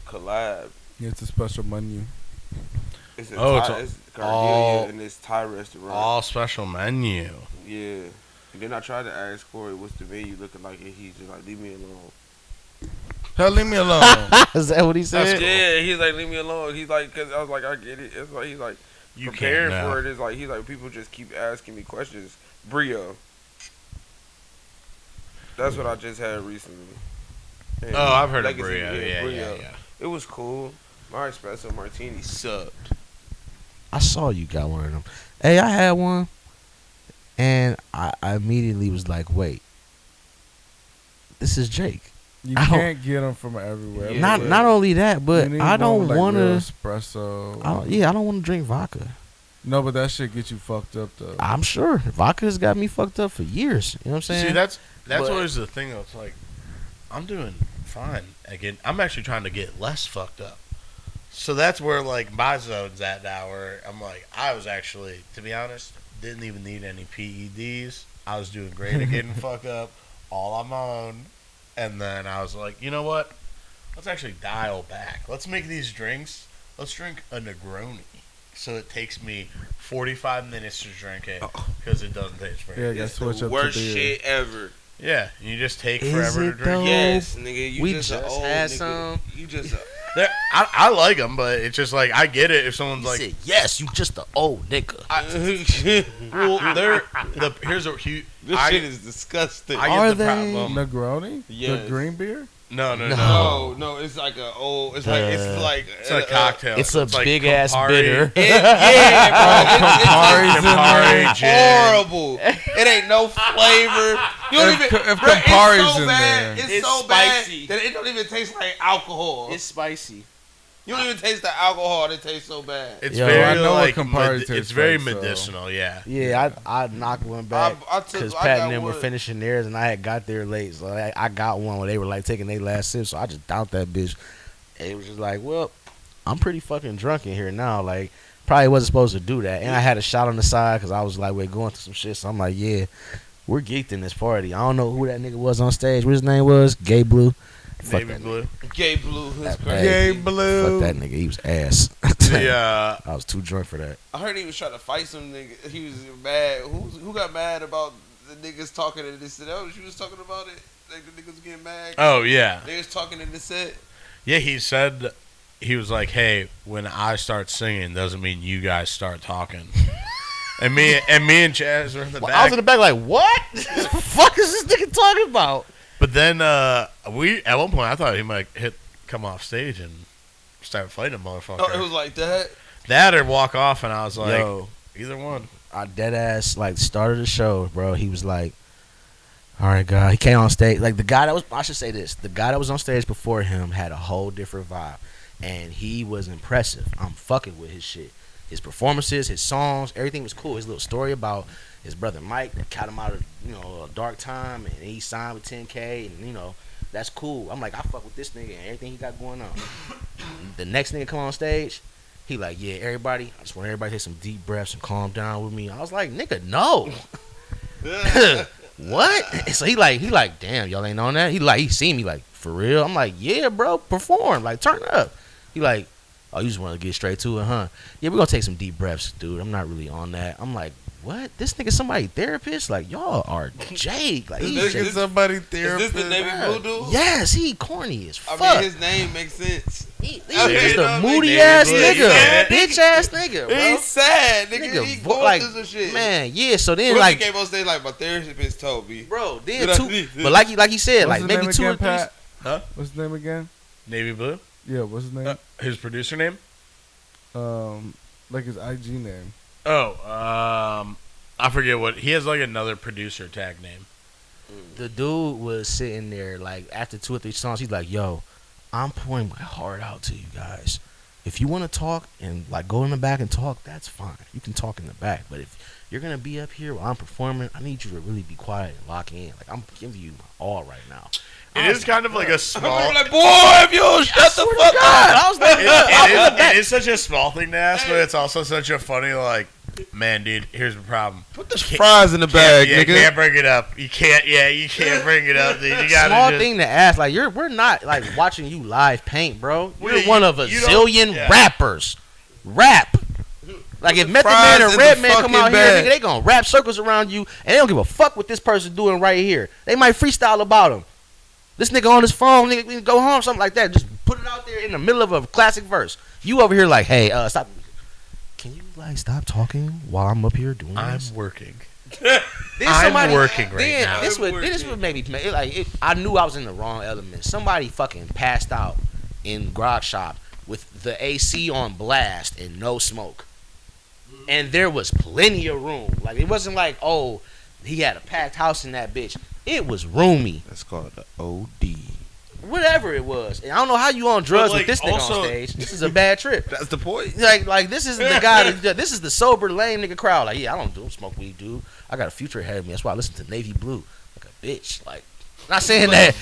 collab.
Yeah, it's a special menu.
It's a
Oh,
Thai,
it's
it's
all-
Cordelia and it's Thai restaurant.
All special menu.
Yeah. And then I tried to ask Corey what's the menu looking like, and he's just like, leave me alone.
Hell, leave me alone.
Is that what he said?
Yeah, he's like, leave me alone. He's like, cause I was like, I get it. It's like he's like
You
preparing
can't
for
know.
it. It's like he's like people just keep asking me questions. Brio. That's what I just had recently. And
Oh, I've heard of
Legacy,
Brio. Yeah,
Brio.
yeah.
It was cool. My espresso martini sucked.
I saw you got one of them. Hey, I had one, and I immediately was like, wait, this is Jake.
You
I don't-
can't get them from everywhere.
Yeah,
not
but
not only that, but
You need
I don't
one with, like,
want
real
to.
espresso.
Yeah, I don't want to drink vodka.
No, but that shit get you fucked up though.
I'm sure vodka has got me fucked up for years. You know what I'm saying?
See, that's
But-
always the thing. Though. It's like I'm doing fine. Again, I'm actually trying to get less fucked up. So that's where like my zone's at now. Where I'm like, I was actually, to be honest, didn't even need any PEDs. I was doing great at getting fucked up all on my own. And then I was like, you know what? Let's actually dial back. Let's make these drinks. Let's drink a Negroni. So it takes me 45 minutes to drink it because it doesn't taste very
Yeah,
good.
you
It's
switch
the
up
worst
to beer.
shit ever.
Yeah, you just take
Is
forever to
it,
drink.
though?
Yes, nigga. You
We
just a
just
old
had
nigga.
some.
You just
I like them, but it's just like I get it if someone's
He
like,
said, yes, you just an old nigga.
well, here's a huge.
This
I-
shit is disgusting.
I
Are
get the
they?
problem.
Negroni?
Yes.
The green beer?
No.
no, it's like a old. It's like
It's a cocktail.
It's a
like
big ass
Campari.
bitter.
Yeah, bro.
Campari's in
Campari
It's
gin.
horrible. It ain't no flavor. You don't
If
even.
Ca- if
bro,
Campari's
it's so
in
bad.
there.
It's
It's
so
spicy.
bad that it don't even taste like alcohol.
It's spicy.
You don't even taste the alcohol. It tastes so bad.
It's
Yo,
very
I know what
like
Campari
it's
tastes
very
like, so-
medicinal. Yeah.
Yeah, I knocked one back
I took-
because
I
Pat
got
and them were
one.
finishing theirs, and I had got there late, so I got one when they were like taking their last sip, so I just downed that bitch. And it was just like, well, I'm pretty fucking drunk in here now. Like, probably wasn't supposed to do that, and I had a shot on the side because I was like, we're going through some shit. So I'm like, yeah, we're geeked in this party. I don't know who that nigga was on stage. What his name was? Gay Blue. Fuck
Navy
that
blue.
Gay blue. That's
That-
crazy.
Gay
Fuck
blue.
that nigga. He was ass.
The
I was too drunk for that.
I heard he was trying to fight some nigga. He was mad. Who got mad about the niggas talking in this? Oh, she was talking about it. Like the niggas getting mad.
oh yeah,
Niggas talking in the set.
yeah. He said he was like, hey, when I start singing, doesn't mean you guys start talking. and me and Chaz were in the
Well,
back.
I was in the back like, what? the fuck is this nigga talking about?
But then we at one point I thought he might come off stage and start fighting a motherfucker.
Oh, it was like that.
That or walk off, and I was like,
Yo,
either one.
I dead ass like started the show, bro. He was like, all right, God. He came on stage. Like the guy that was, I should say this, the guy that was on stage before him had a whole different vibe, and he was impressive. I'm fucking with his shit. His performances, his songs, everything was cool. His little story about his brother Mike that got him out of a dark time, and he signed with 10K, and that's cool. I'm like, I fuck with this nigga and everything he got going on. The next nigga come on stage, he like, yeah, everybody, I just want everybody to take some deep breaths and calm down with me. I was like, nigga, no. What? So he like, damn, y'all ain't on that. He seen me like, for real? I'm like, yeah, bro, perform, like turn up. He like, oh, you just want to get straight to it, huh? Yeah, we're gonna take some deep breaths, dude. I'm not really on that. I'm like, what? This nigga somebody therapist? Like, y'all are Jake. Like, he's
This
Nigga,
is-
somebody
Is
therapist.
this the Navy Blue dude?
yes, he corny as
I
fuck.
mean, his name makes sense.
He
I mean,
just
you know
a
what I mean?
moody
Navy
ass
Blue,
nigga,
yeah.
bitch ass nigga, bro.
He's sad, nigga.
Nigga,
he
vo-
going
like,
through some shit.
man, yeah. So then,
What
like,
if he came on stage like my therapist told me?
bro, then
You know,
two, but like he said,
What's
like
his
maybe
name
2 or
again,
3.
Pat?
Huh?
What's his name again?
Navy blue.
Yeah, what's his name?
His producer name?
Like his IG name.
Oh, I forget what he has. Like another producer tag name.
The dude was sitting there like after 2 or 3 songs, he's like, "Yo, I'm pouring my heart out to you guys. If you want to talk and like go in the back and talk, that's fine. You can talk in the back. But if you're gonna be up here while I'm performing, I need you to really be quiet and lock in. Like I'm giving you my all right now."
It is kind of like a small.
I'm like, boy, if you don't shut the fuck up.
I was like,
It is such a small thing to ask, but it's also such a funny like, man, dude. Here's the problem.
Put the fries in the bag,
Yeah, you
nigga.
can't bring it up. You can't. Yeah, you can't bring it up, dude. You gotta
small
just,
thing to ask. Like we're not like watching you live paint, bro. You're
Yeah,
one of a
you don't-
zillion
yeah.
rappers. Rap. Like if
the
Method
fries
Man
in
and
the
Redman come
fucking
out here,
bag.
nigga, they gonna rap circles around you, and they don't give a fuck what this person doing right here. They might freestyle about him. This nigga on his phone, nigga, we can go home, something like that. Just put it out there in the middle of a classic verse. You over here like, hey, stop. Can you like stop talking while I'm up here doing this?
I'm working.
Then
I'm working right
then,
now.
This would maybe I knew I was in the wrong element. Somebody fucking passed out in grog shop with the AC on blast and no smoke, and there was plenty of room. Like it wasn't like he had a packed house in that bitch. It was roomy.
That's called the OD.
Whatever it was. And I don't know how you on drugs
like,
with this nigga
also-
on stage. This is a bad trip.
That's the point.
Like this isn't the guy. This is the sober lame nigga crowd. Like I don't smoke weed, dude. I got a future ahead of me. That's why I listen to Navy Blue like a bitch. Like not saying that.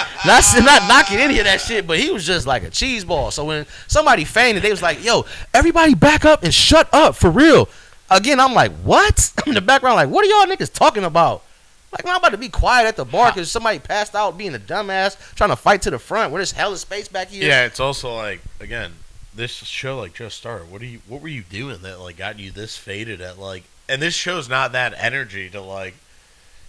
Not knocking any of that shit. But he was just like a cheese ball. So when somebody fainted, they was like, "Yo, everybody back up and shut up for real." Again, I'm like, "What?" I'm in the background like, "What are y'all niggas talking about?" Like, I'm about to be quiet at the bar because somebody passed out being a dumbass trying to fight to the front. Where there's hella space back here.
Yeah, it's also like, again, this show like just started. What were you doing that like got you this faded at like? And this show's not that energy to like,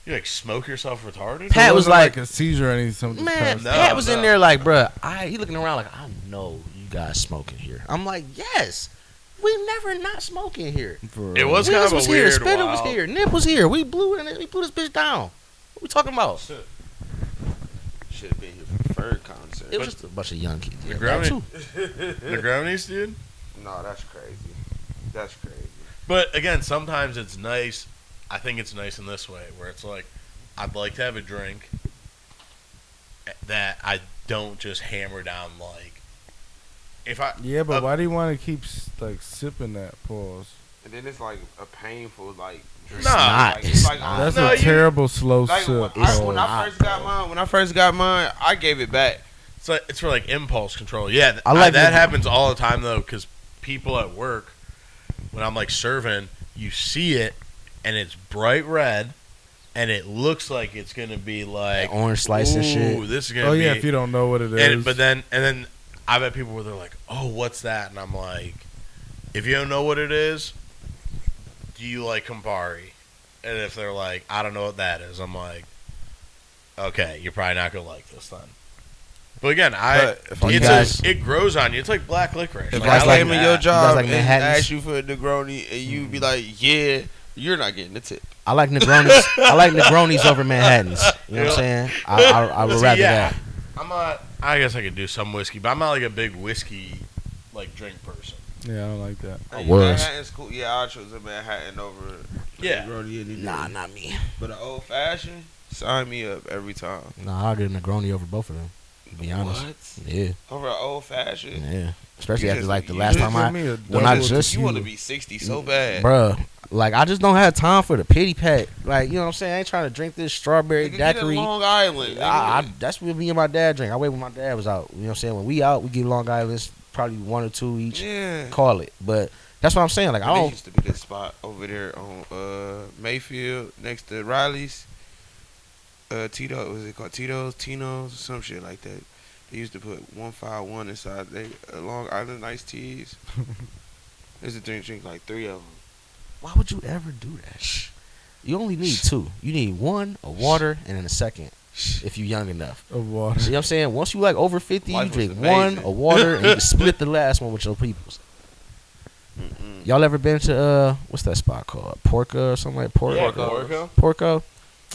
you like smoke yourself retarded.
Pat
It
was
wasn't
like,
a seizure or anything.
man,
No,
Pat was in
no.
there like, bruh, he looking around like, I know you guys smoking here. I'm like, yes, we never not smoking here.
It was
Wiz
kind of
was
a
here,
weird.
Spitter was
wow.
here, Nip was here. We blew this bitch down. What we talking about?
Should have been here for the Ferg concert.
It was just a bunch of young kids. Yeah,
Negroni.
that too.
Negronis, dude.
No, that's crazy. That's crazy.
But again, sometimes it's nice. I think it's nice in this way, where it's like, I'd like to have a drink that I don't just hammer down like. If I
Yeah, but why do you want to keep like sipping that? Pause.
And then it's like a painful like. drink.
Nah.
Like,
It's
like,
not.
That's
No,
a
you-
terrible slow
Like
sip.
when I
not,
first got mine, I gave it back.
it's for like impulse control. Yeah,
I like
that
the-
happens all the time though, because people at work, when I'm like serving, you see it, and it's bright red, and it looks like it's gonna be like
Orange slice and shit.
Ooh, this is gonna
Oh
be.
yeah, if you don't know what it is.
And then I've had people where they're like, "Oh, what's that?" And I'm like, "If you don't know what it is, do you like Campari?" And if they're like, "I don't know what that is," I'm like, "Okay, you're probably not gonna like this then." But again,
you guys-
it grows on you. It's like black licorice.
If
Like,
guys
I
I like
came in
that.
your
guys
job
like
and
Manhattans?
asked you for a Negroni and you be like, yeah, you're not getting the tip.
I like Negronis. I like Negronis over Manhattans. You know what I'm saying? I would
See,
rather
yeah,
that.
I'm not. I guess I could do some whiskey, but I'm not like a big whiskey like drink person.
yeah, I don't like that.
I was.
Manhattan's cool. Yeah, I chose a Manhattan over
Yeah.
Negroni any day.
Nah, not me.
But an old fashioned, sign me up every time.
Nah, I'll get a Negroni over both of them. To be honest.
What?
Yeah,
Over an old fashioned?
yeah. Especially
You
after
just-
like the
you
last
just
time
Give
I,
me a
when I
double
just-
You
tequila.
want to be 60 so bad.
bruh, like I just don't have time for the pity pat. Like you know what I'm saying? I ain't trying to drink this strawberry
Nigga, get a
daiquiri.
Long Island.
That's what me and my dad drink. I wait when my dad was out. You know what I'm saying? When we out, we get Long Island's, probably one or two each.
yeah.
Call it, but that's what I'm saying. Like I
There
don't.
used to be this spot over there on Mayfield next to Riley's. Tito, was it called Tito's, Tino's, some shit like that. They used to put 151 inside they Long Island iced teas. There's a drink like 3 of them.
Why would you ever do that? You only need two. You need one, a water, and then a second. If you're young enough.
Of water.
See what I'm saying? Once you like over 50,
Life
you
was
drink one,
amazing.
a water, and you can split the last one with your peoples. Y'all ever been to what's that spot called? Porco or something like Porco? Porco.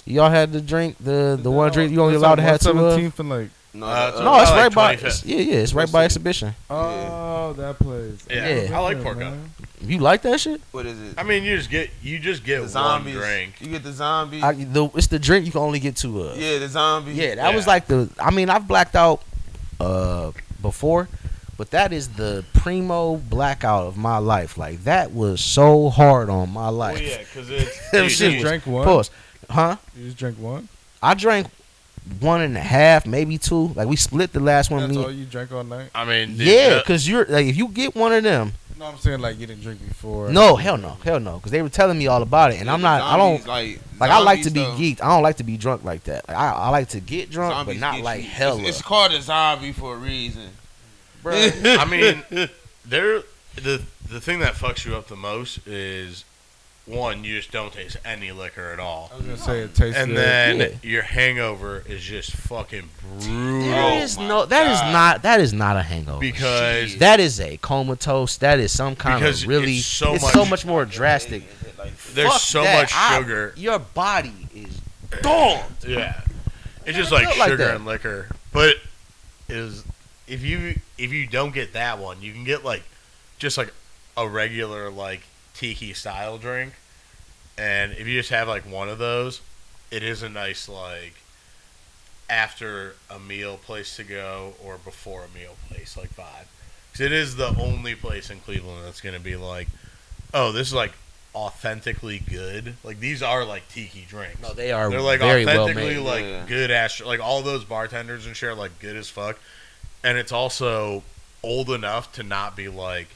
Y'all had the drink, the one drink you only allowed to have two of?
17th and like.
No,
No, it's
I
right
like
by.
25th.
Yeah, it's right by Exhibition.
Oh, that place.
Yeah,
Yeah.
I like Porco.
You like that shit?
what is it?
I mean, you just get
the
one
zombies.
drink.
You get the zombie.
It's the drink you can only get two of.
Yeah, the zombie.
Yeah, that was
Yeah.
like the. I mean, I've blacked out before, but that is the primo blackout of my life. Like that was so hard on my
Oh
life.
yeah, because it's
That
dude,
shit
You
was-
drank one?
Pause. Huh?
You just drank one?
I drank 1.5, maybe two. Like we split the last one.
That's
Me-
all you drank all night?
I mean,
yeah, because you're like if you get one of them.
No, I'm saying like you didn't drink before.
No, hell no, because they were telling me all about it, and I'm not. I don't.
Like
I like to be
stuff.
geeked. I don't like to be drunk like that. Like, I like to get drunk,
Zombies
but not
get
like
you.
hella.
It's called a zombie for a reason.
I mean, the thing that fucks you up the most is one, you just don't taste any liquor at all,
I was gonna say it tastes
and
good.
then
Yeah.
your hangover is just fucking brutal
There is
Oh my
no. That is
God.
not. That is not a hangover.
because
That is a comatose. That is some kind
Because
of really.
it's so
It's
much-
so much more drastic.
Like,
There's
Fuck
so
that.
much sugar.
Your body is dogged.
Yeah, it's just
never
like
felt like
sugar
that.
and liquor. But is if you don't get that one, you can get like just like a regular like tiki style drink, and if you just have like one of those, it is a nice like after a meal place to go or before a meal place like vibe. 'Cause it is the only place in Cleveland that's gonna be like, oh, this is like authentically good. Like these are like tiki drinks.
No, they are
They're like
very well
authentically
made.
like
Yeah.
good ass. Like all those bartenders and shit are like good as fuck, and it's also old enough to not be like,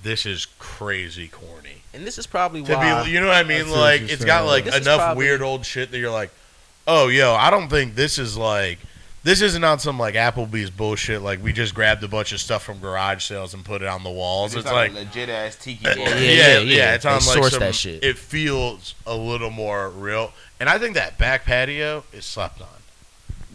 this is crazy corny.
And this is probably
To
why.
be, you know what I mean?
I see what
Like
you're
it's got
saying.
like
This is
enough
probably-
weird old shit that you're like, oh yo, I don't think this is like. This isn't on some like Applebee's bullshit. Like we just grabbed a bunch of stuff from garage sales and put it on the walls. It's like
legit ass tiki
yeah,
bar.
yeah.
It's on
They
like
source
some.
that shit.
It feels a little more real, and I think that back patio is slept on.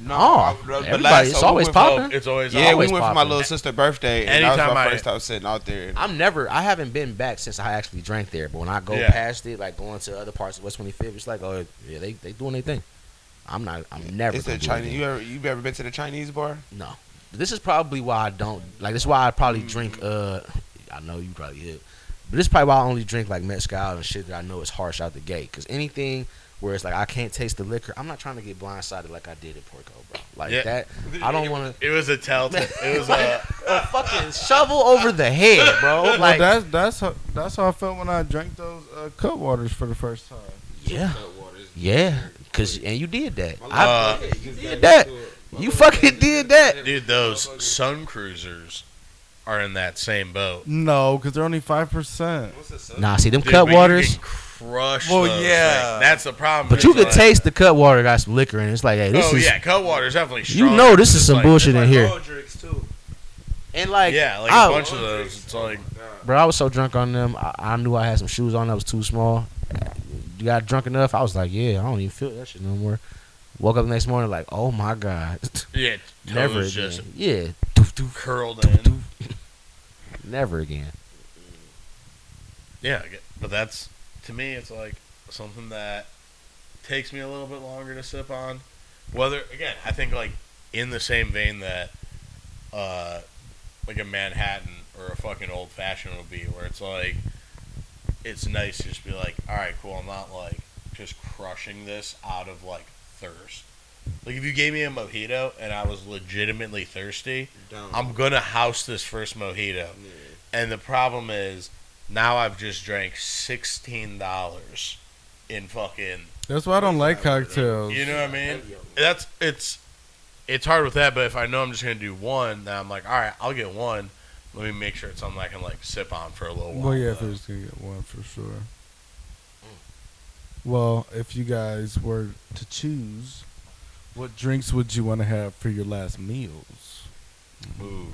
Oh, everybody, it's always popping.
It's always
Yeah, we
always
went for my
popping.
little sister's birthday, and that was
Anytime
my
I-
first time sitting out there.
I haven't been back since I actually drank there. But when I go
Yeah.
past it, like going to other parts of West 25th, it's like, oh yeah, they doing their thing. I'm never.
It's the
gonna do
Chinese.
anything.
You ever been to the Chinese bar?
No, this is probably why I don't like. This is why I probably
Mm.
drink. I know you probably did, but this is probably why I only drink like mezcal and shit that I know is harsh out the gate. Because anything where it's like I can't taste the liquor, I'm not trying to get blindsided like I did at Porco, bro. Like
Yeah.
that, I don't want to.
It was a telltale. It was a.
A fucking shovel over the head, bro. Like,
Well, that's how I felt when I drank those cut waters for the first time.
yeah, and you did that.
Uh,
You did that. You fucking did that.
Dude, those Sun Cruisers are in that same boat.
No, because they're only 5%.
Nah, see them
Dude,
cut
but you
waters.
can crush
Well,
those
yeah.
things. That's the problem.
But
It's
you could
like-
taste the cut water got some liquor in it. It's like, hey, this
Oh
is.
yeah, Cutwater's definitely
You
strong.
know this is
It's
some
like-
bullshit in here.
too.
And like,
Yeah, like
I-
a bunch of those. It's like
bro, I was so drunk on them. I knew I had some shoes on that was too small. You got drunk enough. I was like, yeah, I don't even feel that shit no more. Woke up the next morning like, oh my god,
yeah,
never
toes
again.
just
Yeah,
curled in.
never again.
Yeah, but that's to me, it's like something that takes me a little bit longer to sip on. Whether again, I think like in the same vein that like a Manhattan or a fucking old fashioned would be, where it's like it's nice to just be like, all right, cool. I'm not like just crushing this out of like thirst. Like if you gave me a mojito and I was legitimately thirsty, I'm gonna house this first mojito. And the problem is now I've just drank $16 in fucking.
That's why I don't like cocktails.
You know what I mean? It's hard with that, but if I know I'm just gonna do one, then I'm like, all right, I'll get one. Let me make sure it's something I can like sip on for a little while.
Well, yeah, if
though.
you're just gonna get one for sure. Well, if you guys were to choose, what drinks would you want to have for your last meals?
Ooh.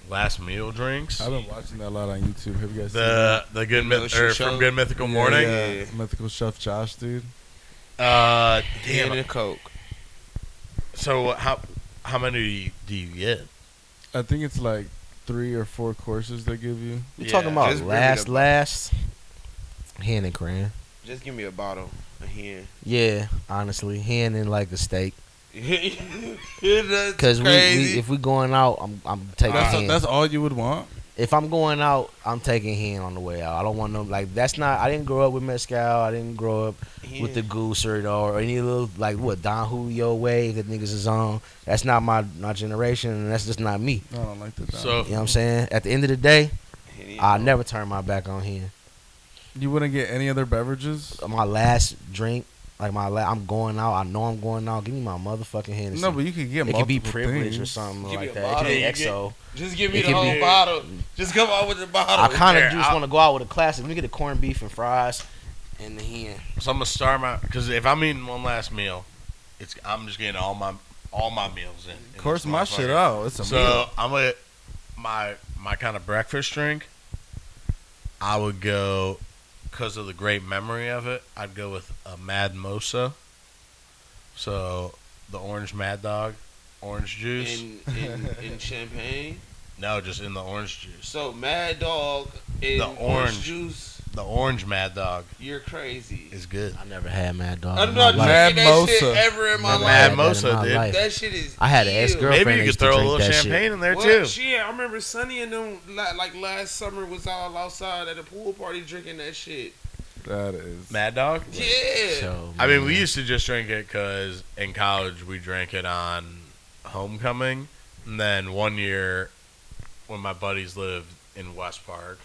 Last meal drinks.
I've been watching that a lot on YouTube. Have you guys seen
The good myth or
Show.
from Good Mythical
that?
Morning.
Yeah, Mythical Chef Josh, dude.
Damn.
and a Coke.
So how many do you get?
I think it's like 3 or 4 courses they give you.
You
Yeah,
talking about
just bring it up.
last hen and cran?
Just give me a bottle of hen.
Yeah, honestly, hen and like a steak.
That's
Cause
crazy.
if we going out, I'm taking hen.
That's all you would want.
If I'm going out, I'm taking hen on the way out. I don't want no like that's not. I didn't grow up with mezcal. I didn't grow up with the goose or any little like what Don Julio wave that niggas is on. That's not my generation, and that's just not me.
I don't like that.
So
You know what I'm saying? At the end of the day, I never turn my back on hen.
You wouldn't get any other beverages?
My last drink, like I'm going out. I know I'm going out. Give me my motherfucking Hennessy.
No, but you could get
it
multiple
could be privilege
things.
or something
Give me
like
a
that. It
bottle,
could be
you
XO.
Just give
It
me the
could
whole
be-
bottle. Just come out with the bottle.
I kind
Here,
of just
I'll-
want to go out with a classic. Let me get the corned beef and fries and the hen.
So I'm gonna start my because if I'm eating one last meal, I'm just getting all my meals in.
Of course,
this
my shit
motherfucker.
out. It's a
So
meal.
I'm gonna my kind of breakfast drink. I would go because of the great memory of it. I'd go with a Mad Mosa. So the orange Mad Dog, orange juice.
in champagne.
No, just in the orange juice.
So Mad Dog in
The
orange
orange.
juice.
The orange Mad Dog
You're crazy.
is good.
I never had Mad Dog.
I'm
in
not
my
drinking
life.
that shit
Mosa.
ever in my
Never
life.
had
Mad
that in
Mosa,
my
dude.
life.
That shit is.
I had an
ill.
ex-girlfriend.
Maybe
that
you could
used to
throw a
drink
little
that shit.
champagne in there
What?
too.
Shit, I remember Sonny and them like last summer was all outside at a pool party drinking that shit.
That is.
Mad Dog.
Yeah.
So,
I mean,
man.
we used to just drink it because in college we drank it on homecoming, and then one year when my buddies lived in West Park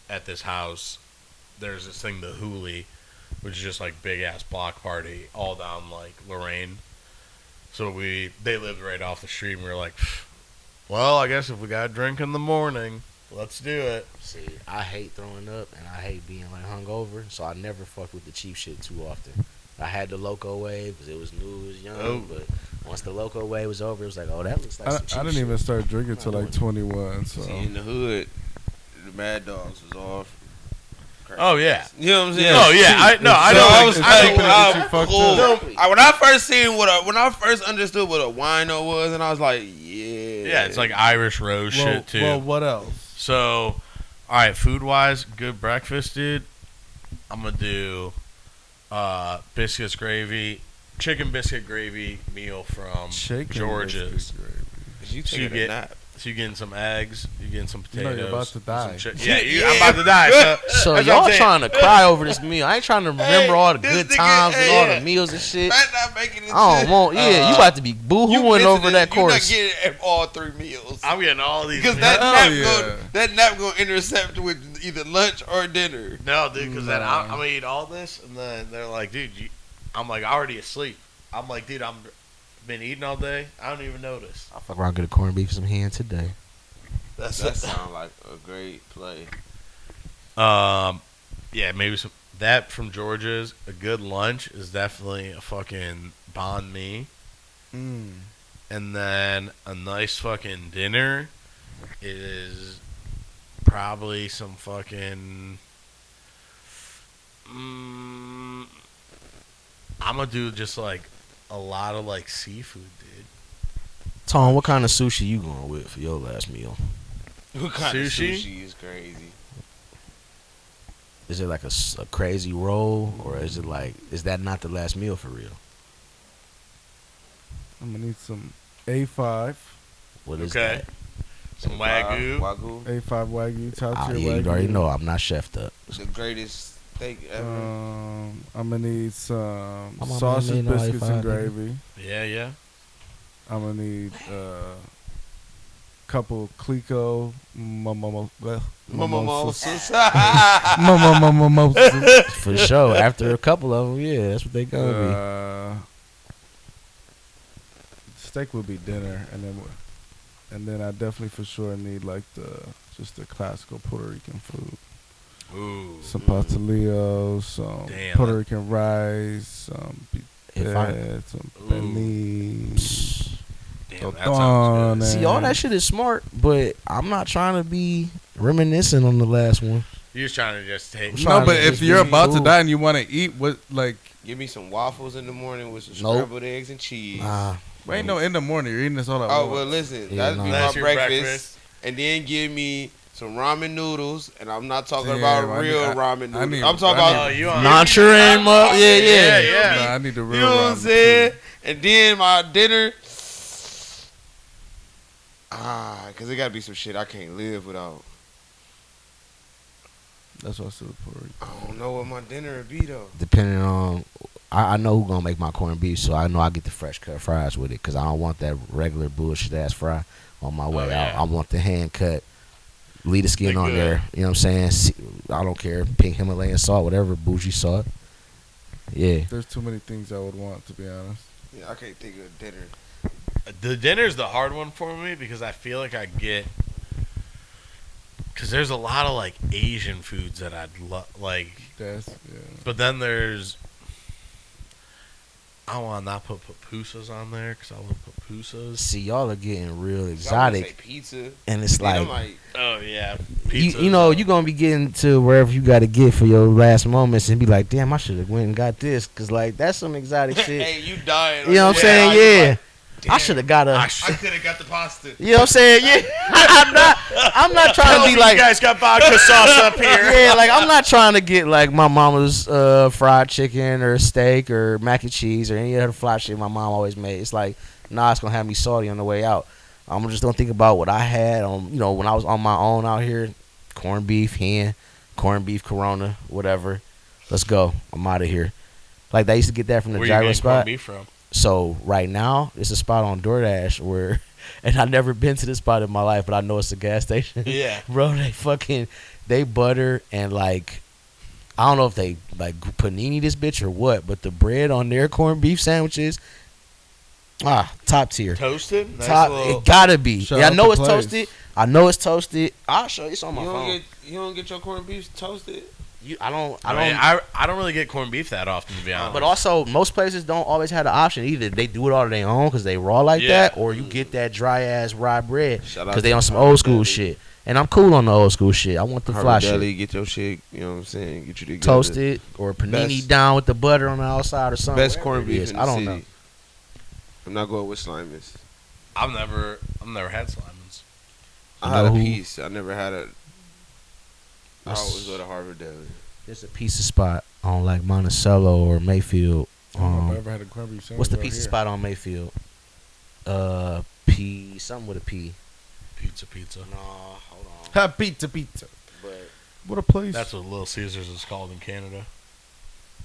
at this house, there's this thing, the Hooli, which is just like big ass block party all down like Lorraine. So they lived right off the street, and we were like, well, I guess if we got a drink in the morning, let's do it.
See, I hate throwing up and I hate being like hungover, so I never fucked with the cheap shit too often. I had the Loco Wave because it was new, it was young,
Oh.
but once the Loco Wave was over, it was like, oh, that looks like some cheap
I didn't
shit.
even start drinking till like 21. So
See, in the hood, the Mad Dogs was off.
Oh yeah.
You know what I'm saying?
Oh yeah. I
So
know.
I was
It's
like,
taking it that you fucked
cool.
up.
When I first seen when I first understood what a wino was, and I was like, yeah,
Yeah, it's like Irish rose shit too.
Well, what else?
So, all right, food wise, good breakfast, dude. I'm gonna do biscuits, gravy, chicken biscuit gravy meal from
Chicken
George's.
biscuit gravy.
you
So you
taking a
get-
nap.
So you getting some eggs, you getting some
You know
potatoes.
you're about to
some
die.
Yeah, I'm about to die. So,
So
that's what
y'all
I'm saying.
trying to cry over this meal. I ain't trying to remember all the
this
good
nigga-
times and all
yeah.
the meals and shit.
That not making it.
I don't want, you about to be boo-hooing over that course.
You not getting all 3 meals.
I'm getting all these.
Because
Hell
that nap gonna intercept with either lunch or dinner.
No, dude, because then I'm
Nah.
gonna eat all this, and then they're like, dude, I'm like already asleep. I'm like, dude, I'm been eating all day. I don't even notice.
I'll fuck around, get a corned beef, some hand today.
That's
That sounds like a great play.
Yeah, maybe some that from George's. A good lunch is definitely a fucking banh mi,
Mm.
and then a nice fucking dinner is probably some fucking. I'm gonna do just like a lot of like seafood, dude.
Tom, what kind of sushi you going with for your last meal?
What kind
Sushi?
of sushi is crazy?
Is it like a crazy roll, or is it like, is that not the last meal for real?
I'm gonna need some A5,
What is
Okay.
that?
Some wagyu.
Wagyu.
A5 Wagyu, top
Ah,
tier
yeah,
Wagyu.
you already know I'm not chefed up.
The greatest steak ever.
I'm gonna need some
My mama
sausage,
made no
biscuits,
A5,
and
nigga.
gravy.
Yeah.
I'm gonna need couple Clico mimosas.
For sure. After a couple of them, yeah, that's what they gonna
Steak would be dinner, and then I definitely for sure need like the classical Puerto Rican food.
Ooh.
Some pastelillos, some
Damn,
Puerto
that-
Rican rice, some
be. If I
some
Ooh.
penne.
Damn, that sounds good.
see, all that shit is smart, but I'm not trying to be reminiscing on the last one.
You're just trying to just take.
I'm trying
No, but
to
if
just
you're
be
about to
cool.
die and you want to eat, what like?
Give me some waffles in the morning with some
Nope.
scrambled eggs and cheese.
Nah,
Wait, no, in the morning you're eating this all at
Oh
once.
well, listen,
Yeah,
that'd
no.
be
That's
my
your
breakfast, and then give me some ramen noodles, and I'm not talking
Damn,
about
I
real
need-
ramen
I
noodles.
need-
I'm talking
I
about
Oh, you on?
non-churn, yeah.
Yeah.
Nah, I need the real.
you know what I'm
ramen,
saying?
too.
And then my dinner, because it gotta be some shit I can't live without.
That's what I said. Puerto Rican.
I don't know what my dinner would be though.
Depending on, I know who gonna make my corned beef, so I know I get the fresh cut fries with it, cause I don't want that regular bullshit ass fry on my way out.
yeah.
I want the hand cut, leave the skin
They
on
good.
there. You know what I'm saying? I don't care, pink Himalayan salt, whatever, bougie salt. Yeah,
There's too many things I would want, to be honest.
Yeah, I can't think of dinner.
The dinner's the hard one for me because I feel like I get. Because there's a lot of like Asian foods that I'd like,
That's yeah.
but then there's. I want to not put pupusas on there because I love pupusas.
see, y'all are getting real
So I would
exotic,
say pizza.
and it's
Then I'm
like.
like,
Oh yeah,
You know, you're going to be getting to wherever you got to get for your last moments and be like, damn, I should have went and got this. Because, like, that's some exotic shit.
hey, you dying?
You know what I'm
Yeah,
saying? Yeah. I should have got a.
I could have got the pasta.
You know what I'm saying? Yeah, I'm not trying to be like.
You guys got vodka sauce up here.
Yeah, like I'm not trying to get like my mama's fried chicken or steak or mac and cheese or any other fly shit my mom always made. It's like, nah, it's gonna have me salty on the way out. I'm just gonna think about what I had on, when I was on my own out here. Corned beef, hen, corned beef, Corona, whatever. Let's go. I'm out of here. Like they used to get that from the
Where
gyro
you getting
spot.
corned beef from?
So right now, it's a spot on DoorDash where, and I've never been to this spot in my life, but I know it's a gas station.
Yeah.
Bro, they butter and like, I don't know if they like panini this bitch or what, but the bread on their corned beef sandwiches, top tier.
Toasted? Nice
Top,
little-
it gotta be.
Shout
Yeah, I
out
know
to
it's
Place.
toasted. I know it's toasted. I'll show you. It's on my phone.
You don't get your corned beef toasted?
I don't.
I don't really get corned beef that often, to be honest.
But also, most places don't always have the option. Either they do it all on their own because they raw like
Yeah.
that, or you get that dry ass rye bread
Shout out
because they
to
on some
Harvard
old school
Deli.
shit. And I'm cool on the old school shit. I want the fly
Harvard
shit.
Deli, get your shit, you know what I'm saying? Get you together.
Toasted or panini
Best-
down with the butter on the outside or something.
Best
whatever
corned
it
beef
is.
in
I
the
don't
city.
know.
I'm not going with Slimus.
I've never had Slimans.
I had a
know who-
piece. I never had a. I always go to Harvard Deli.
There's a pizza spot on like Monticello or Mayfield.
I don't know if I ever had a corned beef sandwich.
What's the
out
pizza
here.
spot on Mayfield? Something with a P.
Pizza.
No, hold on.
Ha, pizza.
But
What a place.
That's what Little Caesars is called in Canada.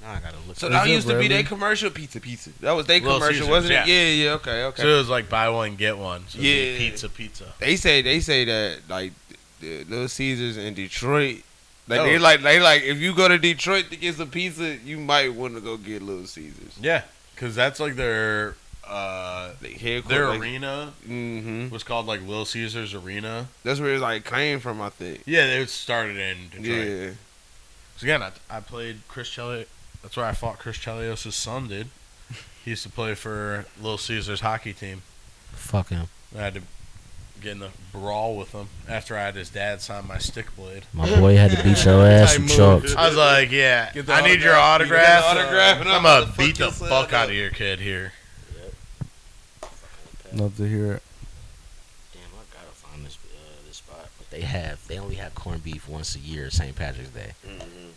now I gotta look.
So
it
that
up.
used to be
really?
their commercial pizza. That was their
Little
commercial,
Caesars,
wasn't it?
yeah.
Yeah, okay.
So it was like buy one get one. So
Yeah.
it'd be pizza.
They say that like the Little Caesars in Detroit. Like
Oh.
they like if you go to Detroit to get some pizza, you might want to go get Little Caesars.
Yeah, because that's like their
Their
arena
Mm-hmm.
was called like Little Caesars Arena.
That's where it like came from, I think.
Yeah, they started in Detroit.
Yeah.
So again, I played Chris Chelios. That's where I fought Chris Chelios' son, dude. He used to play for Little Caesars hockey team.
Fuck him.
I had to get in a brawl with him after I had his dad sign my stick blade.
My boy had to beat your ass
Tight
some
move.
chalks.
I was like, yeah,
Get the
I need your
autograph.
autograph.
Get the autograph and
I'm
I'm
gonna
about to
beat the
fuck your
fuck
son
out
up.
of your kid here.
Love to hear it.
Damn, I gotta find this spot. But they only have corned beef once a year, St. Patrick's Day.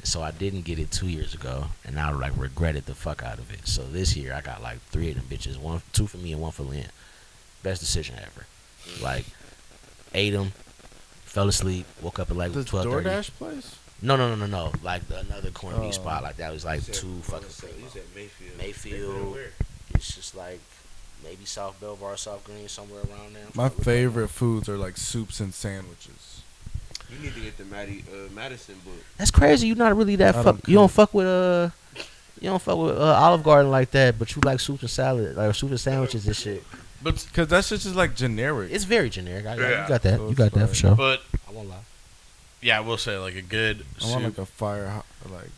So I didn't get it 2 years ago, and I like regretted the fuck out of it. So this year I got like 3 of them bitches, two for me and one for Lynn. Best decision ever. Like ate them, fell asleep, woke up at like
This
12:30.
DoorDash place?
No. Like another corned beef
Oh.
spot like that was like two fucking Mayfield. It's just like maybe South Belvoir, South Green, somewhere around there.
My favorite foods are like soups and sandwiches.
You need to get the Madison book.
That's crazy. You're not really that
I
fuck.
don't
You don't fuck with Olive Garden like that, but you like soup and salad, like soup and sandwiches and shit.
But
Because that shit's just like generic.
It's very generic. You
Yeah.
got that.
So
You
it's
got that for
fine.
sure.
but
I won't lie.
yeah, I will say like a good
I want
soup.
like a fire, like.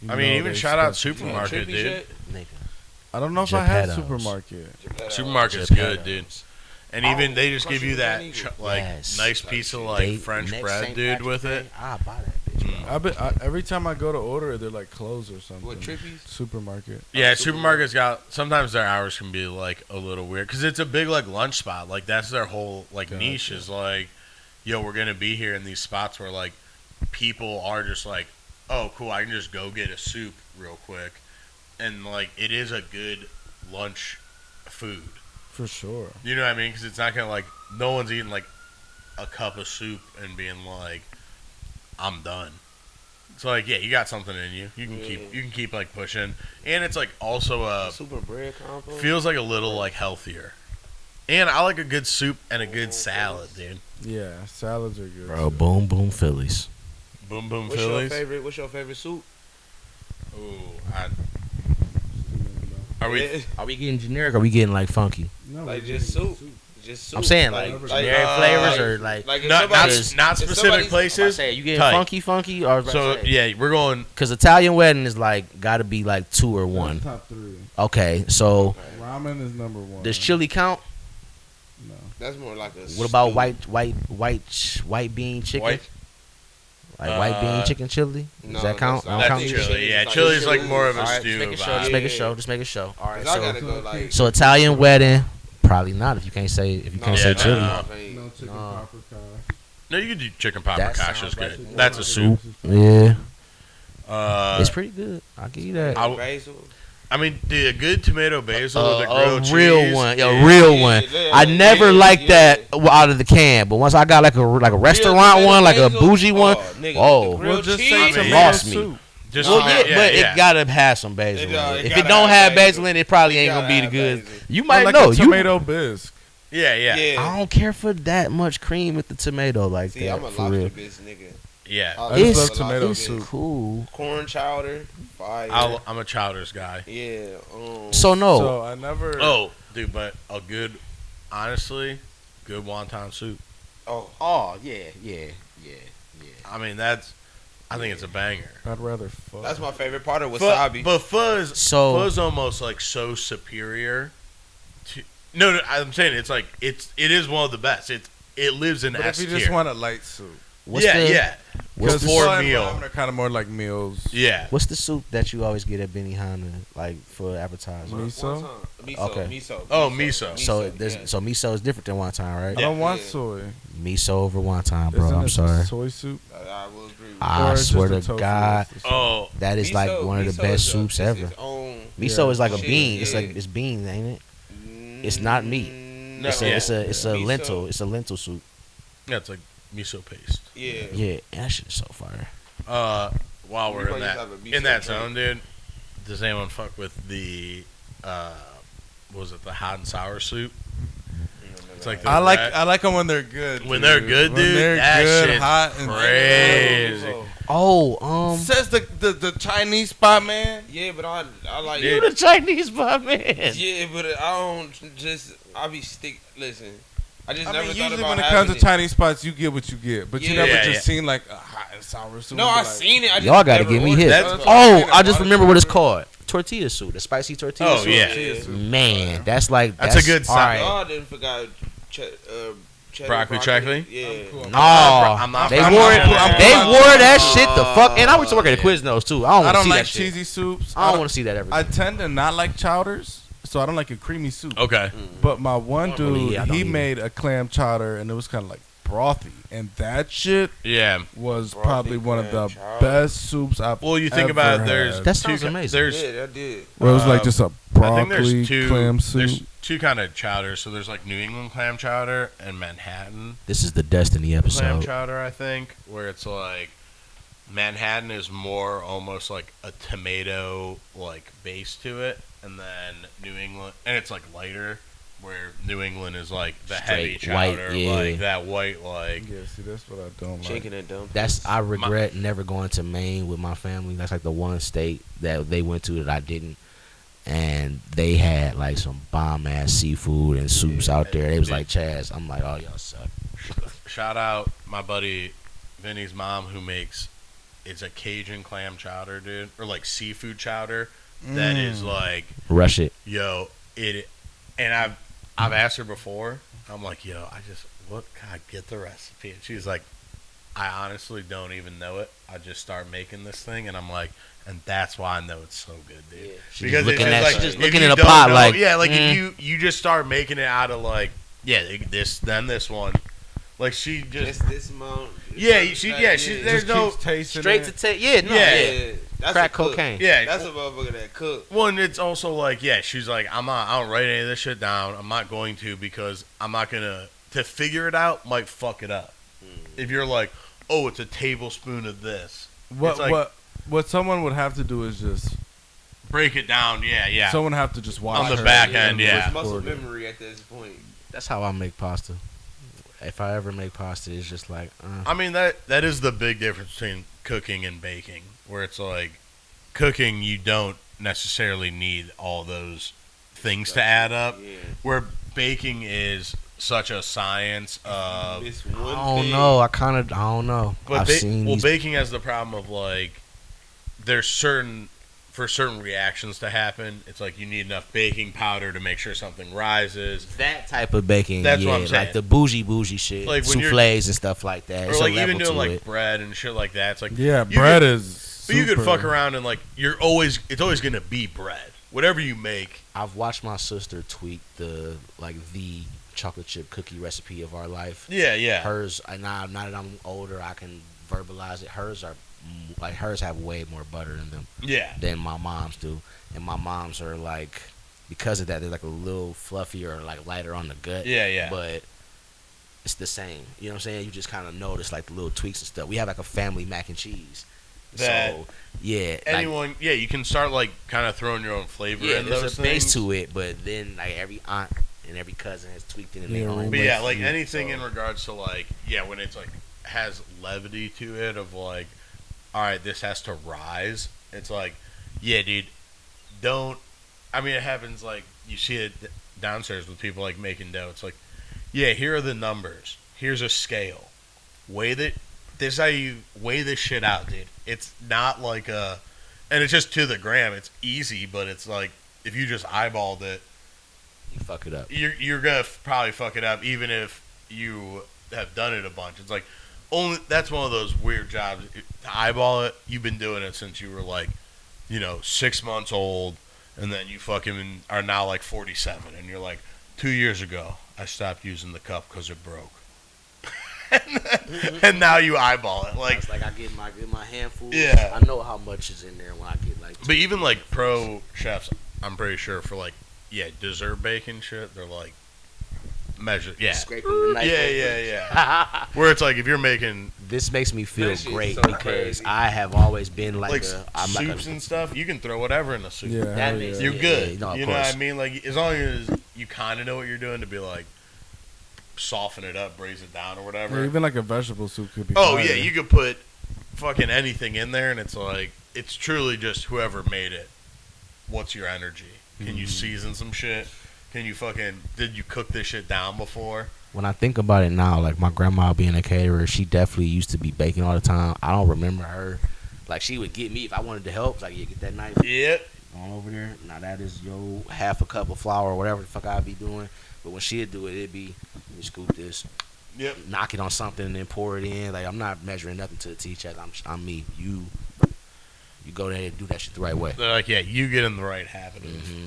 you
I mean,
know
even
they
shout out
special-
Supermarket, dude.
Nigga.
I don't know if I had
Geppetto's.
supermarket.
Supermarket's
Geppetto's.
good, dude. And even they just give you that like
Yes.
nice piece of like
They-
French
next
bread,
St.
dude,
Patrick's
with
Day,
it.
I'll buy that bitch. Bro.
Every time I go to order it, they're like closed or something.
What, Trippies?
Supermarket.
Yeah, supermarkets got sometimes their hours can be like a little weird because it's a big like lunch spot. Like that's their whole like
Gotcha.
niche is like, yo, we're gonna be here in these spots where like people are just like, oh, cool, I can just go get a soup real quick, and like it is a good lunch food.
For sure.
You know what I mean? Because it's not gonna like no one's eating like a cup of soup and being like, I'm done. So like, yeah, you got something in you. You can keep like pushing, and it's like also a
Super bread combo.
feels like a little like healthier. And I like a good soup and a good salad, dude.
Yeah, salads are good.
Bro,
too.
boom, boom, Phillies.
Boom boom
What's your
Phillies.
favorite? What's your favorite soup?
Are we?
Are we getting generic or are we getting like funky?
No,
Like
we're
just
getting
soup. Just soup.
I'm saying like generic flavors or like.
Like if
Not
somebody's-
not
if
specific
somebody's-
I
places.
say you getting
Tight.
funky or
So yeah, we're going.
because Italian wedding is like got to be like 2 or 1.
Top 3.
Okay, so
Ramen is number 1.
does chili count?
No.
That's more like a.
What about
stew.
white bean chicken?
White?
Like white bean chicken chili? Does
No,
that count?
that's-
Don't
That's
count?
chili. Yeah,
It's like
chili's
chili.
like more of a
All right,
stew.
just make it show.
vibe.
Just make it show. Just make it show. All right,
'Cause I gotta
so
go like.
Italian wedding Probably not if you can't say
Yeah,
chili.
No chicken
Nah.
paprika.
No, you can do chicken
That
paprikash.
sounds
Is good.
like
That's a soup.
Yeah,
Uh,
it's pretty good. I'll give you that.
I-
Basil.
I mean, a good tomato basil with a
A
grilled
real
cheese.
one,
Yeah.
a real one.
yeah,
I never
yeah,
liked
yeah.
that out of the can, but once I got like a restaurant
tomato
one, like a
basil?
bougie one,
Nigga,
oh.
the grilled
Well, just
cheese.
say
I mean,
tomato
lost me.
soup.
Just
Well, yeah, but
yeah.
it gotta have some basil.
It
in
does,
it.
it
If it
gotta
don't
have
have basil
basil.
in it, it probably
It
ain't gonna
gotta
be the
have
good.
basil.
You
Or
might
like
know.
a
You,
tomato bisque.
Yeah, yeah,
Yeah.
I don't care for that much cream with the tomato like
See,
that.
I'm a
For real,
lobster bitch, nigga.
yeah.
I just love
it's,
tomato
it's
soup.
cool.
Corn chowder, fire.
I'm a chowders guy.
Yeah.
So no,
So I never.
Oh, dude, but a good, honestly, good wonton soup.
oh yeah.
I mean, I think it's a banger.
I'd rather fuck.
That's my favorite part of wasabi.
But fuzz,
So-
fuzz almost like so superior. To no, I'm saying it's like it is one of the best. It lives in
But
S
if you
tier.
just want a light soup,
what's
yeah,
the
yeah,
what's the,
Before meal.
They're kind of more like meals.
yeah.
what's the soup that you always get at Benihana like for appetizer?
Miso?
Miso.
Okay.
Miso.
Oh, miso.
So
yeah.
so miso is different than wonton,
I
right?
don't want
Yeah.
soy.
Miso over wonton, bro.
Isn't
I'm
it
sorry.
soy soup.
I will agree with
I
Or just
swear
the
to
tofu
God,
is the soy.
Oh,
that is like
Miso-
one of the
miso
best
is
soups
it's
ever.
its own
Miso is like a
shit,
bean. It's
yeah.
like it's beans, ain't it? It's not meat.
No.
It's a
Miso.
lentil. It's a lentil soup.
yeah, it's like miso paste.
Yeah.
Yeah, that shit is so fire.
While
You
we're
might
in
just
that
have a miso
in that
drink.
zone, dude, does anyone fuck with the what was it, the hot and sour soup? It's like the
I like
red-
them when they're good.
When they're good,
When
dude,
they're
that
good,
shit's
hot and
crazy.
Oh,
Says the Chinese spot, man.
Yeah, but I like
Dude.
you the Chinese bar man.
Yeah, but I don't just I be stick. Listen, I just
I
never
mean,
thought
usually
about
when it
having
comes to Chinese spots, you get what you get, but you
Yeah.
never
Yeah,
just seen like a hot and sour soup.
No,
and be
I
like,
seen it. I just
Y'all gotta
never
give me
ordered
his.
it.
That's
That's
what I'm
Oh,
saying.
I just
Why
remember
don't
what it's
you-
called. Tortilla soup, the spicy tortilla
Oh,
soup.
yeah.
Yeah.
Man, that's like
That's a good
all
side.
right.
Oh, I didn't forgot cheddar
Broccoli chutney?
Yeah.
cool.
No,
I'm not-
they
I'm
wore
not-
it.
I'm
They
not-
wore that shit the fuck. And I used to work at a Quiznos too. I don't
I
want to
don't
see
like
that shit.
cheesy soups.
I don't want to see that ever.
I tend to not like chowders, so I don't like a creamy soup.
Okay.
But my one
Well,
dude,
yeah, I don't
he
either.
made a clam chowder, and it was kind of like brothy, and that shit
Yeah.
was
Brothy
probably one of the
clam chowder.
best soups I've
Well, you think
ever
about it, there's
had.
That
two
sounds
ki-
amazing.
There's
Yeah, that did.
Where it was like just a
I think
broccoli
there's
clam soup.
There's two kind of chowders. So there's like New England clam chowder and Manhattan
This is the Destiny
clam
episode.
chowder, I think, where it's like Manhattan is more almost like a tomato like base to it, and then New England, and it's like lighter, where New England is like the heavy
Straight white,
chowder,
yeah.
like that white like.
Yeah, see, that's what I don't like.
Chicken and dumplings.
That's I regret never going to Maine with my family. That's like the one state that they went to that I didn't. And they had like some bomb ass seafood and soups out there. They was like, Chaz. I'm like, oh y'all suck.
Shout out my buddy Vinny's mom who makes it's a Cajun clam chowder, dude, or like seafood chowder that is like
Rush it.
yo it, and I've asked her before. I'm like, yo, what can I get the recipe? And she's like, I honestly don't even know it. I just start making this thing, and I'm like, and that's why I know it's so good, dude.
She's
Because
looking
it's
at-
just
she's
like
just
if
looking
you
in a
don't
pot
know-
like,
yeah, like
mm.
if you just start making it out of like this then this one, like she just
Just this amount.
yeah she there's
Just
no
keeps tasting
Straight
it.
to take. Yeah, no,
Yeah.
yeah.
That's
Crack
a cook.
cocaine.
yeah
That's a motherfucker that cook.
One, it's also like, yeah, she's like, I don't write any of this shit down. I'm not going to because I'm not gonna figure it out. Might fuck it up. If you're like, oh, it's a tablespoon of this.
What
It's like-
what someone would have to do is just
Break it down. Yeah.
someone have to just watch
On the
her
back
and
end, yeah.
It's muscle
record it.
memory at this point.
That's how I make pasta. If I ever make pasta, it's just like,
I mean that is the big difference between cooking and baking, where it's like, cooking you don't necessarily need all those things to add up.
Yeah.
Where baking is such a science of.
It's one
I don't
thing.
know. I don't know.
But
I've seen these.
baking has the problem of like, there's certain reactions to happen. It's like you need enough baking powder to make sure something rises,
that type of baking.
That's
yeah,
what I'm saying.
like the bougie shit,
Like when you're-
souffles and stuff like that.
or
It's a
like even
level
doing
to
like
it.
bread and shit like that. It's like
Yeah,
you
bread
could-
is.
But you could
super-
fuck around and like it's always gonna be bread. whatever you make.
I've watched my sister tweak the chocolate chip cookie recipe of our life.
Yeah.
Hers, now that I'm older, I can verbalize it. Hers have way more butter in them
Yeah.
than my mom's do, and my mom's are like, because of that, they're like a little fluffier or like lighter on the gut.
Yeah.
But it's the same. You know what I'm saying? You just kind of notice like the little tweaks and stuff. We have like a family mac and cheese.
That
So yeah,
anyone, you can start like kind of throwing your own flavor in
there's
those
a base
things.
to it, but then like every aunt and every cousin has tweaked it in
Yeah,
their own
But
way.
yeah, like anything in regards to like, when it's like has levity to it of like, all right, this has to rise. It's like, yeah, dude, don't. I mean, it happens like you see it downstairs with people like making dough. It's like, yeah, here are the numbers. Here's a scale. Weigh that. This is how you weigh this shit out, dude. It's not like and it's just to the gram. It's easy, but it's like if you just eyeballed it,
You fuck it up.
you're gonna probably fuck it up, even if you have done it a bunch. It's like that's one of those weird jobs to eyeball it. You've been doing it since you were like, 6 months old, and then you fucking are now like 47, and you're like, 2 years ago I stopped using the cup because it broke. And now you eyeball it like.
It's like I get my handful.
Yeah.
I know how much is in there when I get like.
But even like pro chefs, I'm pretty sure for like dessert baking shit, they're like measure
Scraping the knife
yeah. Where it's like if you're making
This makes me feel
That shit's
great
so
because
crazy.
I have always been
like
I'm
soups and stuff, you can throw whatever in the soup.
Yeah,
That
hell
makes
yeah.
You're good.
no, of
you know what
course.
I mean? Like as long as you kind of know what you're doing to be like soften it up, braise it down, or whatever.
Yeah, even like a vegetable soup could be.
Oh
fire.
yeah, you could put fucking anything in there, and it's like it's truly just whoever made it. What's your energy? Can you season some shit? Can you did you cook this shit down before?
When I think about it now, like my grandma being a caterer, she definitely used to be baking all the time. I don't remember her. Like she would get me if I wanted to help. It's like, yeah, get that knife.
Yep.
On over there. Now that is half a cup of flour or whatever the fuck I'd be doing. But when she'd do it, it'd be, let me scoop this,
Yep.
knock it on something and then pour it in. Like I'm not measuring nothing to the teacher. I'm me. You go there and do that shit the right way.
They're like, you get in the right habit of.
Mm-hmm.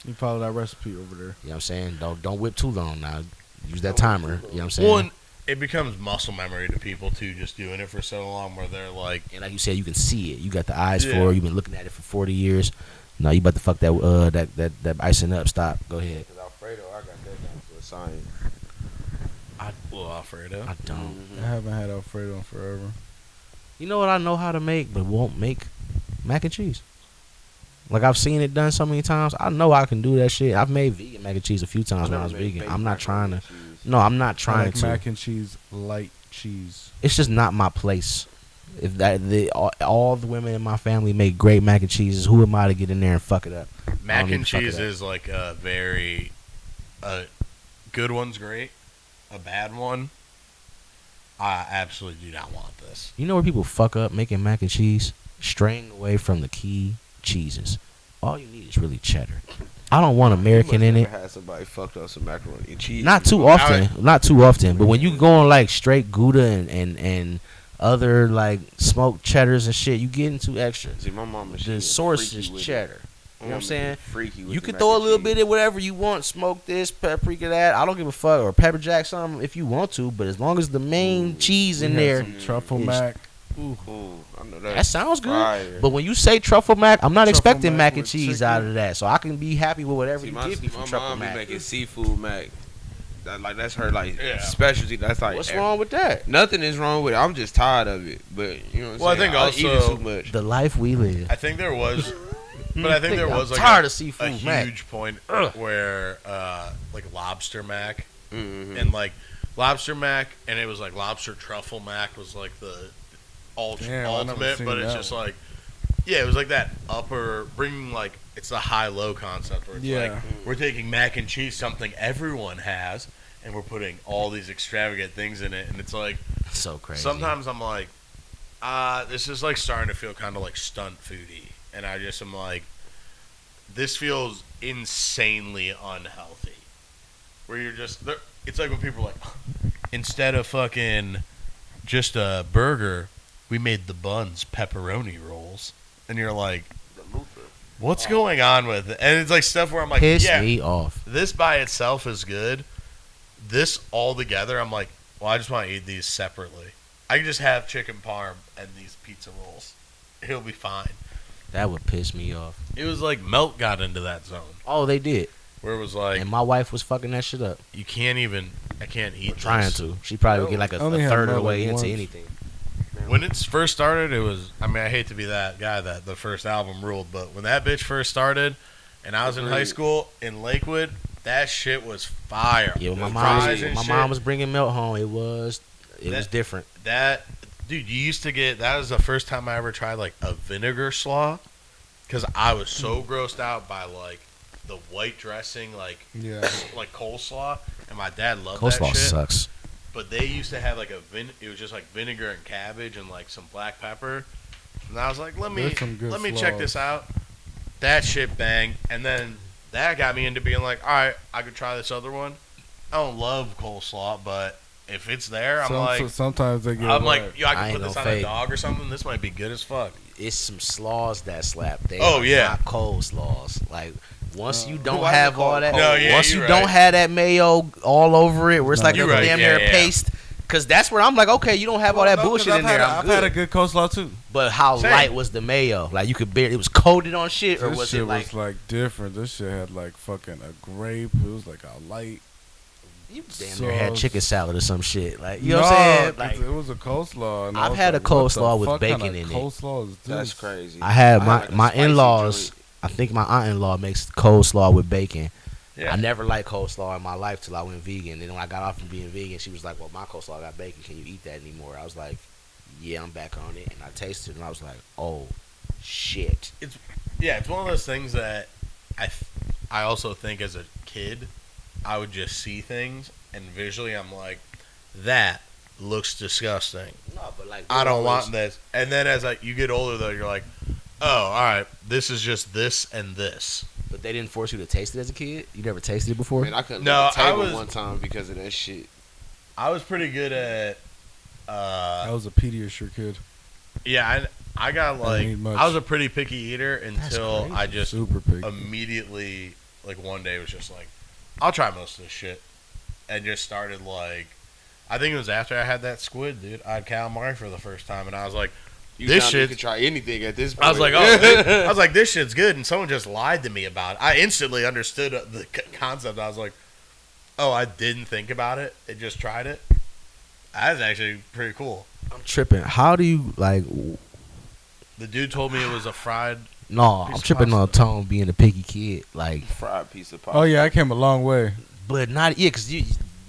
You follow that recipe over there.
You know what I'm saying? Don't whip too long now. Use that timer. You know what I'm saying?
Well, and it becomes muscle memory to people too, just doing it for so long, where they're like,
And like you said, you can see it. You got the eyes
Yeah.
for it. You've been looking at it for 40 years. No, you about to fuck that icing up. Stop. Go ahead.
Because Alfredo, I got that down to a science.
Alfredo.
I don't.
I haven't had Alfredo in forever.
You know what I know how to make, but won't make? Mac and cheese. Like I've seen it done so many times. I know I can do that shit. I've made vegan mac and cheese a few times when I was vegan. I'm not trying to. No, I'm not
I
trying
like
to.
mac and cheese, light cheese.
It's just not my place. If all the women in my family make great mac and cheeses, who am I to get in there and fuck it up?
Mac
need
and
to fuck it
cheese
up.
is like a very, good one's great, a bad one. I absolutely do not want this.
You know where people fuck up making mac and cheese? Straying away from the key cheeses. All you need is really cheddar. I don't want American in it.
Had somebody fucked up some macaroni and cheese.
Not too often. Not too often. But when you go on like straight Gouda and other like smoked cheddars and shit, you get into extra.
See, my mama, she
The
was
source
freaky
is
with it.
cheddar.
My
You know what I'm
mama
saying?
was freaky with
You
the
can
mac
throw a
and
little
cheese.
bit of whatever you want. Smoke this, paprika that. I don't give a fuck. Or pepper jack something if you want to. But as long as the main cheese in
We had
there.
some truffle
is-
mac.
Ooh, I know that.
That sounds good.
Fire.
But when you say truffle mac, I'm not
Truffle
expecting
mac
mac and
with
cheese
chicken.
out of that. So I can be happy with whatever
See,
you
my,
give me from
my
truffle
mom be
mac.
making seafood mac. That's her
Yeah.
specialty. That's like
What's wrong with that?
Nothing is wrong with it. I'm just tired of it. But you know what I'm
Well, I
saying?
think
eat it
also-
too much.
The life we live.
I think there was, but I think there was
I'm
like
tired
a,
of seafood
a
mac.
huge point where like lobster mac
Mhm.
and like lobster mac, and it was like lobster truffle mac was like the
Damn, I never
ultimate,
seen
but it's
that
just
one.
like, yeah, it was like that upper bringing like it's the high low concept where it's
Yeah.
like we're taking mac and cheese, something everyone has, and we're putting all these extravagant things in it, and it's like
So crazy.
sometimes I'm like, this is like starting to feel kind of like stunt foodie, and I just am like, this feels insanely unhealthy. Where you're just, it's like when people are like, instead of fucking just a burger, we made the buns pepperoni rolls, and you're like, What's going on with it? And it's like stuff where I'm like,
Piss
yeah,
me off.
this by itself is good. This all together, I'm like, well, I just want to eat these separately. I can just have chicken parm and these pizza rolls. It'll be fine.
That would piss me off.
It was like Melt got into that zone
Oh, they did.
where it was like,
And my wife was fucking that shit up.
you can't even, I can't eat
Trying
this.
to. She probably would get like a
only had
third of the
Melt
way
like
into
once.
anything.
When it first started, it was, I mean, I hate to be that guy that the first album ruled, but when that bitch first started and I was in high
Agreed.
school in Lakewood, that shit was fire.
Yeah, when
The
my
fries and
mom
shit,
was bringing Melt home, it was different.
That, dude, you used to get, that was the first time I ever tried like a vinegar slaw because I was so grossed out by like the white dressing, like
Yeah.
like coleslaw, and my dad loved
Coleslaw
that shit.
sucks.
But they used to have like it was just like vinegar and cabbage and like some black pepper. And I was like, let me
There's some good
check
slaws.
this out. That shit banged. And then that got me into being like, all right, I could try this other one. I don't love coleslaw, but if it's there,
Sometimes they get.
I'm
whack.
like, yo, I
I
can
ain't
put this on
gonna
a
fake.
dog or something. This might be good as fuck.
It's some slaws that slap. They
Oh,
are
yeah.
not coleslaws. Like once you don't
Why is it
have all
called
that,
No, yeah,
once
you're
you don't
right.
have that mayo all over it, where it's
No.
like a
You're right,
damn
yeah,
near
yeah.
paste. Cause that's where I'm like, okay, you don't have all that
No, 'cause
bullshit in there.
I've had a good coleslaw too.
But how
Same.
light was the mayo? Like you could barely. It was coated on shit, or
This
was
shit
it like?
was like different. This shit had like fucking a grape. It was like a light.
You damn near had
sauce.
chicken salad or some shit. Like you know what I'm saying? Like
it was a coleslaw. And I
I've
was
had
like,
a coleslaw
what the
with
fuck
bacon
kind
in
of
it.
Coleslaw is this?
That's crazy.
I had
I
my
had, like, a
my
spicy
in-laws.
joint.
I think my aunt-in-law makes coleslaw with bacon.
Yeah.
I never liked coleslaw in my life till I went vegan. Then when I got off from being vegan, she was like, "Well, my coleslaw got bacon. Can you eat that anymore?" I was like, "Yeah, I'm back on it." And I tasted it, and I was like, "Oh, shit."
Yeah, it's one of those things that I also think as a kid, I would just see things and visually I'm like, that looks disgusting.
No, but like
I don't want this. And then as you get older though, you're like, oh, all right, this is just this and this.
But they didn't force you to taste it as a kid. You never tasted it before.
Man, I couldn't
No,
leave the
I
table
was-
one time because of that shit.
I was pretty good at,
I was a Pediasure kid.
yeah, I got like,
eat much.
I was a pretty picky eater until
crazy.
I just
Super picky.
immediately, like one day was just like, I'll try most of this shit. And just started like, I think it was after I had that squid, dude. I had calamari for the first time, and I was like,
You
This
found you
shit-
could try anything at this point.
I was like, oh, I was like, this shit's good, and someone just lied to me about it. I instantly understood the concept. I was like, oh, I didn't think about it. I just tried it. That's actually pretty cool.
I'm tripping. How do you like?
The dude told me it was a fried.
No,
Piece
I'm
of
tripping on
pasta.
Tone being a picky kid. Like,
fried piece of pasta.
Oh yeah, I came a long way.
but not because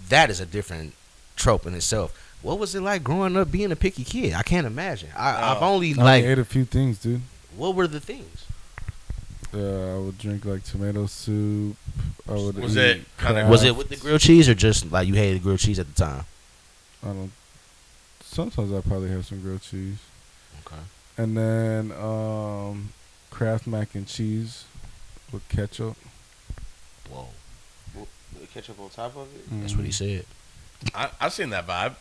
that is a different trope in itself. What was it like growing up being a picky kid? I can't imagine. I've only
I
like.
ate a few things, dude.
What were the things?
I would drink like tomato soup. I would
Was
eat
it kinda-
crab.
Was it with the grilled cheese or just like you hated grilled cheese at the time?
I don't. Sometimes I probably have some grilled cheese,
Okay.
and then Kraft mac and cheese with ketchup.
Whoa,
The ketchup on top of it.
that's what he said.
I've seen that vibe.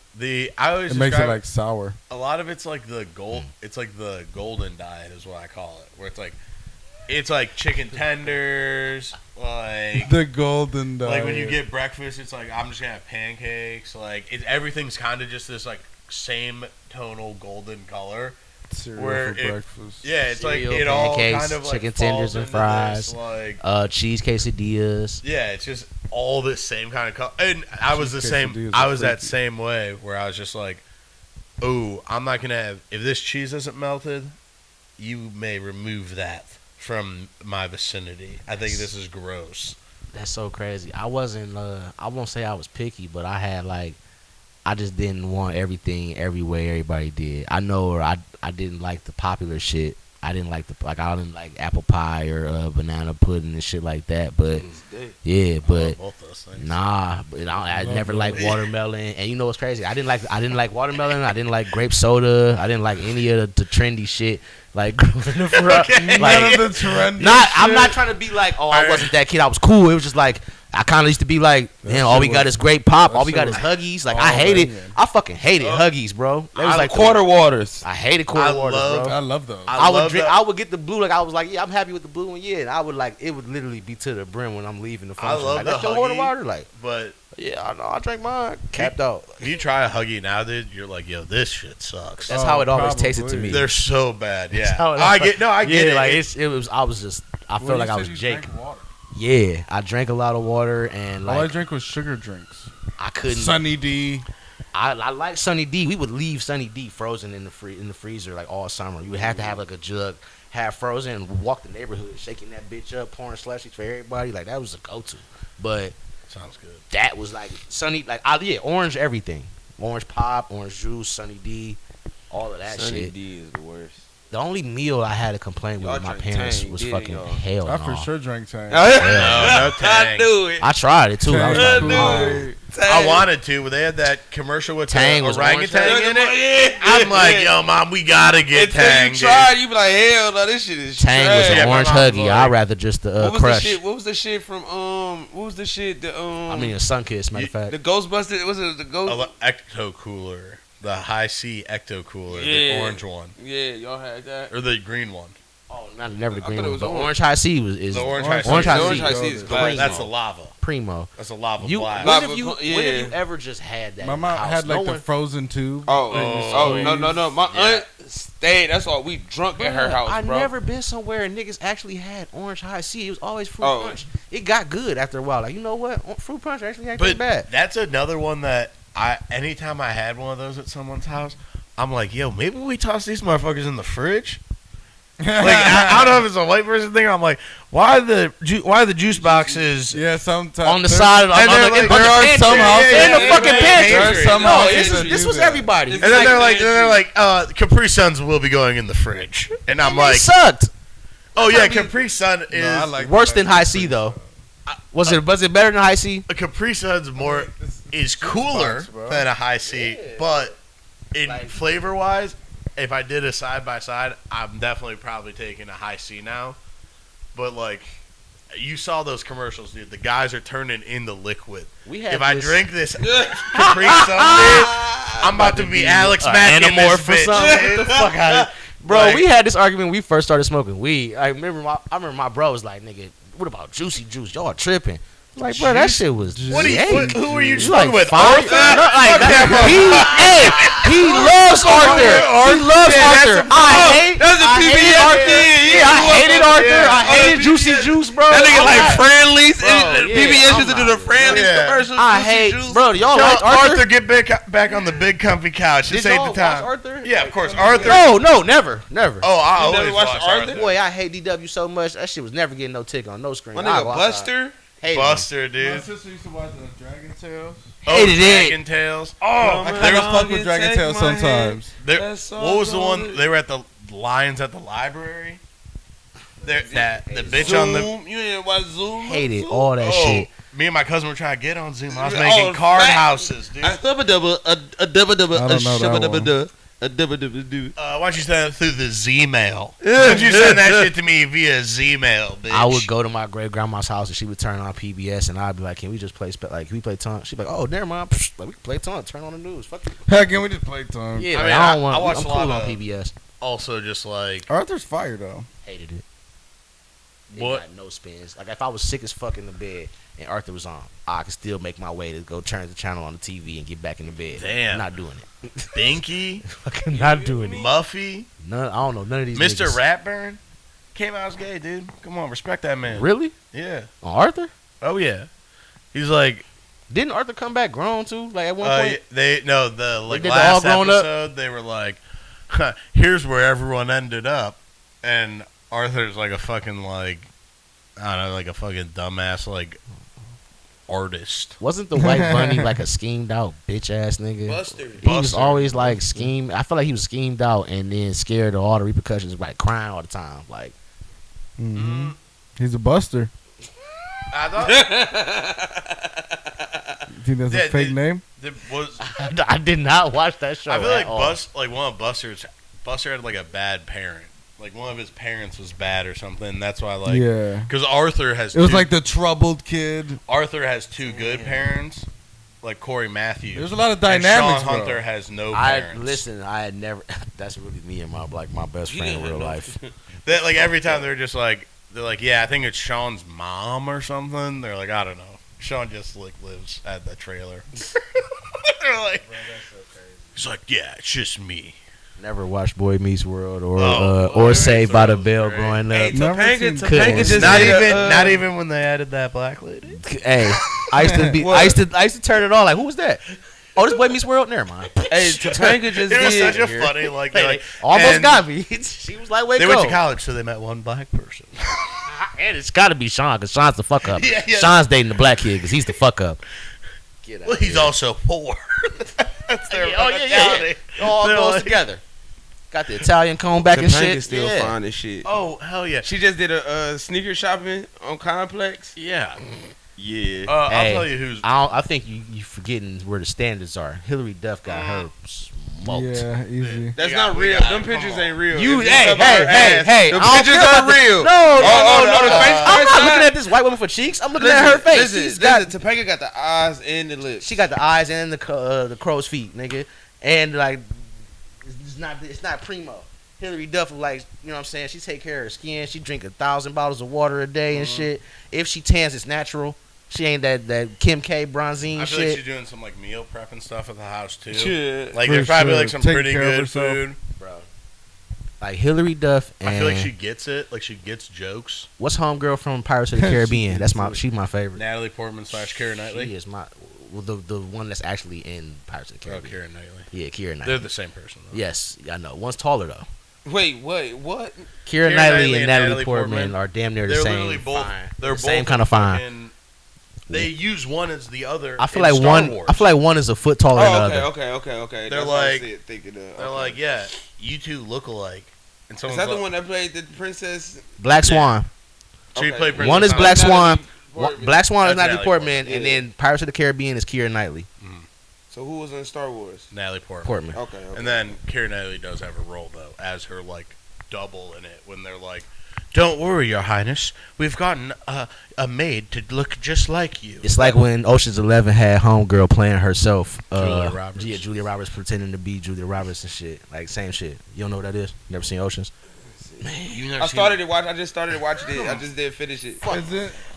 I always
It makes it
describe
like sour.
a lot of it's like the gold. It's like the golden diet is what I call it, where it's like chicken tenders, like
The golden diet.
like when you get breakfast, it's like I'm just gonna have pancakes. Like everything's kind of just this like same tonal golden color.
cereal
where
for
it-
breakfast.
Yeah, it's
Cereal,
like it all
pancakes,
kind of like
chicken
falls
tenders and
into
fries.
this, like
Cheese quesadillas.
yeah, it's just all this same kind of color. And I was the
Cheese
same.
quesadillas
I
are
was that
freaky.
same way where I was just like, oh, I'm not gonna have if this cheese isn't melted. You may remove that from my vicinity. I think this is gross.
That's so crazy. I wasn't. I won't say I was picky, but I had like. I just didn't want everything everywhere everybody did. I know, or I didn't like the popular shit. I didn't like I didn't like apple pie or banana pudding and shit like that. But yeah,
I love
but
both those things.
nah, but I
Love
never
those.
liked watermelon. And you know what's crazy? I didn't like watermelon. I didn't like grape soda. I didn't like any of the trendy shit. Like,
None of the trend.
I'm not trying to be like, oh, I wasn't that kid. I was cool. It was just like I kind of used to be like,
That
man, all we
shit
got
was-
is grape pop.
that
All we got
shit
is
was
Huggies. Like
all
I hated,
banging.
I fucking hated Huggies, bro. That was like
quarter waters.
I hated quarter
I
waters,
love-
bro.
I love those.
I would
love
drink.
that.
I would get the blue. Like I was like, yeah, I'm happy with the blue one. Yeah, and I would like it would literally be to the brim when I'm leaving the function.
love
like,
the
that's your quarter
Huggy.
water. Like,
But
yeah, I know. I drank mine. Capped out.
if you try a Huggy now, dude, you're like, yo, this shit sucks.
That's how it always
probably.
tasted to me.
They're so bad.
That's
Yeah,
how it
I
always-
get. No, I get
yeah,
it.
like it was. I was just. I
Well,
felt
you
like I
said
was
you
Jake.
drank water.
Yeah, I drank a lot of water and
All I
like
drink was sugar drinks.
I couldn't.
Sunny D.
I like Sunny D. We would leave Sunny D frozen in the freezer like all summer. You would have to have like a jug half frozen and walk the neighborhood shaking that bitch up, pouring slushies for everybody. Like that was a go-to. But
Sounds good.
that was like Sunny, like orange everything, orange pop, orange juice, Sunny D, all of that
Sunny
shit.
D is the worst.
The only meal I had to complain
Y'all
with my
drank
parents
Tang,
was
didn't
fucking
y'all?
hell.
I
no.
for sure drank Tang.
No, no Tang.
I knew it.
I tried it too. I was
Tang
like,
was
oh.
great.
I wanted to, but they had that commercial with
Tang
the
was
orangutan
orange.
in it. I'm like, yo, mom, we gotta get
Until
Tang.
you
dude.
tried, you be like, hell no, this shit is
Tang was
trash.
an
Yeah, my
orange
mom was
Huggy.
like-
I'd rather just the
What was
crush.
the shit? What was the shit from what was the shit that
I mean, a sun kiss, matter of fact.
the Ghostbusters? Was it the Ghost?
Ecto Cooler, the high C Ecto Cooler, the
Yeah.
orange one,
Yeah, y'all had that.
or the green one.
Oh, not never the
I
green
thought it
one.
was
The
orange.
orange high C is
The orange
Orange
high
Orange
C.
High
The
C.
orange high C is
Primo.
classic.
That's the lava.
primo.
That's a lava
You
blast.
when
Lava
have you
Bl-
when have
yeah.
you ever just had that?
My
in the
mom
house?
had like
No
the
one-
frozen tube.
Oh, no. My
Yeah.
aunt stayed. That's why we drunk at her
Bruh,
house,
I
bro.
never been somewhere and niggas actually had orange high C. It was always fruit
Oh.
punch. It got good after a while. Like you know what? Fruit punch actually ain't that
But
bad.
that's another one that anytime I had one of those at someone's house, I'm like, yo, maybe we toss these motherfuckers in the fridge. Like I don't know if it's a white person thing. I'm like, why the juice boxes?
Yeah, sometimes
On the
there-
side of
And
on
they're
the,
like,
in
there
the
are
pantry.
some houses-
in the
yeah,
fucking
yeah,
pantry.
there are some
No,
houses that
this
do
was
that.
everybody.
And then they're like, Capri Suns will be going in the fridge, and I'm
They
like,
sucked.
oh yeah, Capri Sun is
No, I like
Worse
that.
than high C though. Was it better than high C?
a Capri Sun's more is cooler
box, bro.
than a high C, but in
Like-
flavor wise, if I did a side by side, I'm definitely probably taking a high C now. But like, you saw those commercials, dude. The guys are turning into liquid.
We had
If I
this-
drink this Capri Sun, dude, I'm about to be Alex Mack in this
Anamorph or
bitch,
something.
dude.
Get the fuck out of Bro,
Like-
we had this argument when we first started smoking weed. I remember my bro was like, nigga, what about Juicy Juice? Y'all tripping. Like, bro, that shit was
What do you?
hey.
Who are you
You
smoking with?
five?
Arthur?
No, like,
Fuck that, bro.
he loves Arthur. He loves
Yeah, that's
Arthur.
a-
That's a
I hated
PBS
Arthur.
kid.
Yeah, I hated Arthur.
Yeah.
I hated Juicy Juice, bro.
That nigga
I'm
like
not-
Friendlies.
Bro, yeah,
PBS
I'm
used to do
not-
the Friendlies
Yeah.
commercials.
I
Juicy
hate,
Juice.
bro. Y'all
Yo,
like
Arthur,
Arthur?
get back on the big comfy couch. This
Did
ain't
y'all
the
watch
time.
Arthur?
Yeah, of course, Arthur.
No, never.
Oh, I
You
always
never watched
watch
Arthur?
Boy, I hate DW so much. That shit was never getting no tick on no screen.
My
I
nigga
go outside.
Buster.
Hated him.
Buster,
My
dude.
sister used to watch the Dragon Tales.
Hated it.
Dragon Tales.
I
Come
kind
There
of
was-
fuck with Dragon Tales sometimes.
That's all
What was the one?
good.
They were at the Lions at the library. That the bitch on the.
Zoom. You didn't watch Zoom?
Hated
Zoom?
all that
Oh,
shit.
me and my cousin were trying to get on Zoom. I was
Oh,
making card
fact.
houses, dude.
A double, a double,
I don't know that one.
a double.
Why don't you send it through the Z-mail? Why don't you send that shit to me via Z-mail, bitch?
I would go to my great grandma's house and she would turn on PBS and I'd be like, "Can we just play? Can we play Taunt?" She'd be like, "Oh, never mind. Psh, like we can play Taunt. Turn on the news. Fuck it."
Heck, can we just play time?
Yeah,
I
I,
mean,
I don't
I
want.
watched
I'm
a
cool
lot
on
of-
PBS.
Also, just like
Arthur's fire though.
Hated it. It
What?
got no spins. Like if I was sick as fuck in the bed and Arthur was on, I could still make my way to go turn the channel on the TV and get back in the bed.
Damn.
Not doing it.
Binky,
Fucking not doing it.
Muffy,
None. I don't know. None of these.
Mr.
niggas.
Ratburn came out as gay, dude. Come on, respect that man.
Really?
Yeah.
On Arthur?
Oh yeah. He's like,
Didn't Arthur come back grown too? Like at one point.
the like
did the
last
all grown up?
episode they were like, here's where everyone ended up, and Arthur's like a fucking like, I don't know, like a fucking dumbass like artist.
Wasn't the white bunny like a schemed out bitch ass nigga?
Buster.
He was
Buster.
always like schemed. I feel like he was schemed out and then scared of all the repercussions, like crying all the time. Like
Mm-hmm. He's a buster.
I thought
You think that's
Yeah,
a fake
dude.
name?
it was.
I did not watch that show.
I feel
at
like
all.
Buster had like a bad parent. Like one of his parents was bad or something. That's why like
Yeah.
because Arthur has
It was
two,
like the troubled kid.
Arthur has two good parents, like Corey Matthews.
There's a lot of
and
dynamics,
Sean
bro.
Hunter has no
I
parents.
had never. That's really me and my best friend in real life.
That like every time they're like, yeah, I think it's Sean's mom or something. They're like, I don't know. Sean just like lives at the trailer. They're like, he's like, yeah, it's just me.
Never watched Boy Meets World or
Boy Meets
Saved by the
World was
Bell
great.
growing
Hey,
up.
Never
Topanga,
seen
Topanga
Couldn't.
just
Not
did
even,
a,
not even when they added that black lady.
Hey, I used to turn it on like, who was that? Oh, this Boy Meets World. Never mind.
Hey, Topanga just
It was
did.
such a funny like, they're like
Almost
and
got me. She was like, "Wake
They
up!"
went to college, so they met one black person.
And it's got to be Sean because Sean's the fuck up.
Yeah, yeah.
Sean's dating the black kid because he's the fuck up. Get out.
Well, he's also poor. That's their mentality.
It all
They're
goes
like-
together. Got the Italian comb back and
Topanga's
shit.
still
Yeah.
fine as shit.
Oh hell yeah,
She just did a sneaker shopping on Complex.
yeah.
Yeah.
I'll
Hey,
tell you who's.
I think you forgetting where the standards are. Hillary Duff got her smoked.
Yeah, easy.
That's
You
not
got- we
real.
got
Them
it.
pictures
Come on.
ain't real.
You,
If
hey,
talk about her ass,
hey,
the
I don't
pictures
care about
are real.
No,
Oh, the face.
I'm not looking at this white woman for cheeks. I'm looking at her face. She's got,
Topanga got the eyes and the lips.
she got the eyes and the crow's feet, nigga, and like it's not primo. Hillary Duff, like, you know what I'm saying? She take care of her skin. She drink 1,000 bottles of water a day and shit. If she tans, it's natural. She ain't that Kim K bronzine
I feel like
shit.
she's doing some like meal prep and stuff at the house too.
Shit.
Like
For
there's probably
sure.
like some
Taking
pretty
care of
good
herself.
food.
Bro. Like Hillary Duff and
I feel like she gets it. Like she gets jokes.
what's homegirl from Pirates of the
She
Caribbean? That's
gets it.
she's my favorite.
Natalie Portman / Keira Knightley.
She is my the one that's actually in Pirates of the
Oh,
Caribbean.
Keira Knightley.
Yeah, Keira
They're
Knightley.
the same person though.
Yes, I know. One's taller though.
Wait, what?
Keira
Knightley
Knightley
and
and Natalie
Natalie
Portman
Portman
are damn near the
They're
same.
literally both. They're both
same kind of fine.
fucking- They use one as the other.
I feel
in
like
Star
one.
Wars.
I feel like one is a foot taller than the
Oh,
other.
okay.
They're
That's what I
like-
said, thinking of.
They're like, yeah, you two look alike. And
Is
someone's
that the
like,
one that played the princess?
Black Swan.
She
Okay.
played Princess
One is
Diana.
Black Swan.
Natalie Portman.
Black Swan is
That's
Natalie
Natalie
Portman,
Portman.
and
Yeah.
then Pirates of the Caribbean is Keira Knightley.
So who was in Star Wars?
Natalie Portman.
Portman.
Okay.
And then Keira Knightley does have a role though, as her like double in it when they're like, "Don't worry, Your Highness, we've gotten a maid to look just like you."
It's like when Ocean's 11 had homegirl playing herself.
Julia Roberts.
Yeah, Julia Roberts pretending to be Julia Roberts and shit. Like same shit. You don't know what that is? Never seen Oceans?
You never
I
seen-
started to watch. I just started watching it. I just didn't finish it.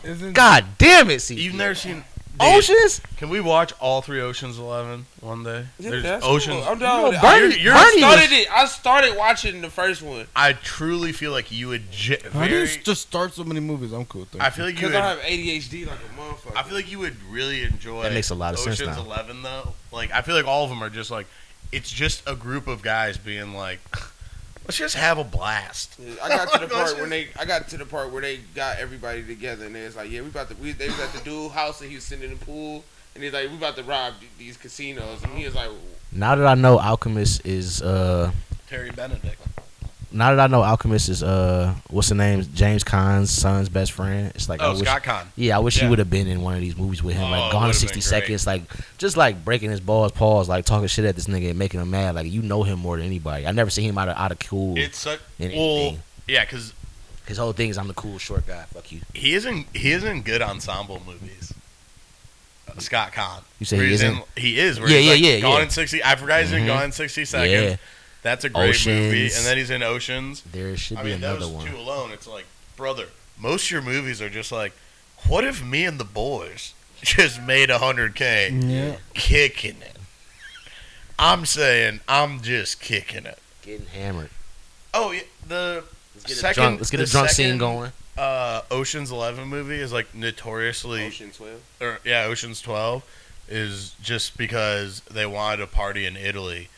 Isn't
God damn it, see.
You've never seen
Oceans?
Can we watch all 3 Oceans 11 one day?
Yeah,
There's
that's
Oceans.
cool. I'm down with it.
Bernie-
You're-
I
Bernie
started
was-
it. I started watching the first one
I truly feel like you would
How do you
very.
just start so many movies? I'm cool.
I feel like you
because
would.
I have ADHD like a motherfucker.
I feel like you would really enjoy.
That makes a lot of sense
Ocean's
now.
11 though. Like I feel like all of them are just like, it's just a group of guys being like, let's just have a blast.
I got to the part when I got to the part where they got everybody together and they was like, yeah, they was at the dude house and he was sitting in the pool and he's like, we about to rob these casinos and he was like,
Now that I know Alchemist is
Terry Benedict.
what's the name? James Caan's son's best friend. It's like I wish,
Scott Conn.
yeah, I wish he
Yeah.
would have been in one of these movies with him,
Oh,
like
it
Gone in
would've
60
been great.
Seconds, like just like breaking his paws, like talking shit at this nigga and making him mad. Like you know him more than anybody. I never seen him out of cool
It's such.
in
Well,
anything.
yeah, because
His whole thing is I'm the cool short guy. Fuck you.
he isn't good ensemble movies. Scott Conn.
You say
Where
he
he's
isn't?
He is. Where
Yeah,
he's
yeah,
like
yeah,
Gone
yeah.
in 60. I forgot he's in
Mhm.
Gone in 60 Seconds.
Yeah.
That's a great movie.
Oceans.
And then he's in Oceans.
There should
I
be
mean,
another
those
one.
two alone, it's like, brother, most of your movies are just like, what if me and the boys just made 100K
Yeah.
kicking it? I'm saying, I'm just kicking it.
Getting hammered.
Oh, yeah, the
Let's get
second,
a drunk, let's get
the
a drunk
second,
scene going.
Ocean's 11 movie is like notoriously,
Ocean 12.
or yeah, Ocean's 12 is just because they wanted to party in Italy,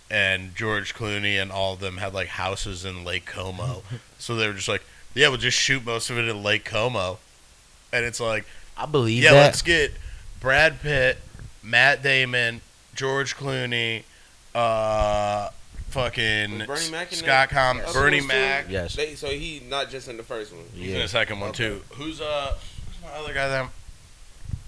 and George Clooney and all of them had like houses in Lake Como, so they were just like, yeah, we'll just shoot most of it in Lake Como, and it's like,
I believe
yeah,
that.
let's get Brad Pitt, Matt Damon, George Clooney, fucking
Was Bernie Mac in
Scott
that?
Conn,
Yes.
Bernie
Those two?
Mac.
Yes.
So he not just in the first one.
He's in the second one
Okay.
too. Who's my other guy?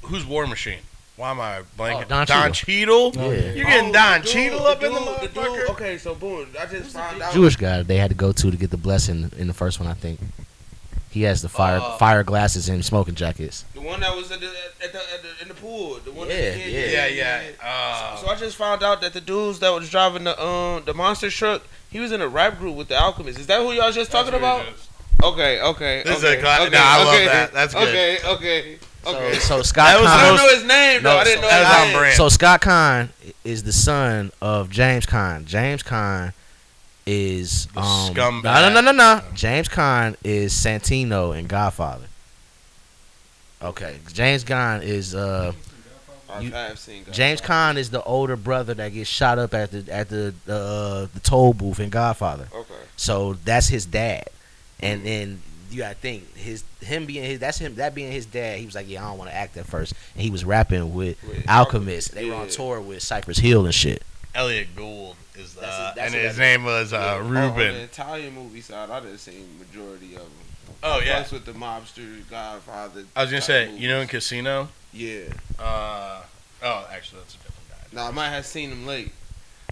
Who's War Machine? Why am I blanking?
Don
Don Cheadle.
Yeah.
You're getting Don Cheadle up in the
the dude.
motherfucker.
Okay, so boom. I just found out.
Jewish guy they had to go to get the blessing in the first one, I think. He has the fire glasses and smoking jackets.
The one that was in the pool. The one.
Yeah.
So I just found out that the dudes that was driving the monster truck, he was in a rap group with the Alchemist. Is that who y'all just talking about? Okay.
This is
okay,
a class.
okay,
Nah, I love
okay,
that. That's good.
Okay.
So Scott
That was
I
Conn.
don't know his name though. I didn't know
that
his
was on
name.
brand.
So Scott Conn is the son of James Conn. James Conn is
The scumbag.
no. James Conn is Santino and Godfather. Okay, James Conn is
I have seen.
James Conn is the older brother that gets shot up at the toll booth in Godfather.
Okay.
So that's his dad, and then you gotta think that being his dad. He was like, yeah, I don't want to act at first, and he was rapping with Alchemist. They were on tour with Cypress Hill and shit.
Elliot Gould is
That's
and
his
his name was
On the
Ruben.
Italian movie side, I done seen majority of them.
Oh yeah.
Plus with the mobster, Godfather.
I was gonna say, you know, in Casino.
Yeah.
Oh, actually, that's a different guy.
Now I might have seen them late,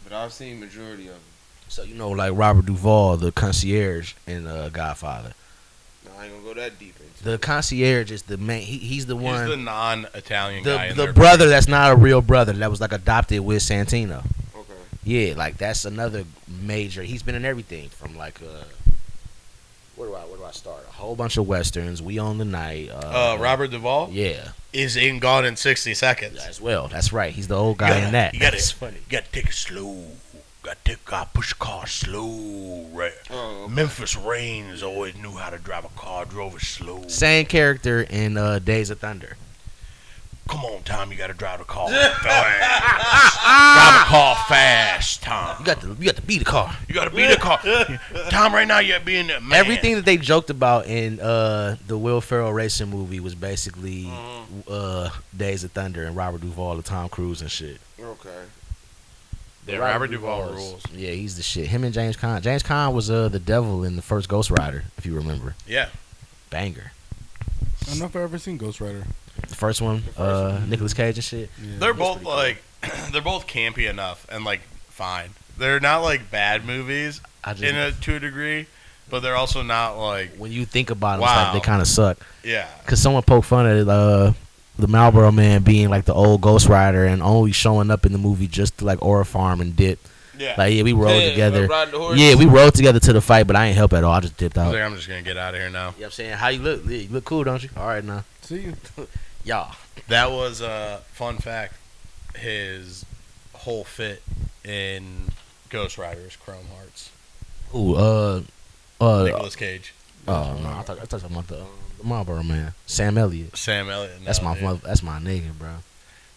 but I've seen majority of them.
So you know, like Robert Duvall, the concierge in Godfather.
No, I ain't gonna go that deep into.
The concierge is the main. He's the one.
He's the non-Italian guy. In
the
their
brother
band.
that's not a real brother that was like adopted with Santino.
Okay.
Yeah, like that's another major. He's been in everything from like where do I start? A whole bunch of westerns. We Own the Night.
Robert Duvall
Yeah,
is in Gone in 60 Seconds.
as well. That's right. He's the old guy in that.
You gotta,
That's funny.
You gotta take it slow. Gotta push the car slow. Right.
Oh, okay.
Memphis Reigns always knew how to drive a car. Drove it slow.
Same character in Days of Thunder.
Come on, Tom. You gotta drive the car fast. Drive the car fast, Tom.
You got to beat the car.
You gotta be the car. Tom, right now you're being a man.
Everything that they joked about in the Will Ferrell racing movie was basically Days of Thunder and Robert Duvall and Tom Cruise and shit.
Okay.
Yeah, Robert Duvall
Duvall's-
rules.
Yeah, he's the shit. Him and James Caan. James Caan was the devil in the first Ghost Rider, if you remember.
Yeah.
Banger.
I don't know if I've ever seen Ghost Rider.
The first one, Nicolas Cage and shit.
Yeah.
They're both like, they're both campy enough and like fine. They're not like bad movies
I just
to a degree, but they're also not like
when you think about it, it's like
Wow.
they kind of suck.
yeah.
Cause someone poked fun at the Marlboro Man being like the old Ghost Rider and only showing up in the movie just to like Aura Farm and dip.
Yeah.
Like yeah, we rode together.
Riding the horse.
Yeah, we rode together to the fight, but I ain't help at all. I just dipped
I
out.
was
You know
like, I'm just gonna get out of here now.
what I'm saying? How you look? Yeah, you look cool, don't you? All right now.
See you.
Y'all.
That was a fun fact. His whole fit in Ghost Rider is Chrome Hearts.
Ooh,
Nicolas Cage,
oh no, I thought about the Marlboro Man, Sam Elliott.
Sam Elliott.
That's
no,
my
yeah.
that's my nigga, bro.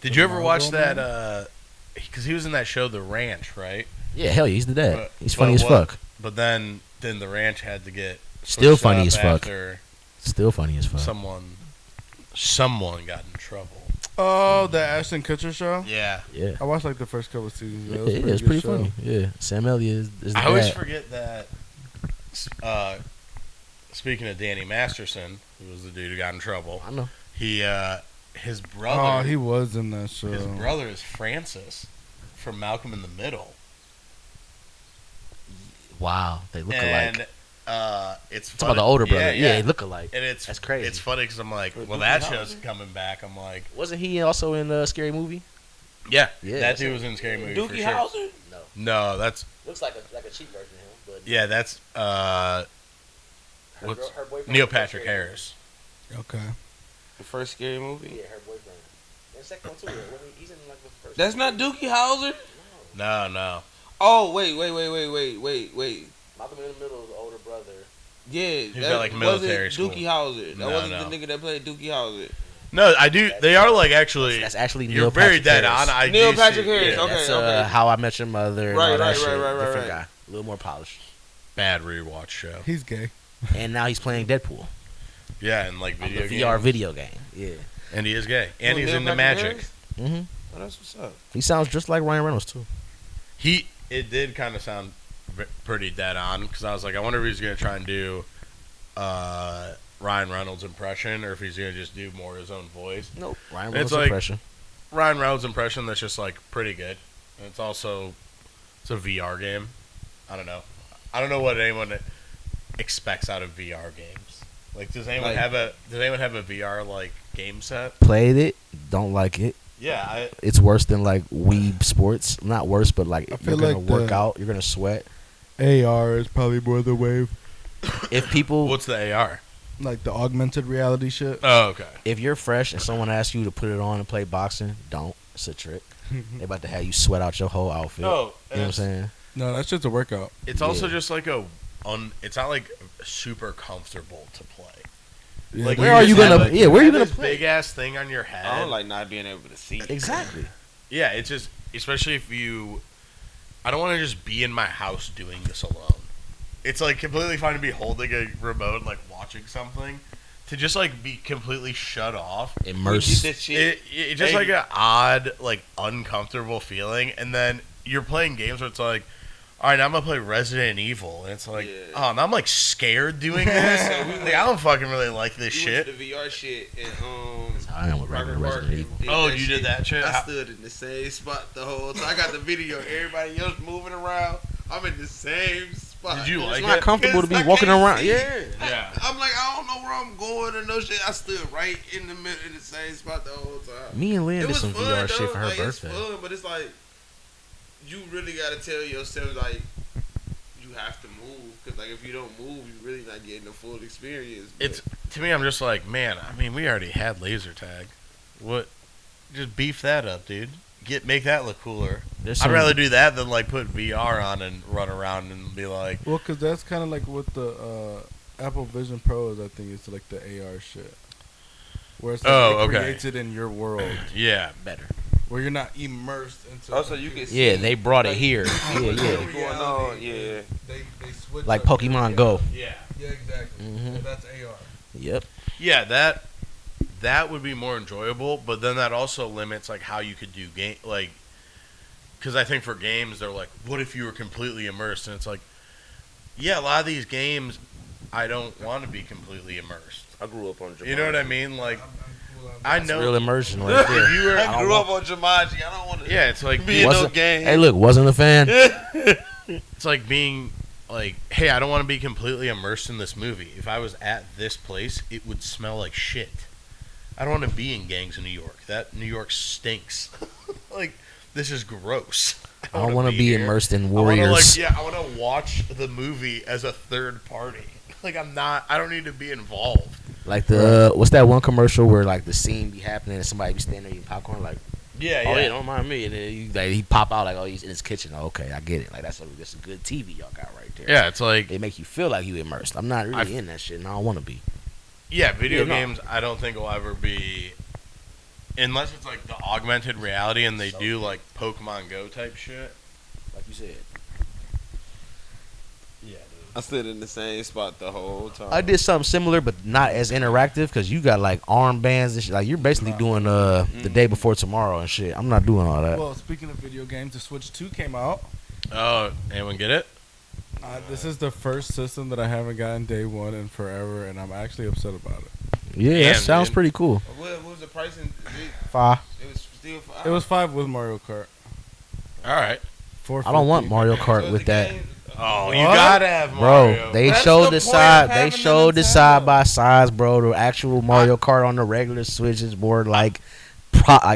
Did you ever watch
Marlboro
that? Because he was in that show, The Ranch, right?
Yeah, hell yeah, he's the dad.
But-
He's funny
but
as
what-
fuck.
But then The Ranch had to get
Still
switched
funny
up
as fuck.
after
Still funny as fuck.
Someone got in trouble.
Oh, the Ashton Kutcher show.
Yeah.
Yeah,
I watched like the first couple of seasons.
it is
good
pretty
show.
funny. Yeah, Sam Elliott is the
I always
dad.
forget that. Speaking of Danny Masterson, who was the dude who got in trouble,
I know.
his
Oh,
brother.
he was in that show.
His brother is Francis from Malcolm in the Middle,
Wow, they look alike.
and it's
Talk about the older brother. Yeah,
yeah.
they look alike.
And it's
That's crazy.
It's funny because I'm like, well,
Doogie
that
Howser?
show's coming back. I'm like,
Wasn't he also in Scary Movie?
yeah,
Yeah,
that dude was in Scary Movie for
Doogie
sure.
Howser.
No,
No, that's
looks like a cheap version of him, but
yeah, that's what's-
her boyfriend
Neil
was
Patrick
Scary
Harris.
Okay.
The first scary movie.
Movie. Yeah, her boyfriend. And the second one too. He's in like the first.
That's not Doogie Howser.
No.
Oh wait.
Malcolm in the Middle is the older brother.
Yeah,
He's got, like, military
wasn't
school.
Doogie Howser. That
No,
wasn't
no.
the nigga that played Doogie Howser.
No, I do. They are like actually.
That's actually
You're
Neil
very
Patrick
dead
Harris.
on. I
Neil
do
Patrick
see-
Harris,
yeah.
okay.
That's How I Met Your Mother. And all that
Right,
shit.
right.
Different guy, a little more polished.
Bad rewatch show.
He's gay.
And now he's playing Deadpool,
Yeah, and like video
the
games.
VR video game. Yeah.
And he is gay. And
Oh,
he's
Neil
into
Patrick
magic.
Harris?
Mm-hmm.
Oh, that's what's up.
He sounds just like Ryan Reynolds too.
It did kind of sound pretty dead on because I was like, I wonder if he's gonna try and do Ryan Reynolds impression or if he's gonna just do more his own voice.
Nope. Ryan
It's
Reynolds
like-
impression.
Ryan Reynolds impression that's just like pretty good. And it's a VR game. I don't know. I don't know what anyone expects out of VR games. Like, does anyone have a VR like game set?
Played it, don't like it.
Yeah,
It's worse than like Wii Sports. Not worse, but like
I
you're
feel
gonna
like
work
the-
out, you're gonna sweat.
AR is probably more the wave.
If people,
what's the AR?
Like the augmented reality shit.
Oh, okay.
if you're fresh and someone asks you to put it on and play boxing, don't. It's a trick. They about to have you sweat out your whole outfit.
No,
You know what I'm saying?
No, that's just a workout.
It's also
Yeah.
just like it's not like super comfortable to play.
Yeah,
Like,
they-
Where are you
just
gonna-
have
yeah, where are you
have
gonna
this
play?
big ass thing on your head?
I don't like not being able to see.
Exactly.
Yeah, it's just, especially if I don't want to just be in my house doing this alone. It's like completely fine to be holding a remote and like watching something. To just like be completely shut off.
Immerse.
That shit.
It's just like an odd, like uncomfortable feeling. And then you're playing games where it's like, all right, now I'm gonna play Resident Evil, and it's like,
Yeah.
oh, now I'm like scared doing this.
So we
Like, I don't fucking really like this
We
shit.
went to the VR shit and
I am with
Rocker
regular
Park
Resident
and
Evil.
Oh, you did that shit?
I
How-
stood in the same spot the whole time. I got the video. Everybody else moving around. I'm in the same spot.
Did you
It's
like
not
it?
comfortable to be
I
walking
can't
around.
see.
Yeah.
Yeah.
I'm like, I don't know where I'm going or no shit. I stood right in the middle in the same spot the whole time.
Me and Lynn
It
did
was
some
fun,
VR
though.
shit for her
Like,
birthday.
It's fun, but it's like you really gotta tell yourself like you have to move because like if you don't move, you're really not getting the full experience. But
It's to me, I'm just like, man. I mean, we already had laser tag. What? Just beef that up, dude. Make that look cooler.
There's
I'd
some-
rather do that than like put VR on and run around and be like,
Well, because that's kind of like what the Apple Vision Pros, I think, is like the AR shit. Where it's like
Oh,
it
okay.
creates it in your world.
yeah,
better.
Where you're not immersed into
also you can see
Yeah, they brought it here. Yeah, yeah.
what's going on. Yeah.
They switch
Like
up.
Pokemon Go.
yeah,
Yeah, exactly.
Mhm.
That's AR.
Yep.
yeah. That would be more enjoyable, but then that also limits like how you could do game like. Because I think for games, they're like, what if you were completely immersed? And it's like, yeah, a lot of these games, I don't want to be completely immersed.
I grew up on Jumanji.
You know what I mean? Like, I know.
Real immersion right there.
If you were,
I grew up on Jumanji. I don't want to
yeah, it's like
be in no
Wasn't-
game.
Hey, look, wasn't a fan.
it's like being like, hey, I don't want to be completely immersed in this movie. If I was at this place, it would smell like shit. I don't want to be in Gangs of New York. That New York stinks. Like, this is gross.
I don't want to be
here.
immersed in
I wanna,
Warriors.
I want to watch the movie as a third party. Like, I don't need to be involved.
Like the what's that one commercial where like the scene be happening and somebody be standing there eating popcorn like,
Yeah,
oh yeah, don't mind me, and then he pop out like, oh, he's in his kitchen. Oh, okay, I get it. Like that's a good TV y'all got right there.
Yeah, it's like,
They make you feel like you immersed. I'm not really in that shit, and I don't want to be.
yeah, video
Yeah, no.
games, I don't think will ever be, unless it's like the augmented reality and they do like Pokemon Go type shit.
Like you said.
Yeah,
I stood in the same spot the whole time.
I did something similar, but not as interactive because you got like armbands and shit. Like you're basically doing the day before tomorrow and shit. I'm not doing all that.
Well, speaking of video games, the Switch 2 came out.
Oh, anyone get it?
This is the first system that I haven't gotten day one in forever, and I'm actually upset about it.
Yeah,
Damn,
that sounds
dude.
pretty cool.
What was the price? It
5.
was still 5.
It was 5 with Mario Kart.
All right.
I don't want Mario
So
Kart
is
with
the
that.
game-
Oh, you
What?
gotta have Mario.
Bro, they
That's
showed
the
the
point
side.
of
They
having
showed the
Nintendo.
side by sides, bro. The actual Mario Kart on the regular Switch is more like,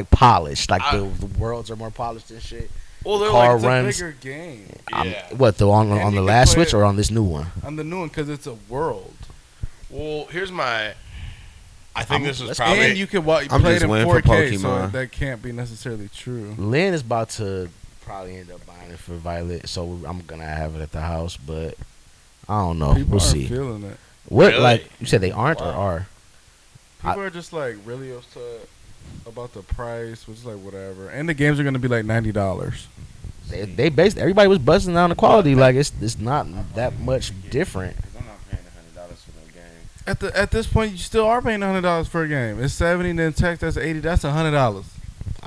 polished. Like the worlds are more polished and shit.
Well, they're
car
like,
It's a
runs.
bigger game
yeah.
What the on
And
the
you can
last
play
Switch
it-
or on this new one?
on the new one because it's a world.
Well, here's my. I think this is
let's-
probably.
And you can play
I'm
it
just
in
waiting for
4K, so
Pokemon.
that can't be necessarily true.
Lynn is about to probably end up buying it for Violet, so I'm gonna have it at the house. But I don't know.
People
We'll
aren't
see.
feeling it.
What
Really?
like you said they aren't or
Wow.
are?
People are just like really upset about the price, which is like whatever. And the games are gonna be like $90.
They based everybody was buzzing down the quality like it's not that much different.
Because I'm not paying $100 for no game.
At this point, you still are paying $100 for a game. It's $70, then tax that's $80. That's $100.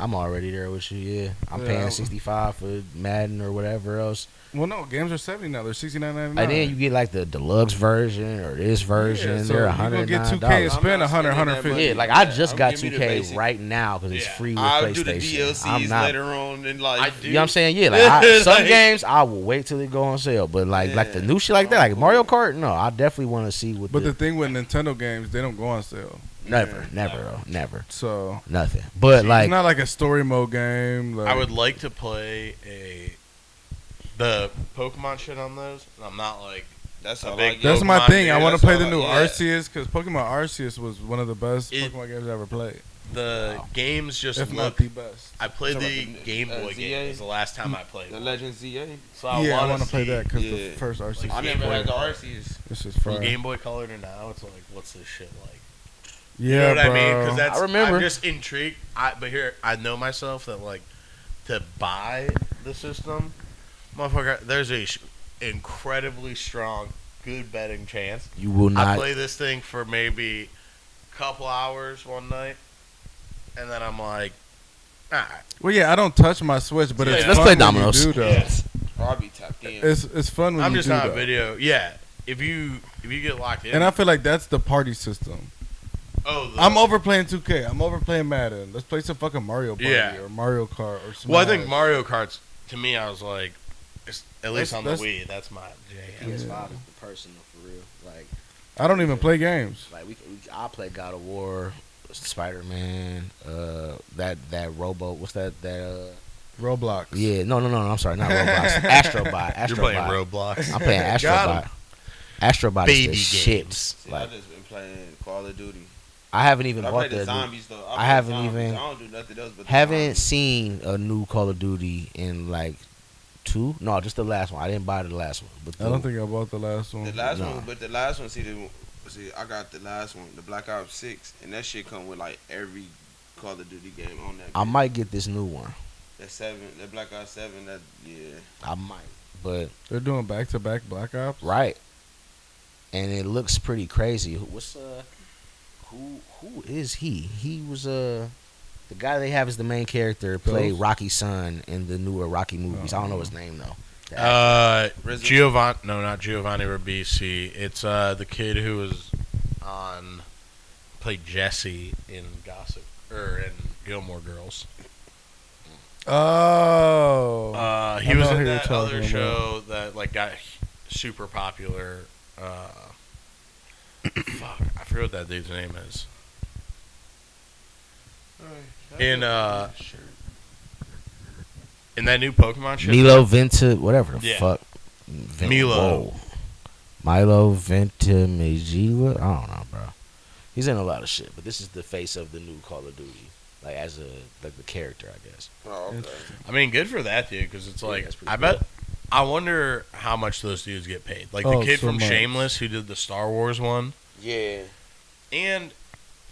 I'm already there with you. Yeah, I'm
Yeah,
paying
I'm-
$65 for Madden or whatever else,
Well, no, games are $70 now. They're $69.99.
and then you get like the deluxe version or this version.
Yeah, so
they're
you gonna
$109.
get 2K and spend
I'm not
100,
spending that
150.
money.
Yeah, like I just
I'm
got
giving me the
2K
basic.
right now because it's
Yeah.
free with
I'll
PlayStation.
do the DLCs
I'm not.
later on in life.
I do.
You know what I'm saying? Yeah, like some
Like-
games I will wait till they go on sale, but like the
Yeah.
new shit like that, like Mario Kart, no, I definitely want to see what.
But the thing with Nintendo games, they don't go on sale.
never, never,
So
nothing. But like,
it's not like a story mode game. Like,
I would like to play the Pokemon shit on those. I'm not like
That's
a
all
big
I get.
That's my
Pokemon
thing. I
dude,
want
that's
to play
all
the
I-
new
yeah.
Arceus because Pokemon Arceus was one of the best
It-
Pokemon games I ever played,
the
Wow.
games just
if not
look.
the best.
I played
Talking
the
about the,
Game Boy
ZA?
game. It was the last time I played.
The
one.
Legend ZA.
So I
Yeah, I
want to
play that because the
Yeah.
first Arceus.
I
Like,
never
Game
had the
Boy.
Arceus.
It's just
From
fire.
Game Boy Color to now. It's like, what's this shit like?
Yeah,
You know what
bro.
I mean? Because that's
I remember.
I'm just intrigued. But here, I know myself that like to buy the system, motherfucker. There's a incredibly strong, good betting chance.
you will
I
not.
play this thing for maybe a couple hours one night, and then I'm like, alright.
Well, yeah, I don't touch my Switch, but
Yeah,
it's
let's
fun
play
when you
dominoes.
do, though.
Yeah.
Or I'll be tapped in.
It's fun when
I'm
you
just
do
not a
though.
video. Yeah, if you get locked in,
And I feel like that's the party system. I'm overplaying 2K. I'm overplaying Madden. Let's play some fucking Mario Party
Yeah.
or Mario Kart or Smash.
Well, I think Mario Kart's to me. I was like, at least on the
That's-
Wii, that's my jam.
PS5
is the personal for real. Like
I don't even play games.
I play God of War, Spider Man, that Robo. What's that?
Roblox.
Yeah, no. I'm sorry, not Roblox. Astrobot.
You're playing
Astrobot.
Roblox.
I'm playing
Got
Astrobot. Astrobot
Baby
is the
games.
shit.
See,
Like,
I just been playing Call of Duty.
I haven't even
I
bought
play the
that.
zombies though.
I
play
haven't
zombies.
even-
I don't do nothing else but the
Haven't
zombies.
seen a new Call of Duty in like 2. No, just the last one. I didn't buy the last one. But
I don't think I bought the last one.
The last
No.
one, but the last one, see, I got the last one, the Black Ops 6, and that shit come with like every Call of Duty game on that.
I
game.
might get this new one.
That 7, that Black Ops 7, that yeah.
I might, but
They're doing back-to-back Black Ops.
right, and it looks pretty crazy. What's who is he? He was the guy they have as the main character. Played
Ghost?
Rocky's son in the newer Rocky movies. I don't know his name though. The actor.
Resident-
Giovanni. No, not Giovanni Ribisi. It's the kid who was on played Jesse in Gossip or in Gilmore Girls.
Oh.
He
I
was
know
in
who you're
that
talking
other
about.
show that like got super popular. Fuck, I forget what that dude's name is. In that new Pokemon shit.
Milo whatever the
Yeah.
fuck.
Milo.
Whoa. Milo Ventimiglia. I don't know, bro. He's in a lot of shit, but this is the face of the new Call of Duty, like as the character, I guess.
Oh, okay.
I mean, good for that dude, because it's
Yeah,
like
that's pretty
I bet. I wonder how much those dudes get paid. Like
Oh,
the kid
so
from
much.
Shameless who did the Star Wars one,
Yeah.
and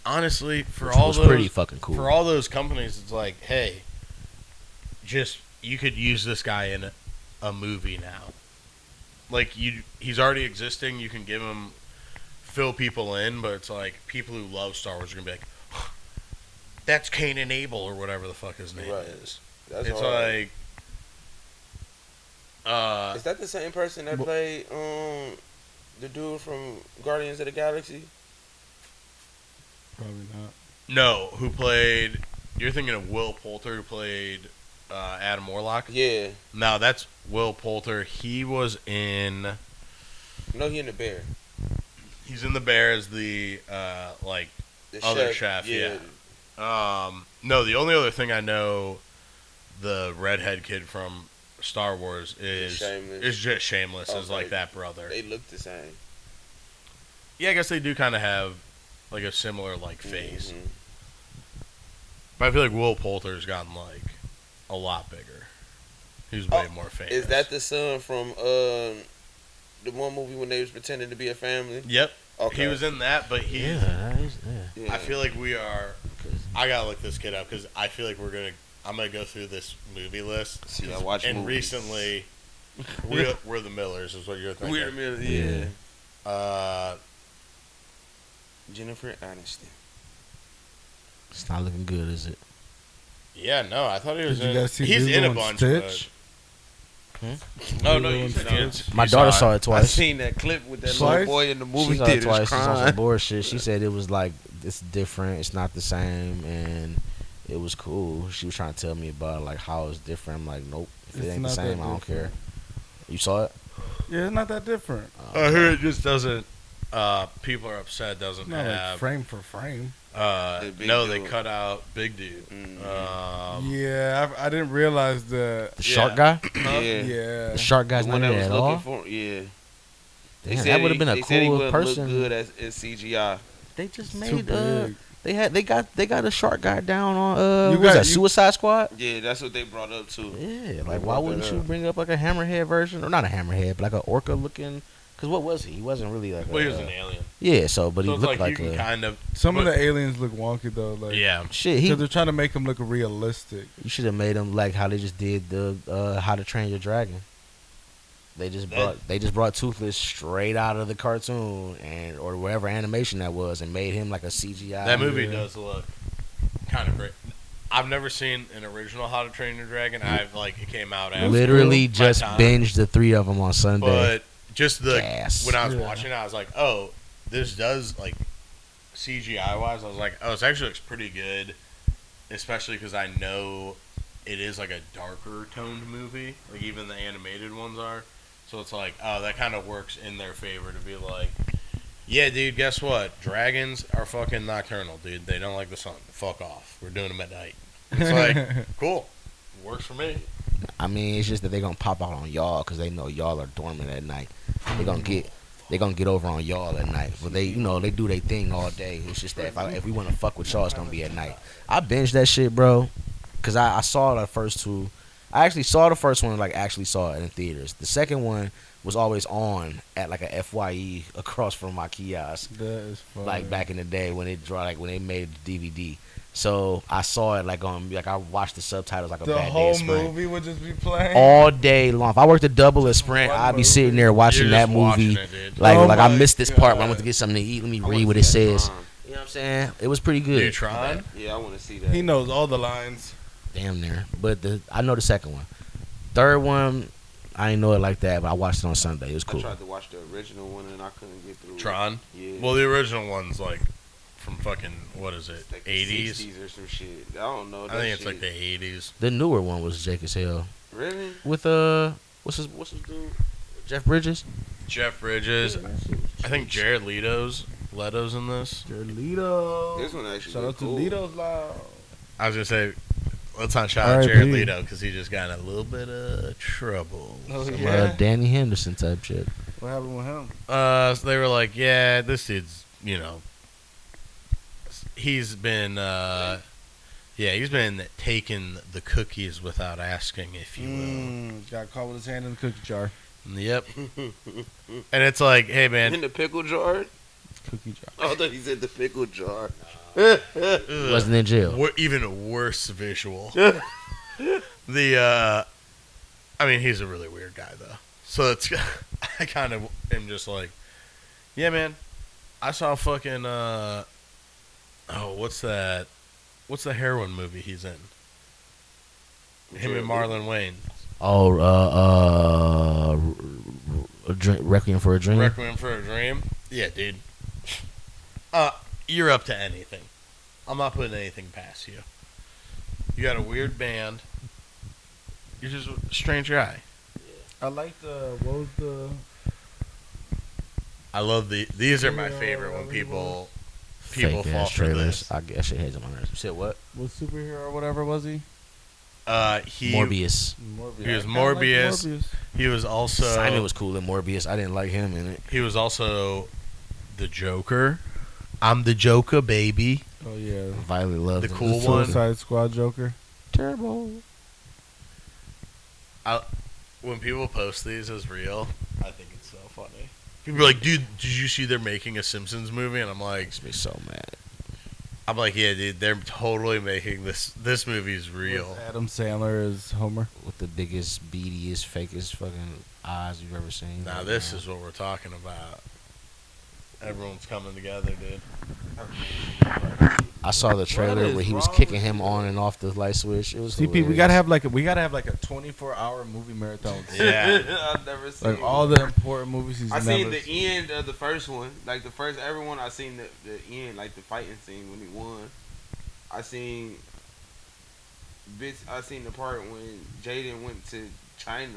honestly, for
Which
all
was
those
pretty fucking cool.
for all those companies, it's like, hey, just you could use this guy in a movie now. Like he's already existing. You can give him fill people in, but it's like people who love Star Wars are gonna be like, that's Cain and Abel or whatever the fuck his name
Right.
is.
That's
It's
hard.
like,
Is that the same person that played the dude from Guardians of the Galaxy?
Probably not.
no, who played? You're thinking of Will Poulter, who played Adam Warlock.
Yeah.
No, that's Will Poulter. He was in.
No, he in the Bear.
He's in the Bear as the like
The
other chef. Yeah. No, the only other thing I know, the redhead kid from Star Wars is
Shameless.
just Shameless as
Okay.
like that brother.
They look the same.
Yeah, I guess they do kind of have like a similar like face,
Mhm.
but I feel like Will Poulter's gotten like a lot bigger. He's way more famous.
Is that the son from the one movie when they was pretending to be a family?
Yep.
Okay.
He was in that, but he.
yeah, that is, yeah.
Yeah.
I feel like we are. I gotta look this kid up because I feel like I'm gonna go through this movie list.
See, I watch
and
movies.
recently, we're the Millers is what you're thinking.
Weird minute,
Yeah.
yeah. Jennifer Aniston.
It's not looking good, is it?
Yeah, no, I thought he was
Did you
in.
guys see
He's
Lilo
in a
and
bunch.
Stitch?
Oh no,
Lilo
you
and
did.
Stitch?
My daughter saw it
I
twice.
seen that clip with that
Twice?
little boy in the
She
movie
saw it
theater
twice. She's on some
crying.
bullshit. She said it was like it's different. It's not the same, and it was cool. She was trying to tell me about like how it's different. I'm like, nope. If it
It's
ain't the
not
same,
that
I don't care.
different.
You saw it?
Yeah, it's not that different.
I hear it just doesn't. People are upset. Doesn't
Not like
have.
frame for frame.
The big
No, they
dude.
cut out Big Dude.
Yeah, I didn't realize that.
The shark guy?
Yeah.
Yeah.
The shark guy's
The
not
one
in
that
it
was
at
looking
all.
for, yeah.
Damn, that would have been a
they said he
cool
wouldn't
person.
Look good as CGI.
They just
It's too
made
big.
they got a shark guy down on
You
what was
got-
that
you-
Suicide Squad?
Yeah, that's what they brought up too.
Yeah,
They
like why
brought
wouldn't
that
you
up.
bring up like a hammerhead version or not a hammerhead, but like an orca looking? Because what was he? He wasn't really like.
Well, he was an alien.
Yeah, so but
So
he
it's
looked
like you
like,
can
a
kind of.
Some of
but-
the aliens look wonky though. Like,
Yeah.
shit.
because they're trying to make them look realistic.
You should have made him like how they just did the How to Train Your Dragon. They just brought Toothless straight out of the cartoon and or whatever animation that was and made him like a CGI.
That movie
Yeah.
does look kind of great. I've never seen an original How to Train Your Dragon. I've like it came out after
Literally
my
just
time.
binged the 3 of them on Sunday.
But just the
Gas.
when I was
Yeah.
watching it, I was like, oh, this does like CGI wise. I was like, oh, this actually looks pretty good, especially because I know it is like a darker toned movie. Like even the animated ones are. So it's like, oh, that kind of works in their favor to be like, yeah, dude, guess what? Dragons are fucking nocturnal, dude. They don't like the sun. Fuck off. We're doing them at night. It's like, cool. Works for me.
I mean, it's just that they're gonna pop out on y'all because they know y'all are dormant at night. They're gonna get over on y'all at night. But they do their thing all day. It's just that if we want to fuck with y'all, it's gonna be at night. I binged that shit, bro, because I saw the first 2. I actually saw the first one, like actually saw it in theaters. The second one was always on at like a FYE across from my kiosk,
That is funny.
like back in the day when when they made the DVD. So I saw it like I watched the subtitles like a
the
bad day
whole
of Sprint.
movie would just be playing.
All day long. If I worked a double at Sprint,
One
I'd be
movie.
sitting there watching
You're
that
just watching
movie.
it, dude.
Like
Oh
I
my
missed this part when I went to
God.
get something to eat. Let me
I wanna
read what
see
it
that
says.
Tron.
You know what I'm saying? It was pretty good.
Dude, Tron?
Yeah, I want to see that.
He knows all the lines.
Damn near. But I know the second one. Third one, I didn't know it like that, but I watched it on Sunday. It was
I
cool.
tried to watch the original one and I couldn't get through. it.
Tron?
Yeah.
Well, the original one's like from fucking, what is it,
It's like the
80s?
60s or some shit. I don't know.
I
That
think it's
shit.
like the 80s.
The newer one was Jake as hell.
Really?
With what's his dude? Jeff Bridges?
Jeff Bridges. I think Jared Leto's in this.
Lito.
This one actually
Shout
look
out to
cool.
Lito's Loud.
I was going to say, let's not shout out
R.I.P.
Jared Leto because he just got in a little bit of trouble.
Oh,
Some
yeah?
Danny Henderson type shit.
What happened with him?
So they were like, yeah, this dude's, he's been, he's been taking the cookies without asking, if you will.
Got caught with his hand in the cookie jar.
Yep. And it's like, hey,
In
man.
the pickle jar?
Cookie jar.
Oh, I thought he said the pickle jar.
Wasn't in jail.
Even worse visual. I mean, he's a really weird guy, though. So it's, I kind of am just like, yeah, man. I saw fucking, what's that? What's the heroin movie he's in? Him and Marlon Wayne.
Oh, Requiem for a Dream.
Requiem for a Dream. Yeah, dude. You're up to anything. I'm not putting anything past you. You got a weird band. You're just a strange guy.
I like what was the?
I love these are my favorite when people fall
Fake-ass
for
trailers.
this.
I guess shit heads on my nerves. You said what?
What superhero or whatever was he?
Morbius.
He was
I kinda like
Morbius. He was also
Simon was cool in Morbius. I didn't like him in it.
he was also the Joker. I'm the Joker, baby.
Oh yeah,
Violet loved
The
him.
cool
the
one.
Suicide Squad Joker.
Terrible.
When people post these as real, I think it's so funny. People are like, dude, did you see they're making a Simpsons movie? And I'm like,
Makes me so mad.
yeah, dude, they're totally making this movie's real.
With Adam Sandler as Homer.
With the biggest, beadiest, fakest fucking eyes you've ever seen.
Now this is what we're talking about. Everyone's coming together, dude.
I saw the trailer
is
where he was
wrong
kicking
with
him
you?
on and off the light switch. It was
CP, we
hilarious.
gotta have like a 24-hour movie marathon.
Yeah.
I've never seen.
Like all the important movies he's
I
never
seen the end of the first one, like the first everyone. I seen the end, like the fighting scene when he won. I seen bits. I seen the part when Jaden went to China.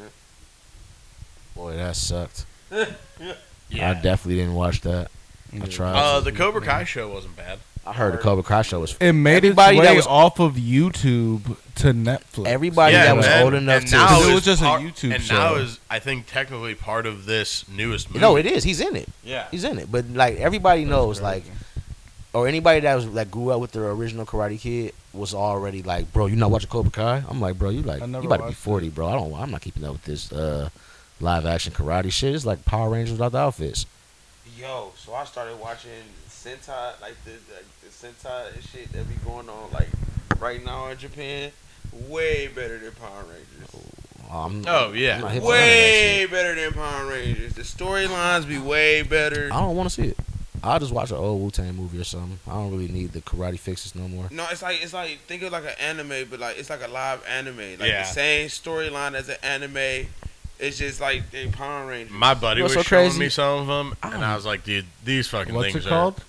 Boy, that sucked.
Yeah.
I definitely didn't watch that. I tried.
The Cobra Kai show wasn't bad.
I heard the Cobra Kai show was.
It made
Everybody
its
that
way
was-
off of YouTube to Netflix.
Everybody
Yeah,
that was
and-
old enough
and
to.
now
Because it
is
was just a
part-
YouTube
and
show.
now is, I think, technically part of this newest movie.
No, it is. He's in it.
Yeah.
He's in it. But like everybody knows, like, or anybody that was like grew up with the original Karate Kid was already like, bro, you not watching Cobra Kai? I'm like, bro, you
I never
about to be
watched
40,
it.
bro. I'm not keeping up with this live action karate shit. It's like Power Rangers without the outfits.
Yo, so I started watching Sentai, like the Sentai and shit that be going on like right now in Japan. Way better than Power Rangers.
Oh, yeah.
I'm not hip to none of that
Way
shit.
better than Power Rangers. The storylines be way better.
I don't want to see it. I'll just watch an old Wu-Tang movie or something. I don't really need the karate fixes no more.
No, it's like think of like an anime, but like it's like a live anime. Like
Yeah.
the same storyline as an anime. It's just like they Power Rangers.
My buddy
You know
was
what's so
showing
crazy?
me some of them,
I
and
don't-
I was like, dude, these fucking
What's
things
it called?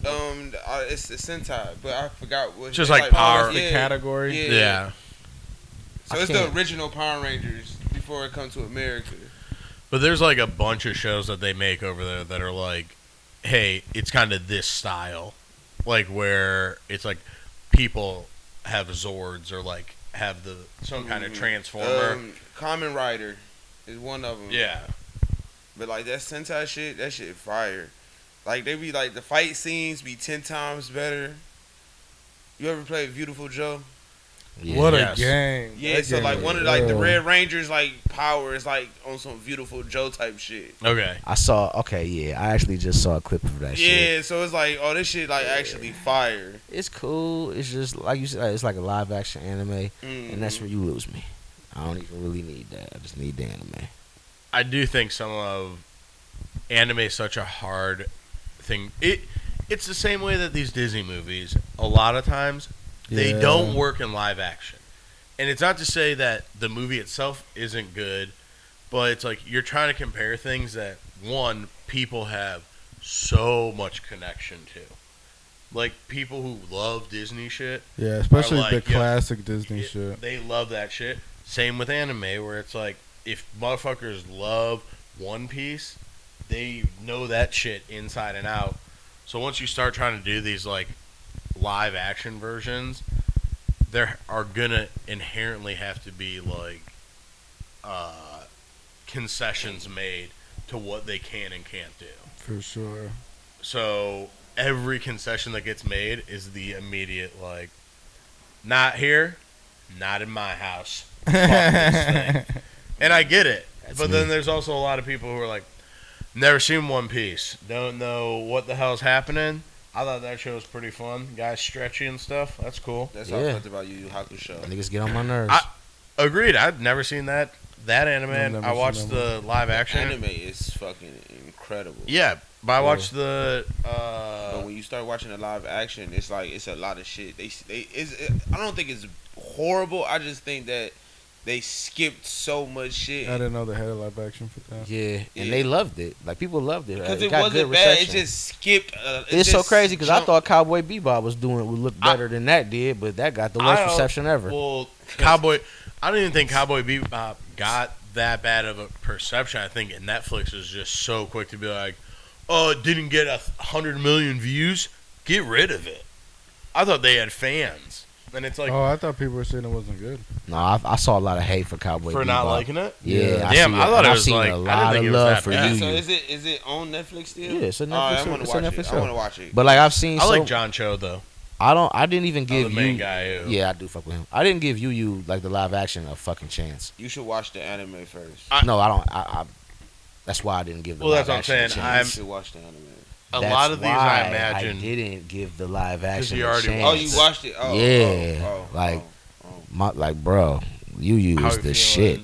It's the Sentai, but I forgot what.
Just
it's
like Power-
The category.
Yeah.
Yeah.
So
I
it's
can't-
the original Power Rangers before it comes to America.
But there's like a bunch of shows that they make over there that are like, hey, it's kind of this style. Like where it's like people have Zords or like have some kind of transformer.
Kamen Rider is one of them.
Yeah.
But like that Sentai shit, that shit fire. Like they be like the fight scenes be 10 times better. You ever played Beautiful Joe?
Yeah.
What
Yes.
a game.
Yeah,
That
so
game
like
was
one of like the
good.
Red Rangers like power is like on some Beautiful Joe type shit.
Okay.
I saw. Okay, yeah. I actually just saw a clip of that shit.
Yeah, so it's like, oh, this shit like actually fire.
It's cool. It's just like you said. It's like a live action anime,
Mm.
and that's where you lose me. I don't even really need that. I just need the anime.
I do think some of anime is such a hard thing. It's the same way that these Disney movies, a lot of times, they
Yeah.
don't work in live action. And it's not to say that the movie itself isn't good, but it's like you're trying to compare things that, one, people have so much connection to. Like, people who love Disney shit,
Yeah, especially
Or like,
the
yeah,
classic Disney
it-
shit.
they love that shit. Same with anime, where it's like, if motherfuckers love One Piece, they know that shit inside and out. So once you start trying to do these, like, live action versions, there are gonna inherently have to be, like, concessions made to what they can and can't do.
For sure.
So every concession that gets made is the immediate, like, not here, not in my house. Fuck this thing. And I get it.
That's
but
me.
then there's also a lot of people who are like, never seen One Piece, don't know what the hell's happening. I thought that show was pretty fun. Guys stretchy and stuff. That's cool.
That's how I
Yeah.
felt about Yu Yu Hakusho.
Niggas get on my nerves.
Agreed. I'd never seen that anime.
I've never
I
seen
watched
that
the live action.
Anime is fucking incredible.
Yeah, but I watched the.
But when you start watching the live action, it's like it's a lot of shit. I don't think it's horrible. I just think that they skipped so much shit.
I didn't know they had a live action for that.
yeah, and
Yeah.
they loved it. Like people loved it.
Because
It
it
got
wasn't
good
bad.
reception.
It just skipped.
It's so crazy because I
jumped.
thought Cowboy Bebop would look better than that did, but that got the worst reception ever.
Well, Cowboy. I don't even think Cowboy Bebop got that bad of a perception. I think Netflix is just so quick to be like, "Oh, it didn't get 100 million views. Get rid of it." I thought they had fans, and it's like
Oh, I thought people were saying it wasn't good.
No, I saw a lot of hate for Cowboy
for
Bebop.
not liking it.
Yeah,
Damn, I thought
and
it
I've
was
seen
like
a
I
lot
didn't think
of
it was
love
that
for
bad.
you.
So is it on Netflix still?
Yeah, it's a
I'm
Netflix.
gonna
It's a
watch
Netflix
it.
show.
I want to watch it.
But like I've seen,
I
so,
like John Cho though.
I didn't even
Oh,
give
the main
you.
guy. Who,
Yeah, I do fuck with him. I didn't give you like the live action a fucking chance.
You should watch the anime first.
No, I don't. I that's why I didn't give the
Well,
live
that's what I'm
action
saying.
a
You
chance.
should watch the anime.
a
That's
lot of these,
why
I imagine.
I didn't give the live action
you
a
already
chance.
Oh, you watched it? Oh,
Yeah,
oh, oh,
like-
oh, oh.
like, bro, you
How
is
we
the
feeling?
shit,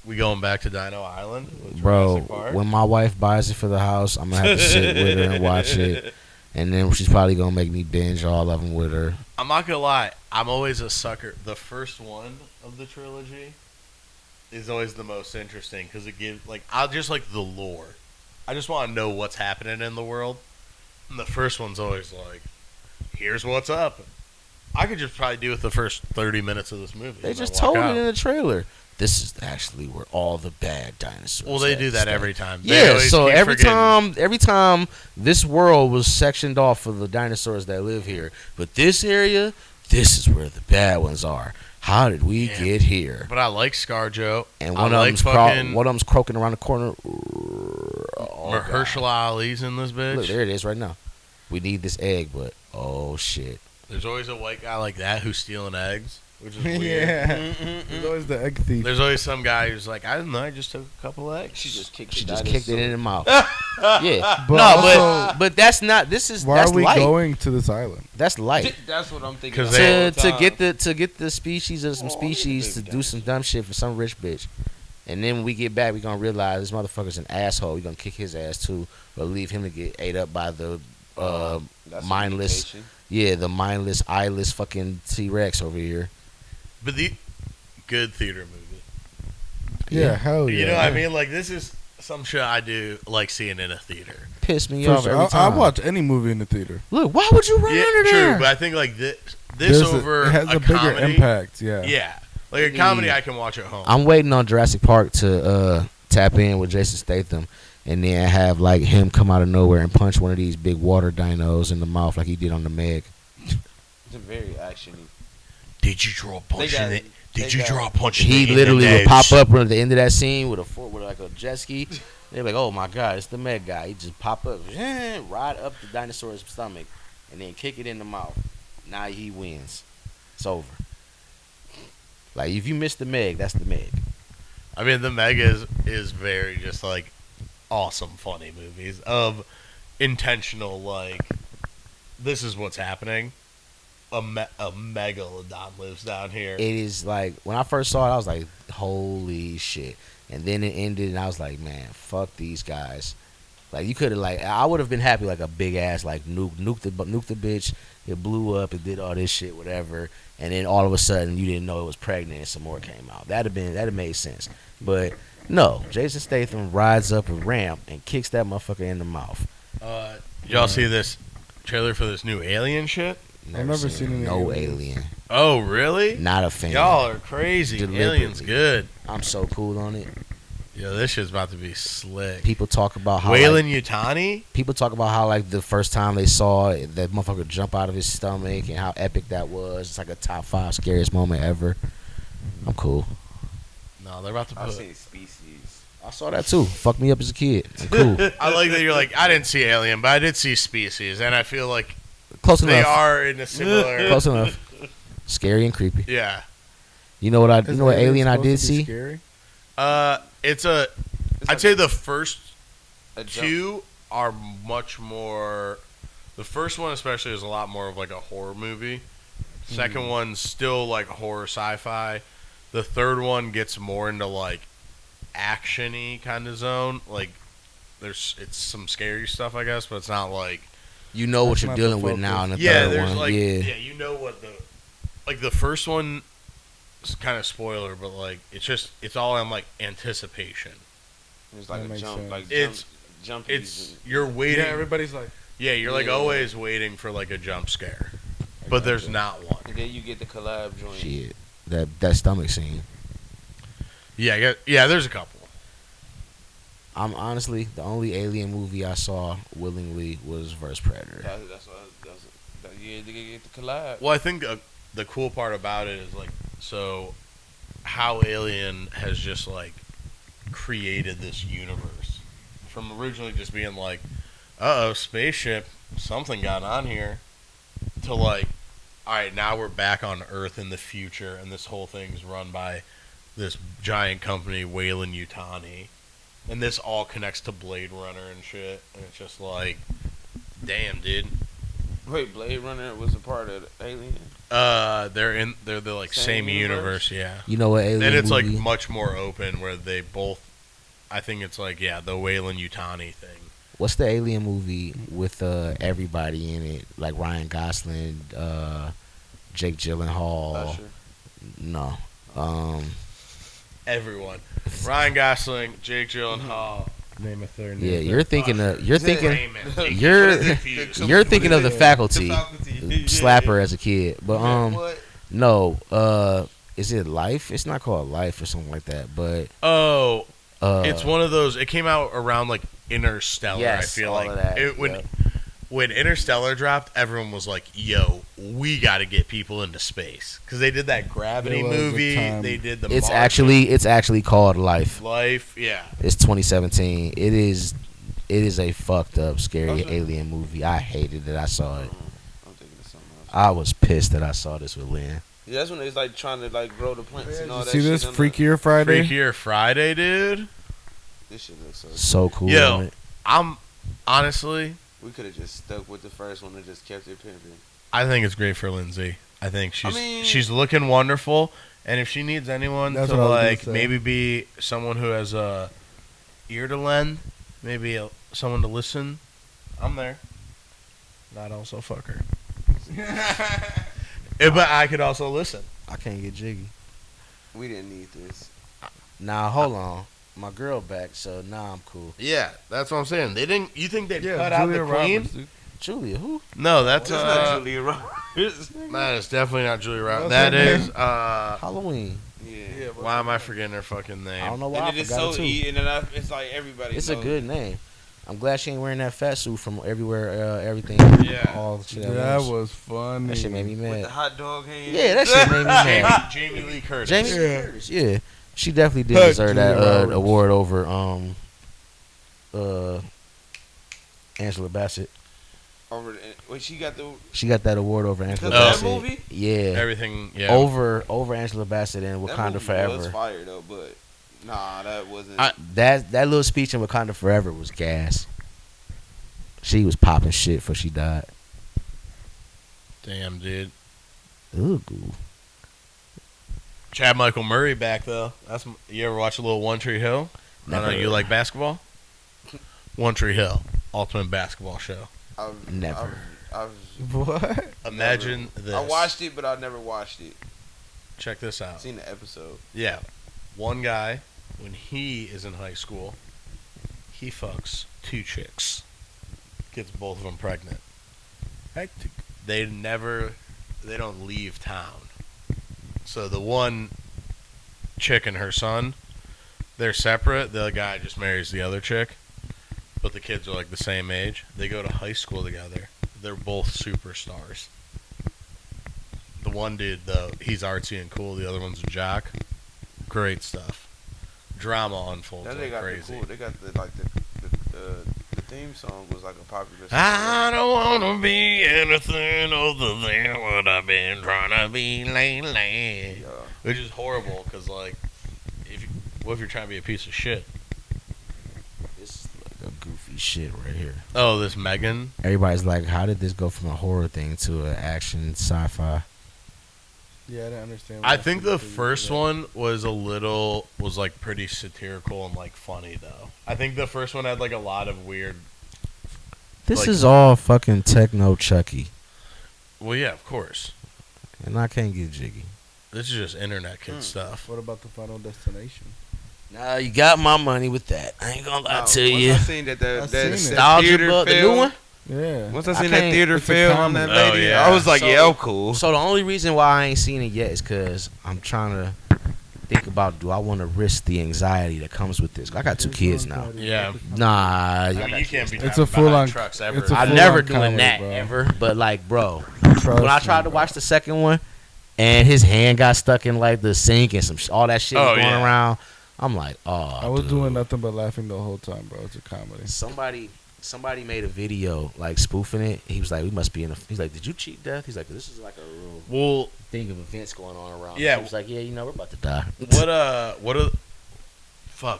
We going back to Dino Island, with
bro.
Jurassic Park?
When my wife buys it for the house, I'm gonna have to sit with her and watch it. and then she's probably gonna make me binge all of them with her.
I'm not gonna lie. I'm always a sucker. The first one of the trilogy is always the most interesting because it gives I just like the lore. I just want to know what's happening in the world. And the first one's always like, here's what's up. I could just probably do with the first 30 minutes of this movie.
They
and
just
then walk
told
out.
it in the trailer. This is actually where all the bad dinosaurs.
Well, they do that
stay.
every time. They
Yeah,
always
so
keep
every
forgetting.
time this world was sectioned off for the dinosaurs that live here, but this area, this is where the bad ones are. How did we
Yeah.
get here?
But I like ScarJo.
And
I
one of
like
them's
fucking
one of them's croaking around the corner. Oh, God.
Mahershala Ali's in this bitch.
Look, there it is right now. We need this egg, but oh shit.
There's always a white guy like that who's stealing eggs, which is weird.
Yeah. There's always the egg thief.
There's always some guy who's like, I didn't know, I just took a couple of eggs.
She just kicked.
She
the
just
dinosaur.
kicked it in the mouth. Yeah.
But
No,
also,
but that's not. This is
why
that's
are we
light.
going to this island?
That's light.
That's what I'm thinking.
'Cause
about
they-
all the
to
time.
get the species of some
Oh, look at
species
this
to
guy.
do some dumb shit for some rich bitch, and then when we get back, we gonna realize this motherfucker's an asshole. We gonna kick his ass too, but leave him to get ate up by the
That's
mindless,
communication.
the mindless, eyeless fucking T-Rex over here.
But the good theater movie.
Yeah, hell yeah.
You know what I mean? Like, this is some shit I do like seeing in a theater.
Piss me
For
off
sure.
every
I
time.
watch any movie in the theater.
Look, why would you run
Yeah,
under
true,
there?
but I think like this
There's
over
it has a,
a
bigger
comedy,
impact. Yeah.
Yeah, like a
Yeah.
comedy I can watch at home.
I'm waiting on Jurassic Park to tap in with Jason Statham, and then have like him come out of nowhere and punch one of these big water dinos in the mouth like he did on the Meg.
It's a very actiony.
Did you draw a punch
got-
in it? Did
they
you
got-
draw a punch in
He
the
literally would
eggs?
pop up at the end of that scene with with like a jet ski. They're like, "Oh my God, it's the Meg guy." He just pop up, ride up the dinosaur's stomach, and then kick it in the mouth. Now he wins. It's over. Like if you missed the Meg, that's the Meg.
I mean, the Meg is very just like awesome, funny movies of intentional like this is what's happening. A megalodon lives down here.
It is like when I first saw it, I was like, "Holy shit!" And then it ended, and I was like, "Man, fuck these guys." Like you could have like I would have been happy like a big ass like nuke the bitch. It blew up. It did all this shit, whatever. And then all of a sudden you didn't know it was pregnant, and some more came out. That'd have made sense. But no, Jason Statham rides up a ramp and kicks that motherfucker in the mouth.
Did y'all see this trailer for this new Alien shit?
never seen any
no
aliens.
alien.
Oh, really?
Not a fan.
Y'all are crazy.
Deliberately.
Alien's good.
I'm so cool on it.
Yo, this shit's about to be slick.
People talk about how
Wayland Yutani?
people talk about how like the first time they saw it, that motherfucker jump out of his stomach and how epic that was. It's like a top 5 scariest moment ever. I'm cool.
No, they're about to
I've
put.
seen Species.
I saw that too. Fucked me up as a kid. I'm cool.
I like that you're like, I didn't see Alien, but I did see Species, and I feel like
Close
they
enough.
are in a similar.
Close enough. Scary and creepy.
Yeah.
You know what
Is
alien I
supposed
did
to be
see?
Scary?
It's a.
It's
I'd
like
say the first
a jump.
two are much more. The first one, especially, is a lot more of like a horror movie. Second one's still like horror sci-fi. The third one gets more into like action-y kind of zone. Like it's some scary stuff, I guess, but it's not like
You know what
That's
you're
not the
dealing with
focus.
now in the
yeah.
third
There's
one.
like
yeah.
you know what the first one is kind of spoiler, but like it's all on like anticipation.
It's like
That
a
makes
jump.
sense.
Like
It's-
jump.
It's you're waiting.
Yeah, everybody's like,
Yeah, you're like
Yeah.
always waiting for like a jump scare,
I
but
got
there's
that.
not one.
And then you get the collab joint.
Shit. That stomach scene.
Yeah, there's a couple.
I'm honestly the only alien movie I saw willingly was Verse Predator.
That's yeah, they get the collab.
Well, I think the cool part about it is like so how Alien has just like created this universe from originally just being like, spaceship, something got on here, to like, all right, now we're back on Earth in the future, and this whole thing's run by this giant company, Wayland Yutani, and this all connects to Blade Runner and shit, and it's just like, damn, dude.
Wait, Blade Runner was a part of Alien.
They're the like
Same
same universe, yeah.
You know what alien
And it's like
movie?
much more open where they both, I think it's like, yeah, the Wayland Yutani thing.
what's the Alien movie with everybody in it, like Ryan Gosling, Jake Gyllenhaal?
Usher.
No,
Everyone. Ryan Gosling, Jake Gyllenhaal. Name a third.
yeah,
name.
you're thinking of you're thinking
Raymond.
you're
Confused.
you're thinking of the faculty.
The faculty.
Slapper as a kid, but
What?
no, is it Life? It's not called Life or something like that, but
Oh, it's
uh,
one of those. It came out around like Interstellar.
Yes,
I feel
all
like
of that,
when Interstellar dropped, everyone was like, "Yo, we got to get people into space," because they did that Gravity
There was a
movie.
time.
They did the.
it's
Martian
actually called Life.
Life. Yeah.
It's 2017. It is a fucked up, scary
Okay.
alien movie. I hated that I saw it.
I'm thinking of something else.
I was pissed that I saw this with Lynn.
Yeah, that's when they was like trying to like grow the plants and all
You
that.
see
shit
this
on the-
Freakier Friday?
Freakier Friday, dude.
This shit looks so.
So cool.
Yo.
on it.
I'm honestly,
We could have just stuck with the first one and just kept it pimping.
I think it's great for Lindsay. I think
mean-
she's looking wonderful, and if she needs anyone
That's
to
what I was gonna
like
say.
maybe be someone who has a ear to lend, maybe someone to listen, I'm there. Not also fuck her. But I could also listen.
I can't get jiggy.
We didn't need this.
Now hold on, my girl back, so now I'm cool.
Yeah, that's what I'm saying. They didn't. You think they
Yeah,
cut out
Julia
the queen?
Roberts, dude.
Julia, who?
No, that's
That's not Julia Roberts.
that is definitely not Julia Roberts.
What's
That
her
is
Halloween.
Yeah.
why am I forgetting her fucking
I
name?
don't know why. I
And it is
forgot
so
it too.
easy, and it's like everybody.
It's a
knows
good
it.
name. I'm glad she ain't wearing that fat suit from everywhere, everything.
Yeah.
All the shit.
That
was.
was funny.
That shit made me
With the
mad.
hot dog hand.
Yeah, that shit made me mad.
Jamie Lee Curtis.
Jamie Lee
Yeah.
Curtis, yeah, she definitely did
Heck,
deserve that
Julia Roberts.
award over Angela Bassett.
Over the, when she got the
She got that award over Angela
because of
Bassett.
that movie.
Yeah,
Everything. Yeah.
over Angela Bassett in
That
Wakanda
movie
Forever.
was fire though, but nah, that wasn't.
That little speech in Wakanda Forever was gas. She was popping shit before she died.
Damn, dude.
Ooh.
Chad Michael Murray back though. That's you ever watch a little One Tree Hill? I don't know.
Never.
You like basketball? One Tree Hill, ultimate basketball show.
I've,
Never.
I've
What?
Imagine this.
I watched it, but I never watched it.
Check this out.
Seen the episode.
Yeah, one guy when he is in high school, he fucks two chicks, gets both of them pregnant. They don't leave town. So the one chick and her son, they're separate. The guy just marries the other chick, but the kids are like the same age. They go to high school together. They're both superstars. The one dude, though, he's artsy and cool. The other one's a jock. Great stuff. Drama unfolds
Now they
like
got
crazy.
the cool. They got the theme song was like a popular song.
I don't want to be anything other than what I've been trying to be lately.
Yeah.
Which is horrible because, like, what if you're trying to be a piece of shit?
This is like a goofy shit right here.
Oh, this Megan?
Everybody's like, how did this go from a horror thing to an action sci-fi?
Yeah, I didn't understand.
I think the first one was like pretty satirical and like funny though. I think the first one had like a lot of weird.
This
Like-
is all fucking techno Chucky,
Well, yeah, of course.
and I can't get jiggy.
This is just internet kid stuff.
What about the Final Destination?
Nah, you got my money with that. I ain't gonna lie
No,
to
once
you.
I seen that
I seen it.
Nostalgia
theater
Bug, the
fail,
new one.
Yeah.
Once I
I
seen that
can't-
theater
it's a
fail on that
comedy.
Oh,
lady,
yeah.
I was like,
So-
yeah, I'm cool.
So the only reason why I ain't seen it yet is because I'm trying to think about, do I want to risk the anxiety that comes with this? I got two kids now.
Yeah.
Nah,
I mean, you can't be.
It's
driving
a full-on-
behind trucks ever.
it's a
I'm
full-on
never doing
comedy,
that
bro.
ever. But like, bro,
Trust
when I
me,
tried to
bro.
watch the second one, and his hand got stuck in like the sink and all that shit was
Oh,
going
yeah.
around, I'm like, oh,
I was
dude.
doing nothing but laughing the whole time, bro. It's a comedy.
Somebody made a video like spoofing it. He was like, we must be in a. He's like, did you cheat death? He's like, this is like a real
Well,
thing of events going on around.
Yeah.
He was like, yeah, you know, we're about to die.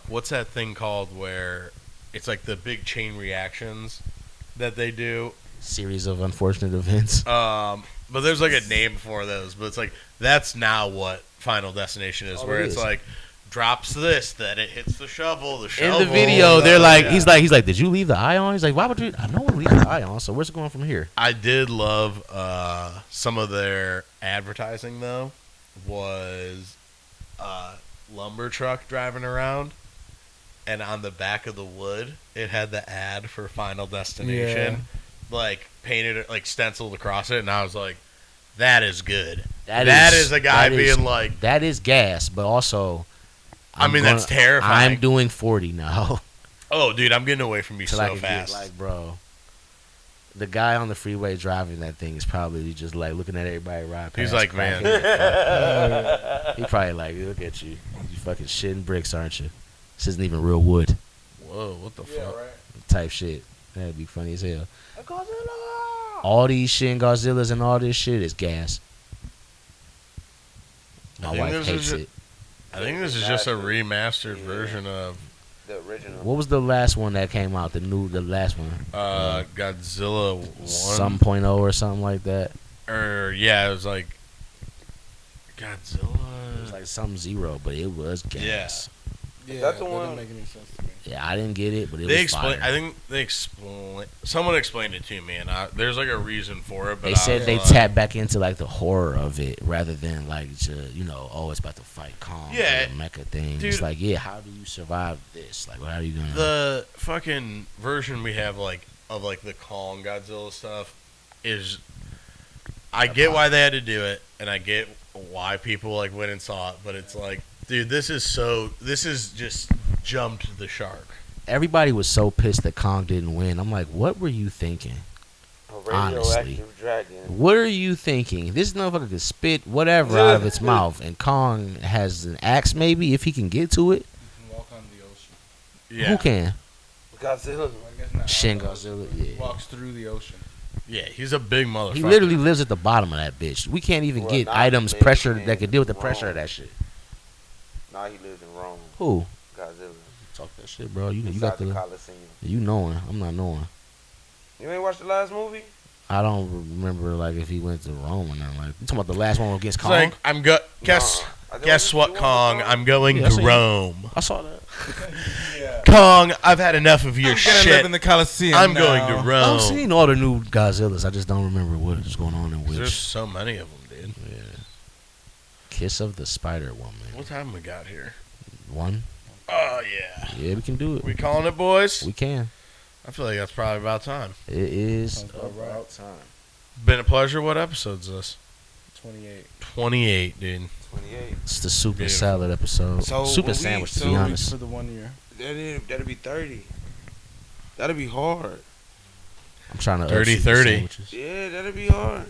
what's that thing called where it's like the big chain reactions that they do?
Series of unfortunate events.
But there's like a name for those. But it's like that's now what Final Destination is,
Oh,
where
it
it's
is.
like drops this, then it hits the shovel. The
In
shovel.
the video, they're like,
Yeah.
he's like, did you leave the eye on? He's like, why would you? I know I leave the eye on. So where's it going from here?
I did love some of their advertising though. Was lumber truck driving around, and on the back of the wood, it had the ad for Final Destination, like painted, like stenciled across it, and I was like, "That is good. That is a guy being like,
that is gas, but also,
that's terrifying.
I'm doing 40 now.
Oh, dude, I'm getting away from you
Till I
so
can
fast.
get, like, bro, the guy on the freeway driving that thing is probably just like looking at everybody ride past.
He's like,
cracking
man.
the fuck. He probably like, look at you. You fucking shitting bricks, aren't you? This isn't even real wood
Whoa, what the fuck?
type shit. That'd be funny as hell. All these Shin Godzillas and all this shit is gas.
I
My
think
wife
this
hates
is
it.
I think this is just a remastered version of
The original.
What was the last one that came out? The last one.
Godzilla 1.
Some point oh or something like that.
Or yeah, it was like
It was
Godzilla.
like some zero, but it was gas.
Yeah,
That's the
that
one-
didn't make any sense to me.
Yeah, I didn't get it, but it
They
was
explain.
fire.
I think they explain. Someone explained it to me, and there's like a reason for it. But
They
I
said
was
they
like,
tapped back into like the horror of it rather than like oh, it's about to fight Kong.
Yeah,
the mecha thing.
dude.
It's like, yeah, how do you survive this? Like, how are you gonna?
the fucking version we have of the Kong Godzilla stuff is. I get why they had to do it, and I get why people like went and saw it, but it's like, dude, this is just jumped the shark.
Everybody was so pissed that Kong didn't win. I'm like, what were you thinking?
A
Honestly.
radioactive dragon.
What are you thinking? This motherfucker could spit whatever out of its mouth, and Kong has an axe maybe if he can get to it.
You can walk on the ocean.
Yeah,
Who can?
Godzilla.
Well, I guess not.
Shin Godzilla. Yeah.
Walks through the ocean.
yeah, he's a big motherfucker.
He literally lives at the bottom of that bitch. We can't even
Well,
get
not
items
maybe
pressure
in
that can deal with the pressure
Rome.
of that shit.
Nah, he lives in Rome.
Who?
Godzilla.
Talk that shit, bro. You
Inside
got
the
the
Coliseum.
you knowing. I'm not knowing.
You ain't watched the last movie?
I don't remember like if he went to Rome or nothing. Like you talking about the last one against
It's
Kong?
like guess
Nah.
guess what, Kong? I'm going
Yeah, I
to
seen it.
Rome.
I saw that.
Yeah.
Kong, I've had enough of your
I'm gonna live
shit.
in the Coliseum.
I'm
now.
going to Rome.
I've seen all the new Godzillas. I just don't remember what is going on in
There's
which.
so many of them, dude.
Yeah. Kiss of the Spider Woman.
What time we got here?
One.
Oh yeah.
Yeah, we can do it.
We calling it, boys?
We can.
I feel like that's probably about time.
It is
Sounds about right.
about time.
Been a pleasure. What episode's this?
28.
28, dude.
28.
It's the super
Beautiful.
salad episode.
So
super
when we-
sandwich, to
so
be
we-
honest.
For the 1 year.
That'd be 30. That'd be hard.
I'm trying to
30,
up super
30.
sandwiches.
Yeah, that'd be hard.